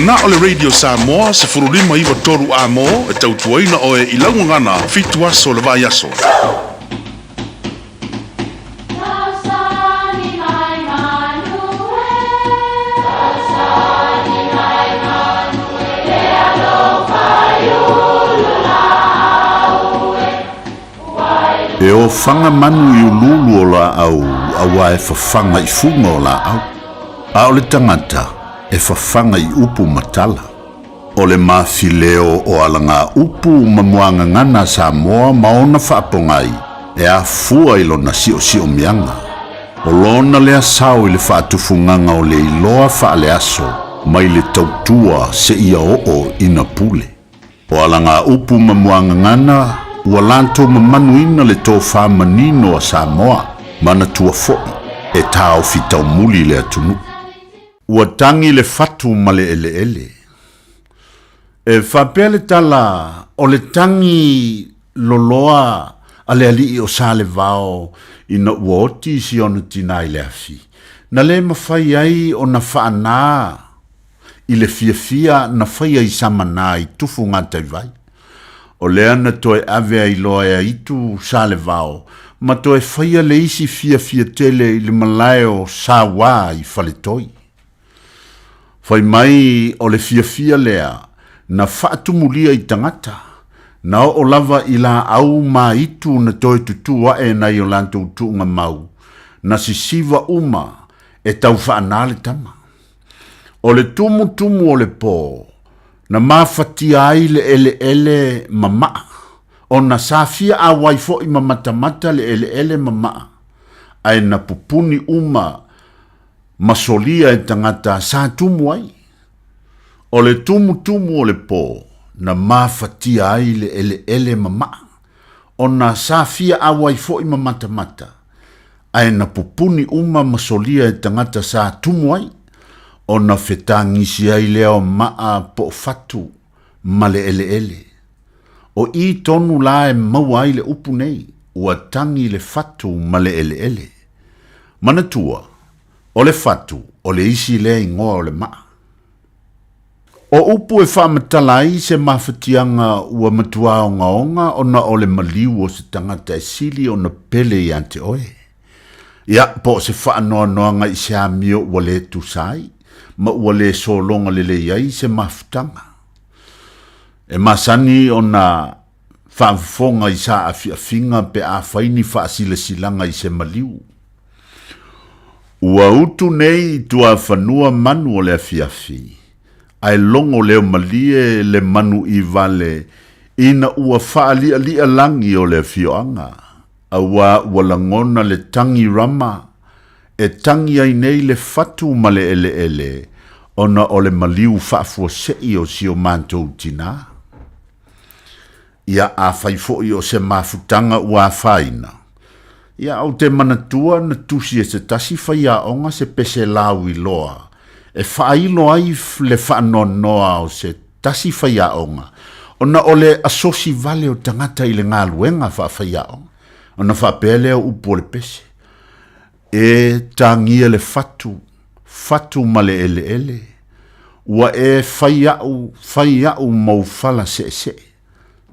Na ole Radio Samoa se furulima iwa toru amo e tautuaina oe I laungangana fitu aso le vai aso. E o fanga manu I ululu o la au awa e fafanga I funga o la au. A ole tangata e fafanga I upu matala. O le mafileo o alanga upu mamuanga ngana Samoa maona whaapongai e a fua ilo na sio mianga. O lona lea sao I le whaatufunganga o le iloa whaale aso mai le tautua se ia o ina pule. O alanga upu mamuanga ngana ua lanto mamanuina le tō whamanino a Samoa mana tua fo'i e tāo fitau muli le atunu. Ua tangi le fatu ma le ele. E whapea le tala o le tangi loloa ale ali o sale vao ina uoti si ona tina i le afi. Na le mawhai ai o na whaana i le fia na whai ai samana i tufu ngātai vai. O lea na toe ave ai loa e itu sale vao, ma toe whaia le isi fia tele i le malai o sawa i whaletoi. Whai mai o le fia lea, na whaatumulia i tangata, na o lava i la au ma itu na toe tutua e na i o lanto utunga mau, na si siva uma e tau whaanale tama. O le tumu o le po, na mafatia ai le ele mama, o na safia a waifo i mamata le ele mama, ai na pupuni uma masolia e tangata sa tumu ai. O le tumu o le po, na mafatia ai le ele mama, o na safia a waifo i mamata, ai na pupuni uma masolia e tangata sa tumu ai, o na whetangisi ai leo maa po fatu ma le ele. O i tonu la e maua ai le upu nei, ua tangi le fatu ma le ele. Manatua, o le fatu, o le isi le ingoa o le maa. O upu e whaamatala ai se mawhatianga ua matua o ngaonga o na o le maliu o se tangata e sili o na pele i ante oe. Ia, po se whaanoanoanga i se amio ua le tusai, ma ua le solonga le iai se mawhtanga. E masani o na whaamfonga i sa afinga pe a whaini whaasila silanga i se maliu. Ua utu nei tua whanua manu o le afiafi. Ai longo leo malie le manu i vale ina ua whaalia lia langi o le fioanga. Awa walangona le tangi rama e tangi ai nei le fatu ma le ele ona o le maliu whaafua sei o si o mantou tina. Ia a whaifoi o se mafutanga ua whaina. Ia au te manatua na tusi e se tasi whaia onga se pese lau i loa. E whailo ai le whaanonoa o se tasi whaia onga. Ona o le asosi vale o tangata i le ngā luenga whaia onga. Ona whapele o upo le pese. E tangia le fatu ma le ele. Ua e whaia u maufala se.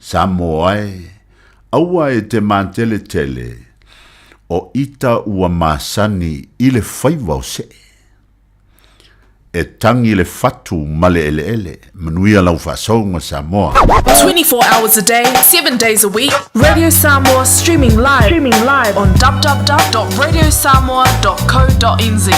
Sa moae, aua e te mantele tele, o ita ua masani i le whaiva o se. E tangi le fatu ma le ele, manuia lau whasaunga Samoa. 24 hours a day, 7 days a week, Radio Samoa streaming live on www.radiosamoa.co.nz.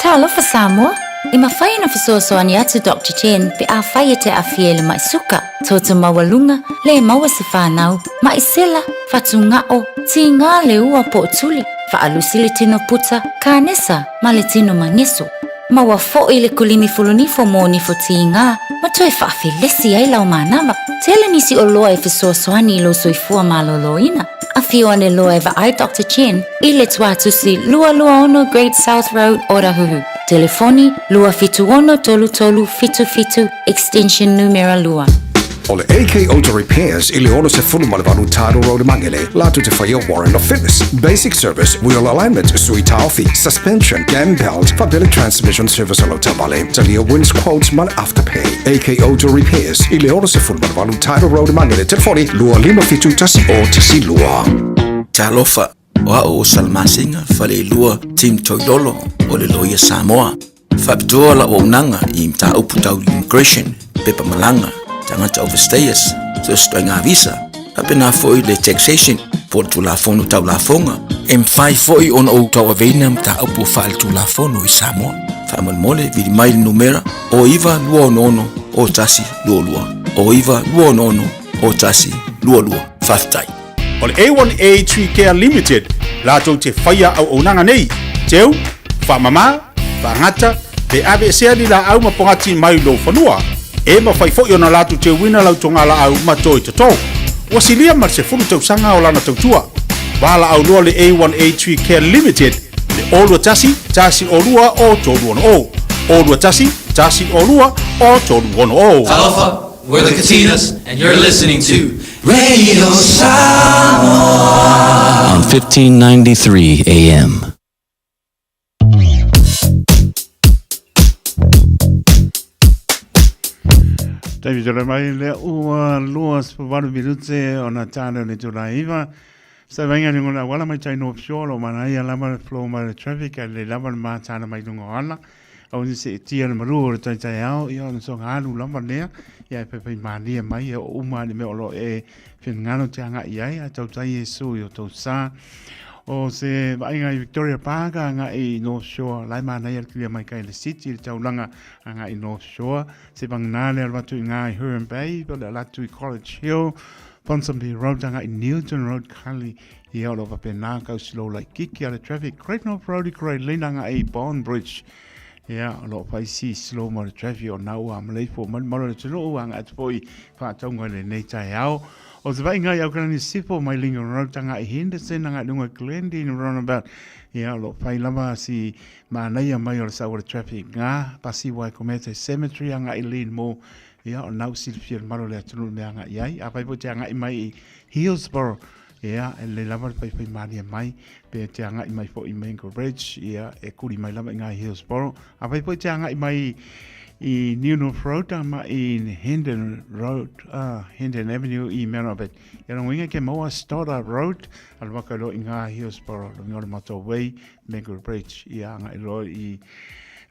Talofa Samoa, i mawhaina fisoasoani atu Dr. Chen pe a whaia te awhiele mai suka, tōta mawalunga, le maua se whanau, mai sela, fatu ngao, ti ngā le ua po tuli, whaalusi le tino puta, kānesa, ma le tino mangeso. Maua fo i le kulimi fulunifo mō nifo ti ngā, ma toi whaafilesi ai lau mānawa, tele nisi o loa e fisoasoani i lo soifua maloloina. A whio ane loa e ai Dr. Chen, i le tuatusi lua ono Great South Road, Orahuhu. Telefoni lua fitu ono tolu fitu, extension numero lua. O le AK Auto Repairs i le ono se fulu malevanu Taro Road Mangele, latu te whaia warrant of fitness. Basic service, wheel alignment, sui taufi, suspension, gam belt, fabili transmission service alo tabale, talia wins quotes mal afterpay. AK Auto Repairs i le ono se fulu malevanu Taro Road Mangele, telefoni lua lima fitu tasi o tasi lua. Talofa, wa o salmasinga fale lua Team Toidolo o le loia Samoa. Fapitua la o nanga i mta uputau immigration, pepa malanga, tangata overstayers, so stoinga visa, apena foi le taxation, por tu la fono tau la fonga, M5 foi on o tau avena mta upu fal tu la fono i Samoa. Famal mole vidi mail numera, o iva lua ono o tasi lua. O iva lua ono o tasi lua. Faftai. O le A1A Tree Care Limited, lato te whaia au onanga nei, teu, whamama, whangata, pe ave sea ni la au mapongati mai lo whanua, e ma whaifo i ona lato te wina lau tonga la au matoi tato. Wasilia mar se fulu tau sanga o lana tautua. Wala au loa le A1A Tree Care Limited, le olua tasi o lua o tolu ono o. Olua tasi o lua o tolu ono o. Talofa, we're the Katinas, and you're listening to Radio Samoa on 1593 AM. David Jeremiah le ua luas pawaru birute ona tana le tulaiva. Sa venga ni ngona wala mai chai no psolo mana ia lama flow mai traffic le lama ma tana mai dungo ala. Au ni se tia le maru tai tai au ia no so ngalu lama le ia pe pe mani mai o uma ni me olo e fin ngano tanga ia tau tai Yesu yo tau sa. O se vai ngai Victoria Park nga I North Shore lai mana ia klia mai kai le city le taulanga nga I North Shore se bang na le watu ngai Huron Bay but la tu College Hill Ponsonby Road nga I Newton Road Kali ia lo va pena ka slow like kiki ala traffic Great North Road Great Lane nga I Bond Bridge ia lo fai si slow mo traffic o now am late for man mo le tlo nga at poi fa tonga le nei tai au o se vai ngai au kana ni sipo mai lingo road tanga I Henderson nga lunga Glendale roundabout ia lo fai lama si mana ia mai o sa traffic nga pasi wai Comete Cemetery nga I lean mo ia o now silfier malo le tulu nga ia a fai po te nga I mai Hillsborough ia le lama fai mani mai pe te nga I mai fo I Mango Bridge ia e kuri mai lama nga Hillsborough a fai po te nga I mai I New North Road ma in Hendon Road, Hendon Avenue I Merobet. Ia no winga ke moa Stoddard Road, al waka lo inga Hillsborough, lo ngore mato way, Mango Bridge, ia nga ilo I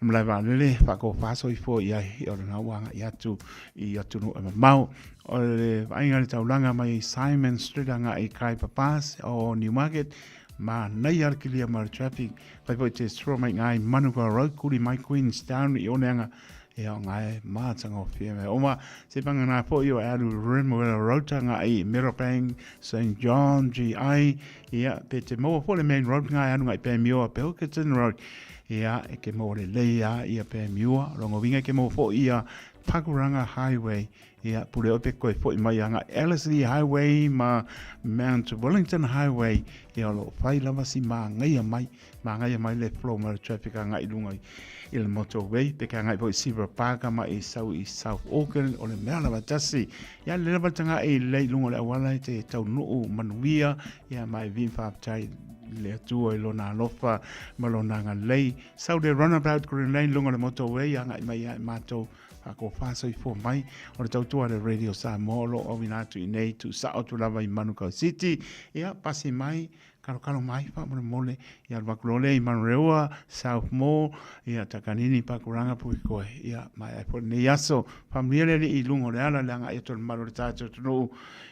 mlai vanele, whako whaso I fo ia o na wanga I atu no ema mau. O le ainga le taulanga mai Simon Street nga I Kai Papas o Newmarket, ma nei arkilia mar traffic, pai po te stro mai ngai Manuka Road, kuri mai Queenstown I onanga, ia ngai mātanga o whia mea. Oma, se panga nā po iwa aru Rimwell Road nga I Meropang, St. John, GI, ia, pe te moa po le main road ngai anu ngai Pēmioa, Pilkerton Road, ia, e ke moa le leia, ia Pēmioa, rongo winga ke moa po ia Pakuranga Highway, ia, pure ope koe po I mai anga Ellerslie Highway, ma Mount Wellington Highway, ia lo whai lama si ma ngai mai le flow ma traffic nga I lungai. Il motorway pe ka ngai po Silver Park ma I South Auckland o le mea lava tasi ia le lava tanga I lei lungo le awala te tau nuu manuia ia mai vin whaptai le atua I lona alofa ma lona nga lei sau le runabout Green Lane lungo le motorway ia ngai mai ia matou ako faso I fo mai o le tautua le Radio Samoa lo o winatu I nei tu sa o tu lava I Manukau City ia pasi mai kalo mai pa mole ia makulole I Manreua South Mall ia takanini pakuranga pu ko ia mai po ne yaso familia le I lungo le ala langa I to malo tato no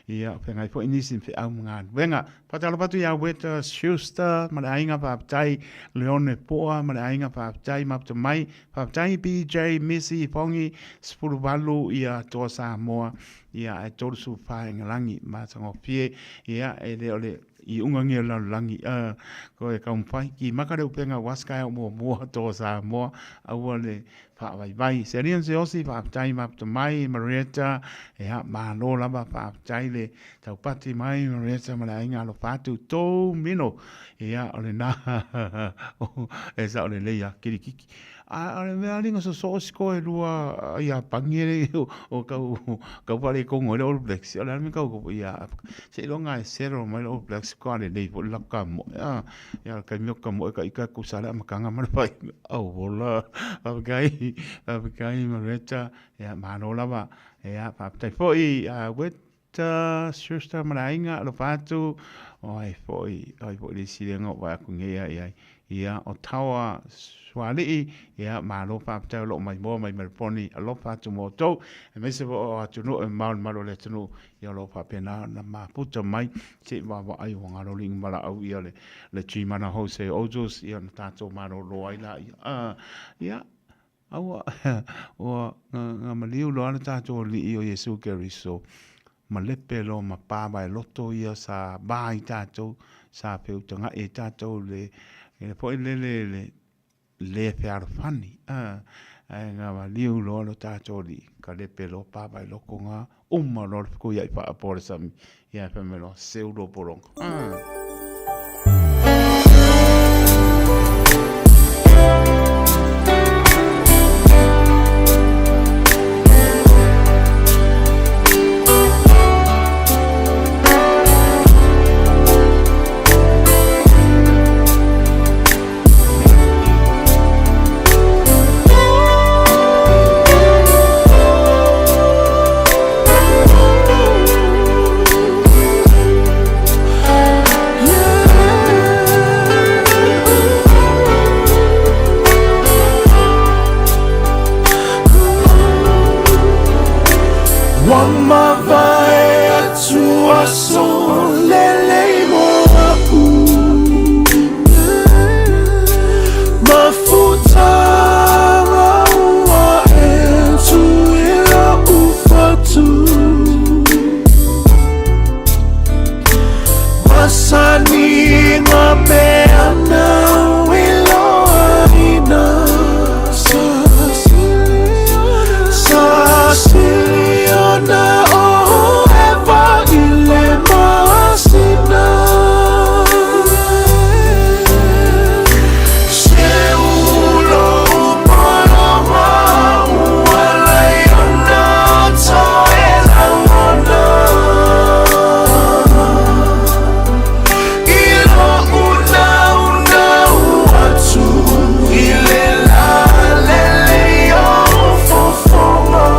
ia pengai po inisin fe au ngan venga patalo patu ia weta Schuster malainga pa tai Leone Poa malainga pa tai map to mai pa tai BJ Missy Pongi Spuluvalu ia to Samoa ia e tolu su fa ngalangi ma sango pie ia e le ole I unga ngia la langi ko e kaumpai ki makare upenga waskai o mo to Samoa au le fa vai serian se osi fa tai map to mai Marietta e ha ma no lava fa tai le tau pati mai Marietta malainga lo fatu to mino ia ole na e sa ole le ia kirikiki ale me alinga so sko e lua ia pangere o kau pare ko ngore All Blacks ala me kau ko ia se longa e zero mai All Blacks ko ale nei la ka mo ia ka mi ka mo ka ika ku sala makanga mar pai au vola agai Mareta ia manola va ia pa tai foi wet Schuster malainga lo fatu ai foi le silengo va ku ngia ia o tawa swali ia malo pa tau lo mai merponi a lo fa tu moto e me se o atu no malo le tunu ia lo pa pena na ma puta mai se va ai wanga lo ling mala au ia le chimana Jose Ojos ia na tato malo lo ai la ia au o nga maliu lo ana tato li o Yesu Keriso ma lepe lo ma pa ba loto ia sa bai tato sa pe utanga e tato le poi le per fani nga va liu lo tato li ka le pelo pa ba lo konga umma lo ko ia pa por sam ia pa me lo pseudo porong Wamavae atua so lele moa mafuta raua entu ila ufatu Masani ngameana wiloa ina Sasiliona o eva ile masina Seulo upalama uwalayona toelangona Ilo una watu ile lalele yo fofonga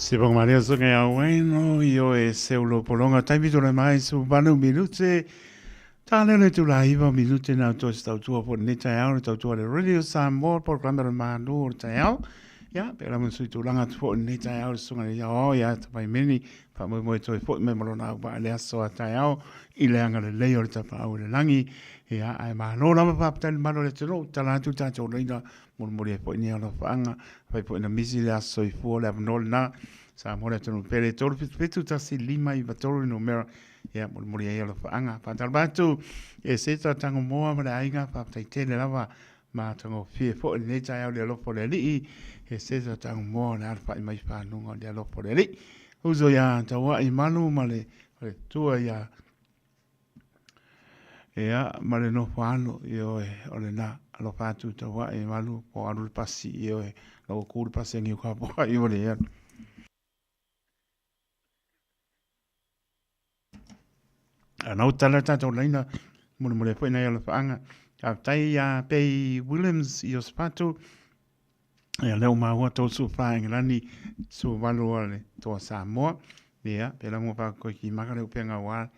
Se pong Maria so nga bueno io e se ulo polonga tai vito le mai su banu minute tale le tu la iva minute na to sta tu po ne tai au to tu le radio Samoa programma le manu tai au ya pe la mun su tu langa tu ne tai au so nga ya o ya ta pai mini pa mo mo to po me mo na ba le so tai au i le anga le le o ta pa au le langi ya ai ma no na pa tal ma le tro ta la tu ta to le na mo mo le po ni ala fa anga pai po na misi le so i fu le no na Samoa le tonu pele tolu fitu tasi lima I vatolu no mera ia mo ia lo faanga patalbatu e se tango moa ma ainga pa taitele lava ma tango fie fo le tai au le lo po le li e se tango moa na fa mai fa no le lo po le li uzo ya tawa I manu male tua ya ia male no fano io e ole na lo fatu tawa e malu po alu pasi io e lo ku pasi ngi ka po io le ya ana utala tato laina mo le foi na ia lo faanga a tai ya pe Williams io spatu e leo ma wa to su flying lani su valore to Samoa ia pe la mo pa ko ki makare upenga wa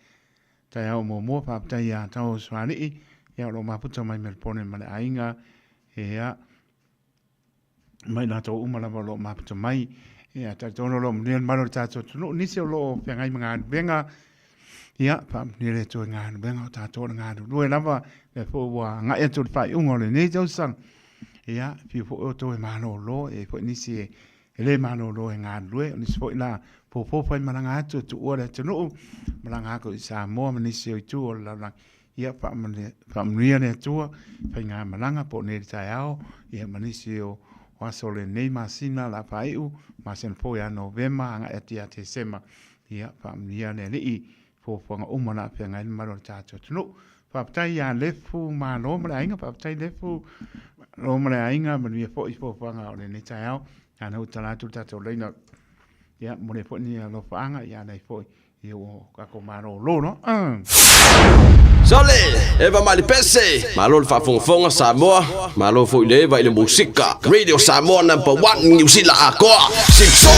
tai au mo pa tai ya to swani ia lo ma puto mai Melbourne ma ainga ia mai na to umala lo ma puto mai ia ta to lo mo ni malo ta to no ni se lo penga I manga benga ia pa ni le to nga benga ta to nga do lava le fo wa nga e to fa ungo le ni jo sang ia fi fo to e mano lo e fo ni si ele mano lo nga lue ni fo la po fa malanga to ora to no malanga ko sa mo ni si tu la la ia pa ni ne to fa nga malanga po ni ta ao ia mani si o wa so le nei masina la fa u ma sen fo ya novema nga etia te sema ia pa ni ne ni fo nga umana pe nga malo ta to no pa tai ya lefu ma no ma ainga pa tai lefu no ma ainga ma ni fo nga le ni tai ao ana utala tu ta to leina ya mo le fo ni lo fa nga ya dai fo io ka ko ma no lo no Sole, eva mali pese, malo fa fonga Samoa, malo fo ile va ile musika. Radio Samoa number 1 New Zealand akoa. Sipso.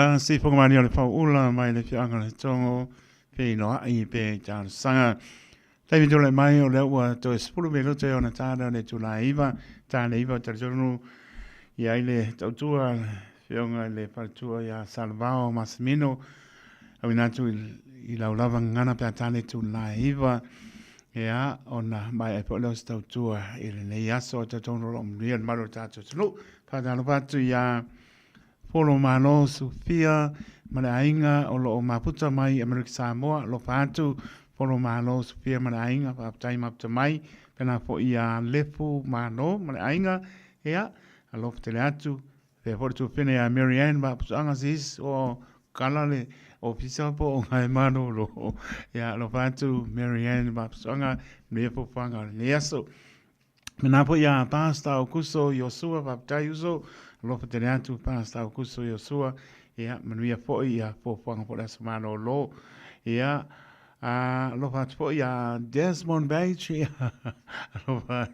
ia si whakamani o le whauula mai le whianga le tongo pe noa i pe tāna sanga. Tei vitu le mai o le ua to espulu me lote o na tāna le tula iwa, tāna iwa tarjonu i aile tautua whionga le partua ia Salvao Massimino au inatu i laulava ngana pe tāne tula iwa ia ona mai e po leo tautua i le nei aso tatono lo mria maro tātou tunu pātano pātu ia Polo malo Sofia mana ainga o lo maputa mai America Samoa lo patu polo malo Sofia mana ainga pa time up to mai pena fo ia lefu malo mana ainga ia alo tele atu pe portu pene a Marianne ba anga sis o kalale ofisa po ngai mano lo ia lo patu Marianne ba anga lefu panga leso mena po ia pasta o kuso Yosua ba tayuso lofa te atu pasta o kuso Yosua ia manuia foi ia poanga po la semana lo ia lofa po ia Desmond Beach ia lofa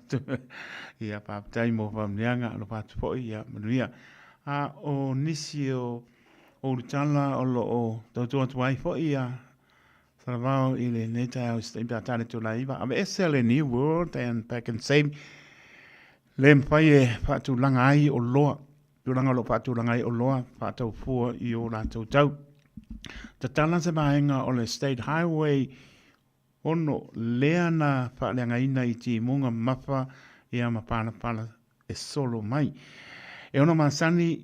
ia pa taimo famlianga lofa po ia manuia o nisio o tala o lo o to wai fo ia Salvao ile neta o stempa tale to laiva ave SL New World and back and same lem fai fa tu langa ai o loa Turanga lo patu rangai o loa, patau fua I o rātou tau. Ta tala se maenga o le State Highway, ono leana whaaleanga ina I ti munga mawha ia mapana pala e solo mai. E ono masani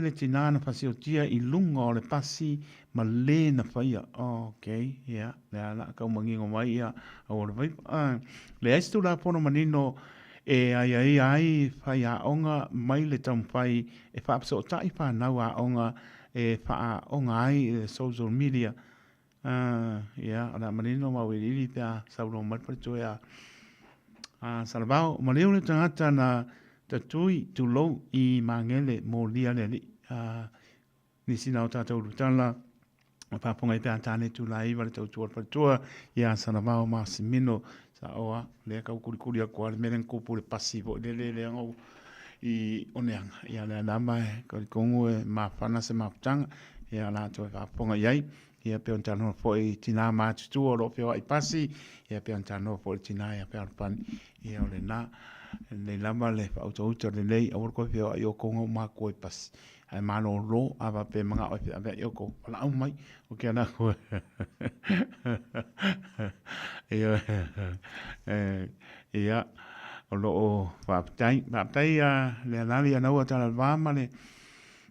le tinana pasiotia I lunga o le pasi ma le na whaia. Okay, yeah, lea la kau mangingo mai ia o le vaipa. Le aistu la pono manino e ai fai a onga mai le tampai e whaapso o tai whanau a onga e wha onga ai social media ana manino mawiriri pia saulo marpato a Salvao maleo le tangata na tatui tulo I mangele mo lia le nisina o tātou rutala papunga I pia tāne tūlai wale tau tuarpatua ia Salvao Massimino oa le ka kuri a kwa meren ko pure pasivo le ngau I oneanga ia le namba ko kongo e ma fana se ma tanga ia la to ka ponga yai ia pe on tano fo I tina ma tu o lo pe I pasi ia pe on tano fo tina ia pe pan ia le na le lamba le auto le lei o ko pe o kongo ma ko I pasi ai malo lo ava pe manga o pe yo ko la au mai o ke ana ko ia o lo o whaptai le anali anau a tala wāma le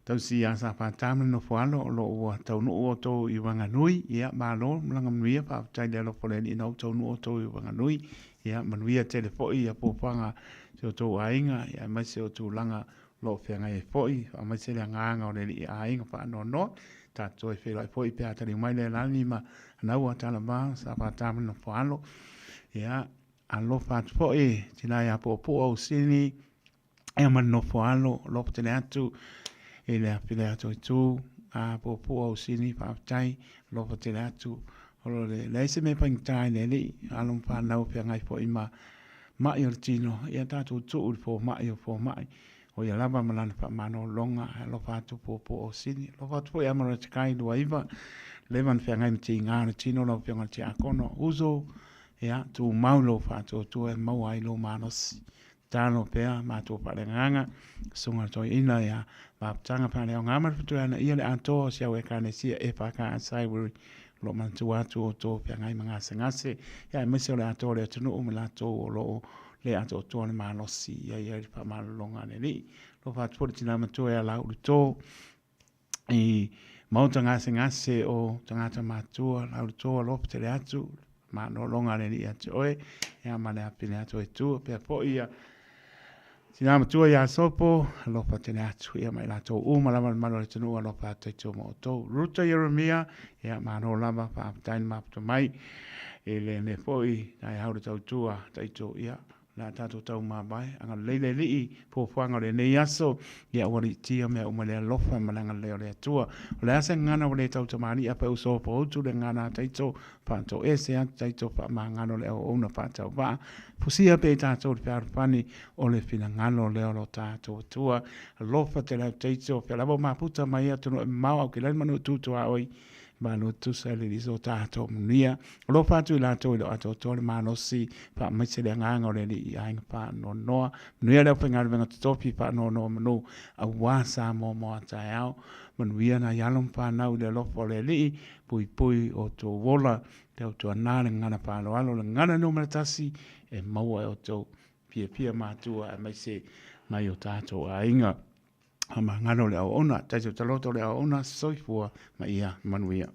tau si a sa whātāma no whālo o lo o tau no o tō I Wanganui ia mālo malanga manuia whaptai le alo pole ni nau tau no o tō I Wanganui ia manuia telefoi ia pōpanga se o tō ainga ia mai se o tō langa lo whianga e foi a mai se le nganga o le I ainga wha no no tātou e whelo e foi pe atari mai le lani ma anau a tala wā sa whātāma no whālo ia alo fatu po tina ia po o sini e man no foalo lo tene atu e le apile atu tu a po o sini pa tai lo tene atu o le se me pang tai le li alo pa nau pe ngai po ima ma yo tino ia tatu tu po ma o ia lava malana pa mano longa lo fatu po o sini lo fatu po ia mara kai do iva levan fe ngai mti ngana tino lo pe ngai akono uzo ia tu maulo fato tu e mau ai lo manos tano pea ma tu pale nganga sunga to ina ia ba tanga pale ngama tu ana ia le anto sia we kana sia e pa ka sai we lo man tu atu to pe ngai manga ngase ia me se le anto le tu no me la to lo le ato to le manos ia pa mal longa ne ni lo fa tu tina ma tu ia la to e mau tanga ngase o tanga ma tu la to lo te le atu ma no longa le ia toe ia ma le apine atu e tu pe po ia tina ma tu ia sopo lo pa tene atu ia mai la to u ma la ma le tunu lo pa te tu mo to ruta Jeremia ia ma no lava pa tain ma to mai e le ne foi ai hau tau tua tai to ia la tātou tau mābai, anga leile lii, pōwhanga le nei aso, ia wari tia mea umale alofa malanga leo le atua. O le asa ngana wale tau tamari apa uso po utu le ngana taito, pātou ese atu taito pa ma ngano leo ona pātau paa. Pusia pe tātou le piarupani o le fina ngano leo lo tātou atua. Alofa te leo taito, pia labo maputa mai atu no mau au ki lai manu tutu a oi. Bano tu sa le riso tātou munia. Lo pātu i lātou i lo ato tōle mānosi pa maise le nganga o le li i ainga pā no noa. Munia leo pengar venga tutopi pa no noa manu a wasa mo mo atai au. Manuia na yalom pā nau le lopo le li pui pui o tō wola te o tō anāre ngana pā lo alo le ngana no maratasi e maua e o tō pia pia mātua e maise mai o tātou a inga. Ama ngano le au ona, taito taloto le au ona, soifua ma ia manuia.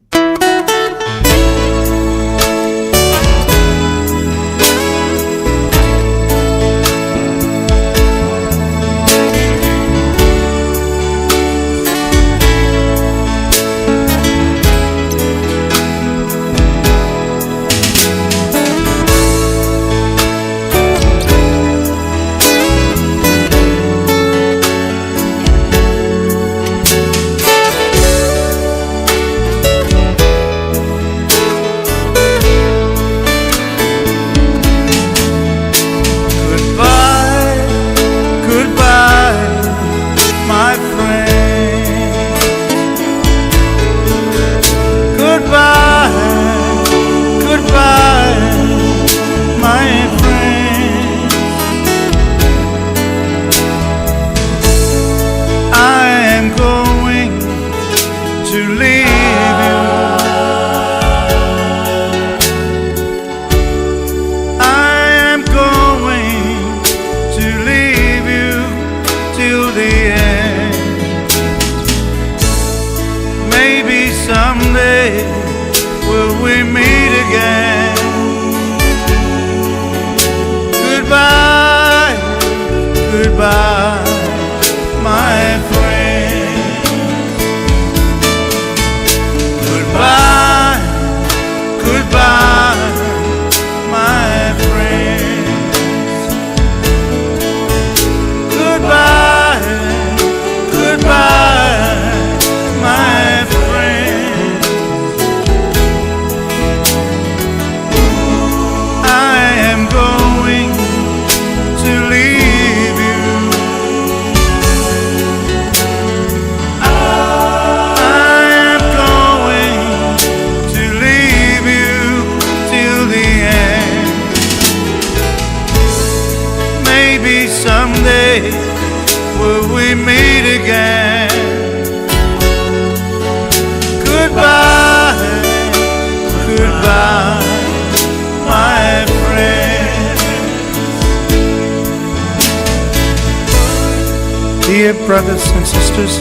Dear brothers and sisters,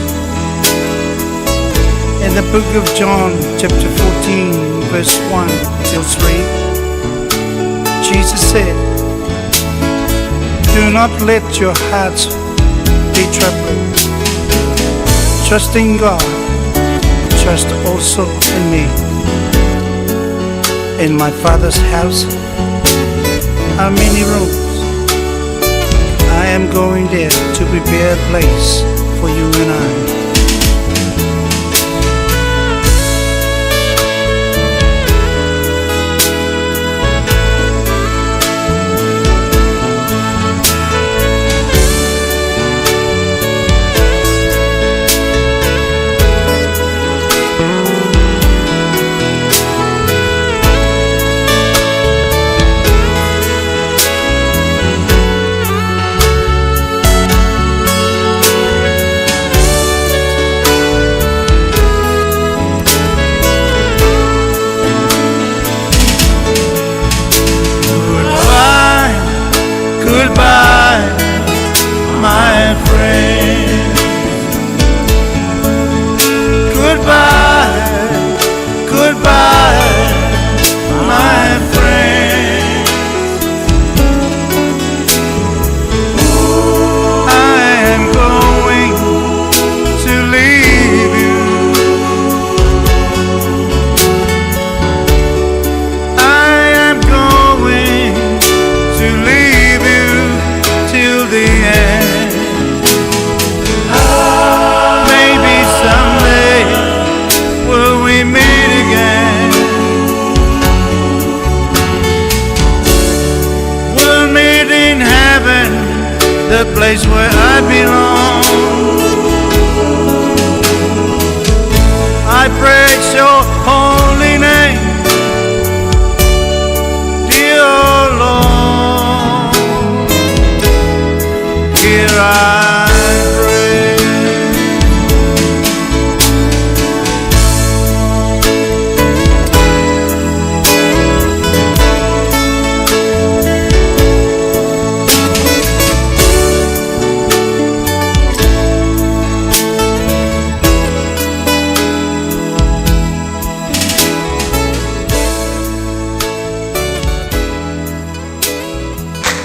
in the book of John, chapter 14, verse 1 till 3, Jesus said, "Do not let your hearts be troubled. Trust in God, trust also in me. In my Father's house are many rooms. I am going there to prepare a place for you and I." I praise your holy name, dear Lord. Here I pray.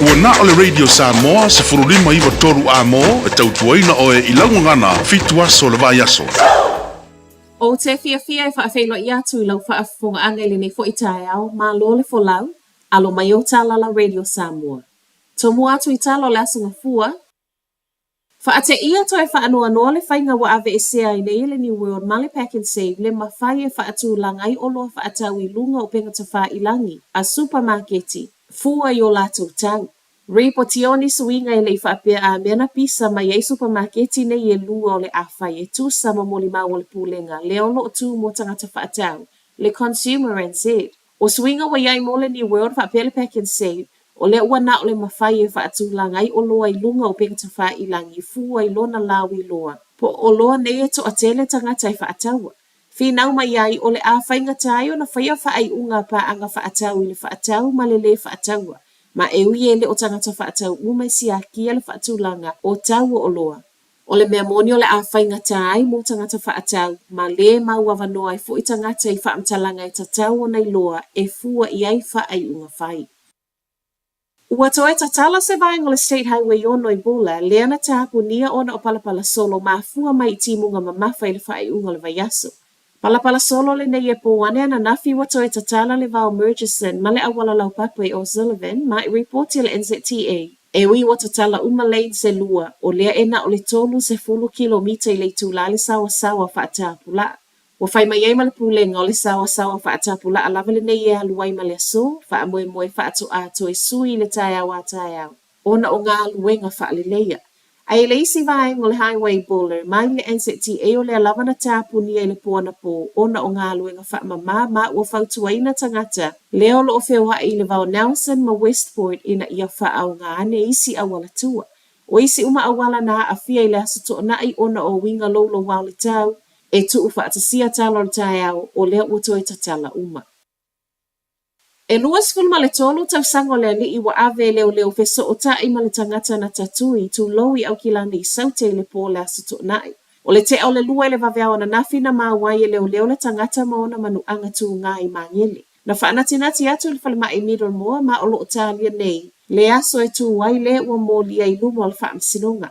Ua na o le Radio Samoa se furulima iwa toru a mo e tautuaina o e ilaungangana fitu aso le vai aso. O te fia e whaafeilo i atu I lau whaafonga anga ili nei fo I tae au, ma lo le fo lau, alo mai o tālala Radio Samoa. Tomu atu I talo le asunga fua. Whaate ia toi whaanoa noa le whainga wa ave e sea I nei le New World ma le Pack and Save le mawhai e whaatu langai o loa whaatau I lunga o penga ta wha ilangi a supermarketi. Fua I o lātou tau. Reportioni suinga I le whaapea a mena pisa mai ei supermarketi nei e lua o le awhai e tu sama moli mau o le pūlenga le olo o tu mo tangata whaatau, le Consumer NZ. O suinga wa iai mo le New World whaapea le Pack and Save, o le ua na o le mawhai e whaatu langai o loa I lunga o penga ta wha ilangi fua I lona lawi loa. Po o loa nei e to a tele tangata I whaataua. Finau mai ai o le awhainga tai o na whaia whaai unga pa anga whaatau I le whaatau ma le whaataua. Ma e ui e le o tangata whaatau umai si a kia le whaatulanga o tau o loa. O le mea moni o le awhainga tai mo tangata whaatau ma le mau awanoa I fo I tangata I whaamtalanga I tatau o nei loa e fua I ai whaai unga whai. Ua toe tatala se vai o le State Highway o noi bola le ana tāpu nia ona o palapala solo ma fua mai timunga ma mawha I le whaai unga le vaiaso. Palapala solo le nei e poane ana nafi wa toe tatala le vau Murchison ma le awala lau papwe o Sullivan ma I reporti le NZTA. E ui wa tatala uma lane se lua o lea ena o le tolu se fulu kilomita I le tula le sawa whaatapula. Wa whai mai ei ma le pulenga o le sawa whaatapula alava le nei e aluai ma le aso, wha amoe moe whaato ato e sui le tai au a tai au. Ona o ngā aluenga wha le leia. Ai le isi vai ngol highway bowler mai le NZTA o le alava na tāpu ni e le pōna pō ona o ngā luenga wha ma ua whautuaina tangata leo lo o whewha I le vau Nelson ma Westport ina ia wha au ngā ane isi awala tua. O isi uma awala na a fia I le asato na I ona o winga lolo wau le tau e tu ufa atasia talo le tai au o leo uto e tatala uma. E luas fulma le tolu tau sango le li I wa ave leo feso o ta I ma le tangata na tatui tu lowi au kilani I saute le po le asato nai. O le te au le lua le vaveao na nafi na mawai e leo le tangata maona manu anga tu ngā I mangele. Na whaanatinati atu le falema I middle moa ma o lo talia nei. Le aso e tu wai le ua mōlia I lumo al wha amsinonga.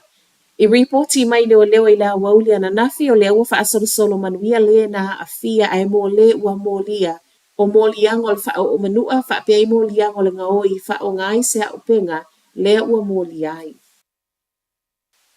I reporti mai leo I la waulia na nafi o le ua wha asolo solo manuia le na a fia ai mo le ua mōlia. O mōliang o le wha o manua wha pia I mōliang o le ngaoi wha o ngai se a upenga lea ua mōliai.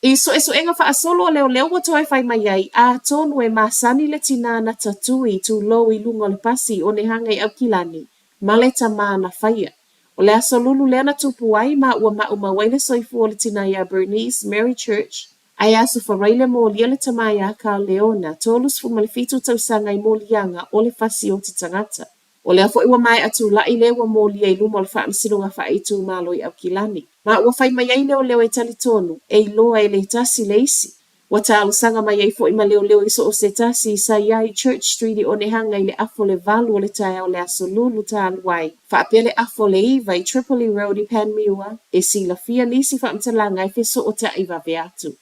I so enga wha asolo leo wa toi whai mai ai a tonu e masani le tina na tatui tu lo I lunga le pasi o ne hanga I au kilani ma le tama na whaia. O le aso lulu lea na tupu ai ma ua mawai le soifu o le tina ia Bernice Mary Church ai aso wharaile mōlia le tama ia ka Leona tolus fu malefitu tau sanga I mōlianga o le fasi o ti tangata. O le afo iwa mai atu la I le ua mōlia I lumo le wha amsinunga wha I tu malo I au kilani. Ma ua whai mai ai leo e tali tonu e iloa e le tasi le isi. Wa talo sanga mai ai fo ima leo iso o se tasi sa iai Church Street o ne hanga I le afo le valu o le tai o le aso lulu talo wai. Wha apia le afo le iwa I Tripoli Road I Panmiwa e si la fia nisi wha amtalanga I feso o ta iwa veatu.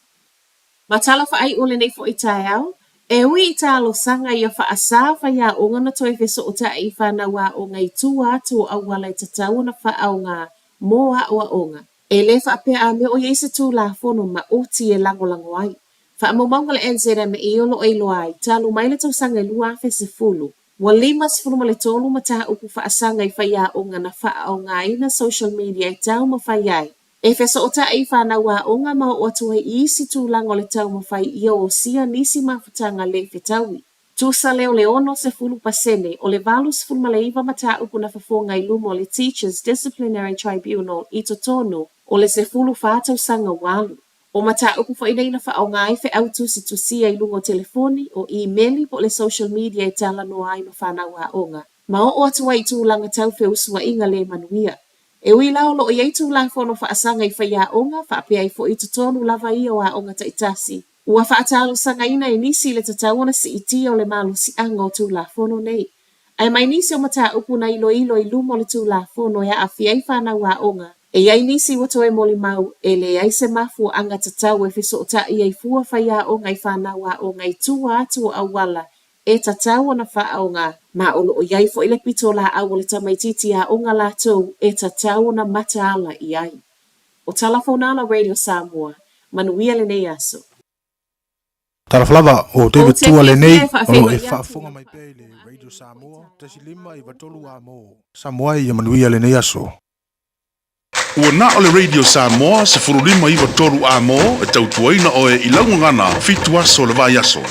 Ma tala wha ai ole nei fo I tai au. E ui I talo sanga ia wha asa wha ia o ngana toi feso o ta I whana wa o ngai tua atu o awala I tatau na wha au ngā moa o a onga. E le wha apea a me o yeise tū la fono ma oti e lango ai. Wha maunga le NZM e olo e lo ai, talo mai le tau sanga I lua fe se fulu. Wa limas fulu ma le tolu ma taha upu wha asanga I whaia o ngana wha au ngā ina social media I tau ma whaiai. E feso o ta I whana wa o ngā mau o atu e isi tū lango le tau ma whai ia o sia nisi mawhatanga le whetaui. Tusa leo le ono se fulu pasene o le valus fulu ma le iwa ma taha upu na whafonga I lumo le Teachers Disciplinary Tribunal I totonu o le se fulu whātau sanga walu. O mata upu fo ina fa o ngai fe au tusi ai lungo telefoni o emaili po le social media e tala no ai no whana wa onga. Ma o atu wai tūlanga tau fe usua inga le manuia. E ui lao lo o iei tūlanga fono wha asanga i whaia onga, wha apea i fo i tutonu lava ia wa onga ta itasi. Ua wha atalo sanga ina e nisi le tatawana si iti o le malu si anga o tūla fono nei. Ai mai nisi o mata upu na ilo i lumo le tūla fono ya awhia i whana wa onga. E iai nisi wato e moli mau, e le iai se mafu anga tatau e fiso o ta iai fua whaia o ngai whana wa o ngai tua atu o awala, e tatau na wha o ngā, ma olo o iai fo ile pito la au le tamaititi a o ngā lātou, e tatau na mata ala iai. O Talafonala Radio Samoa, manuia le nei aso. Taraflava o David Tua le nei, o e whaafonga mai pe le Radio Samoa, tasi lima i watolu a mo. Samoa i manuia le nei aso. Ua na o le Radio Samoa se furulima iwa toru a mo e tautuaina o e ilaungangana fitu aso le vai aso.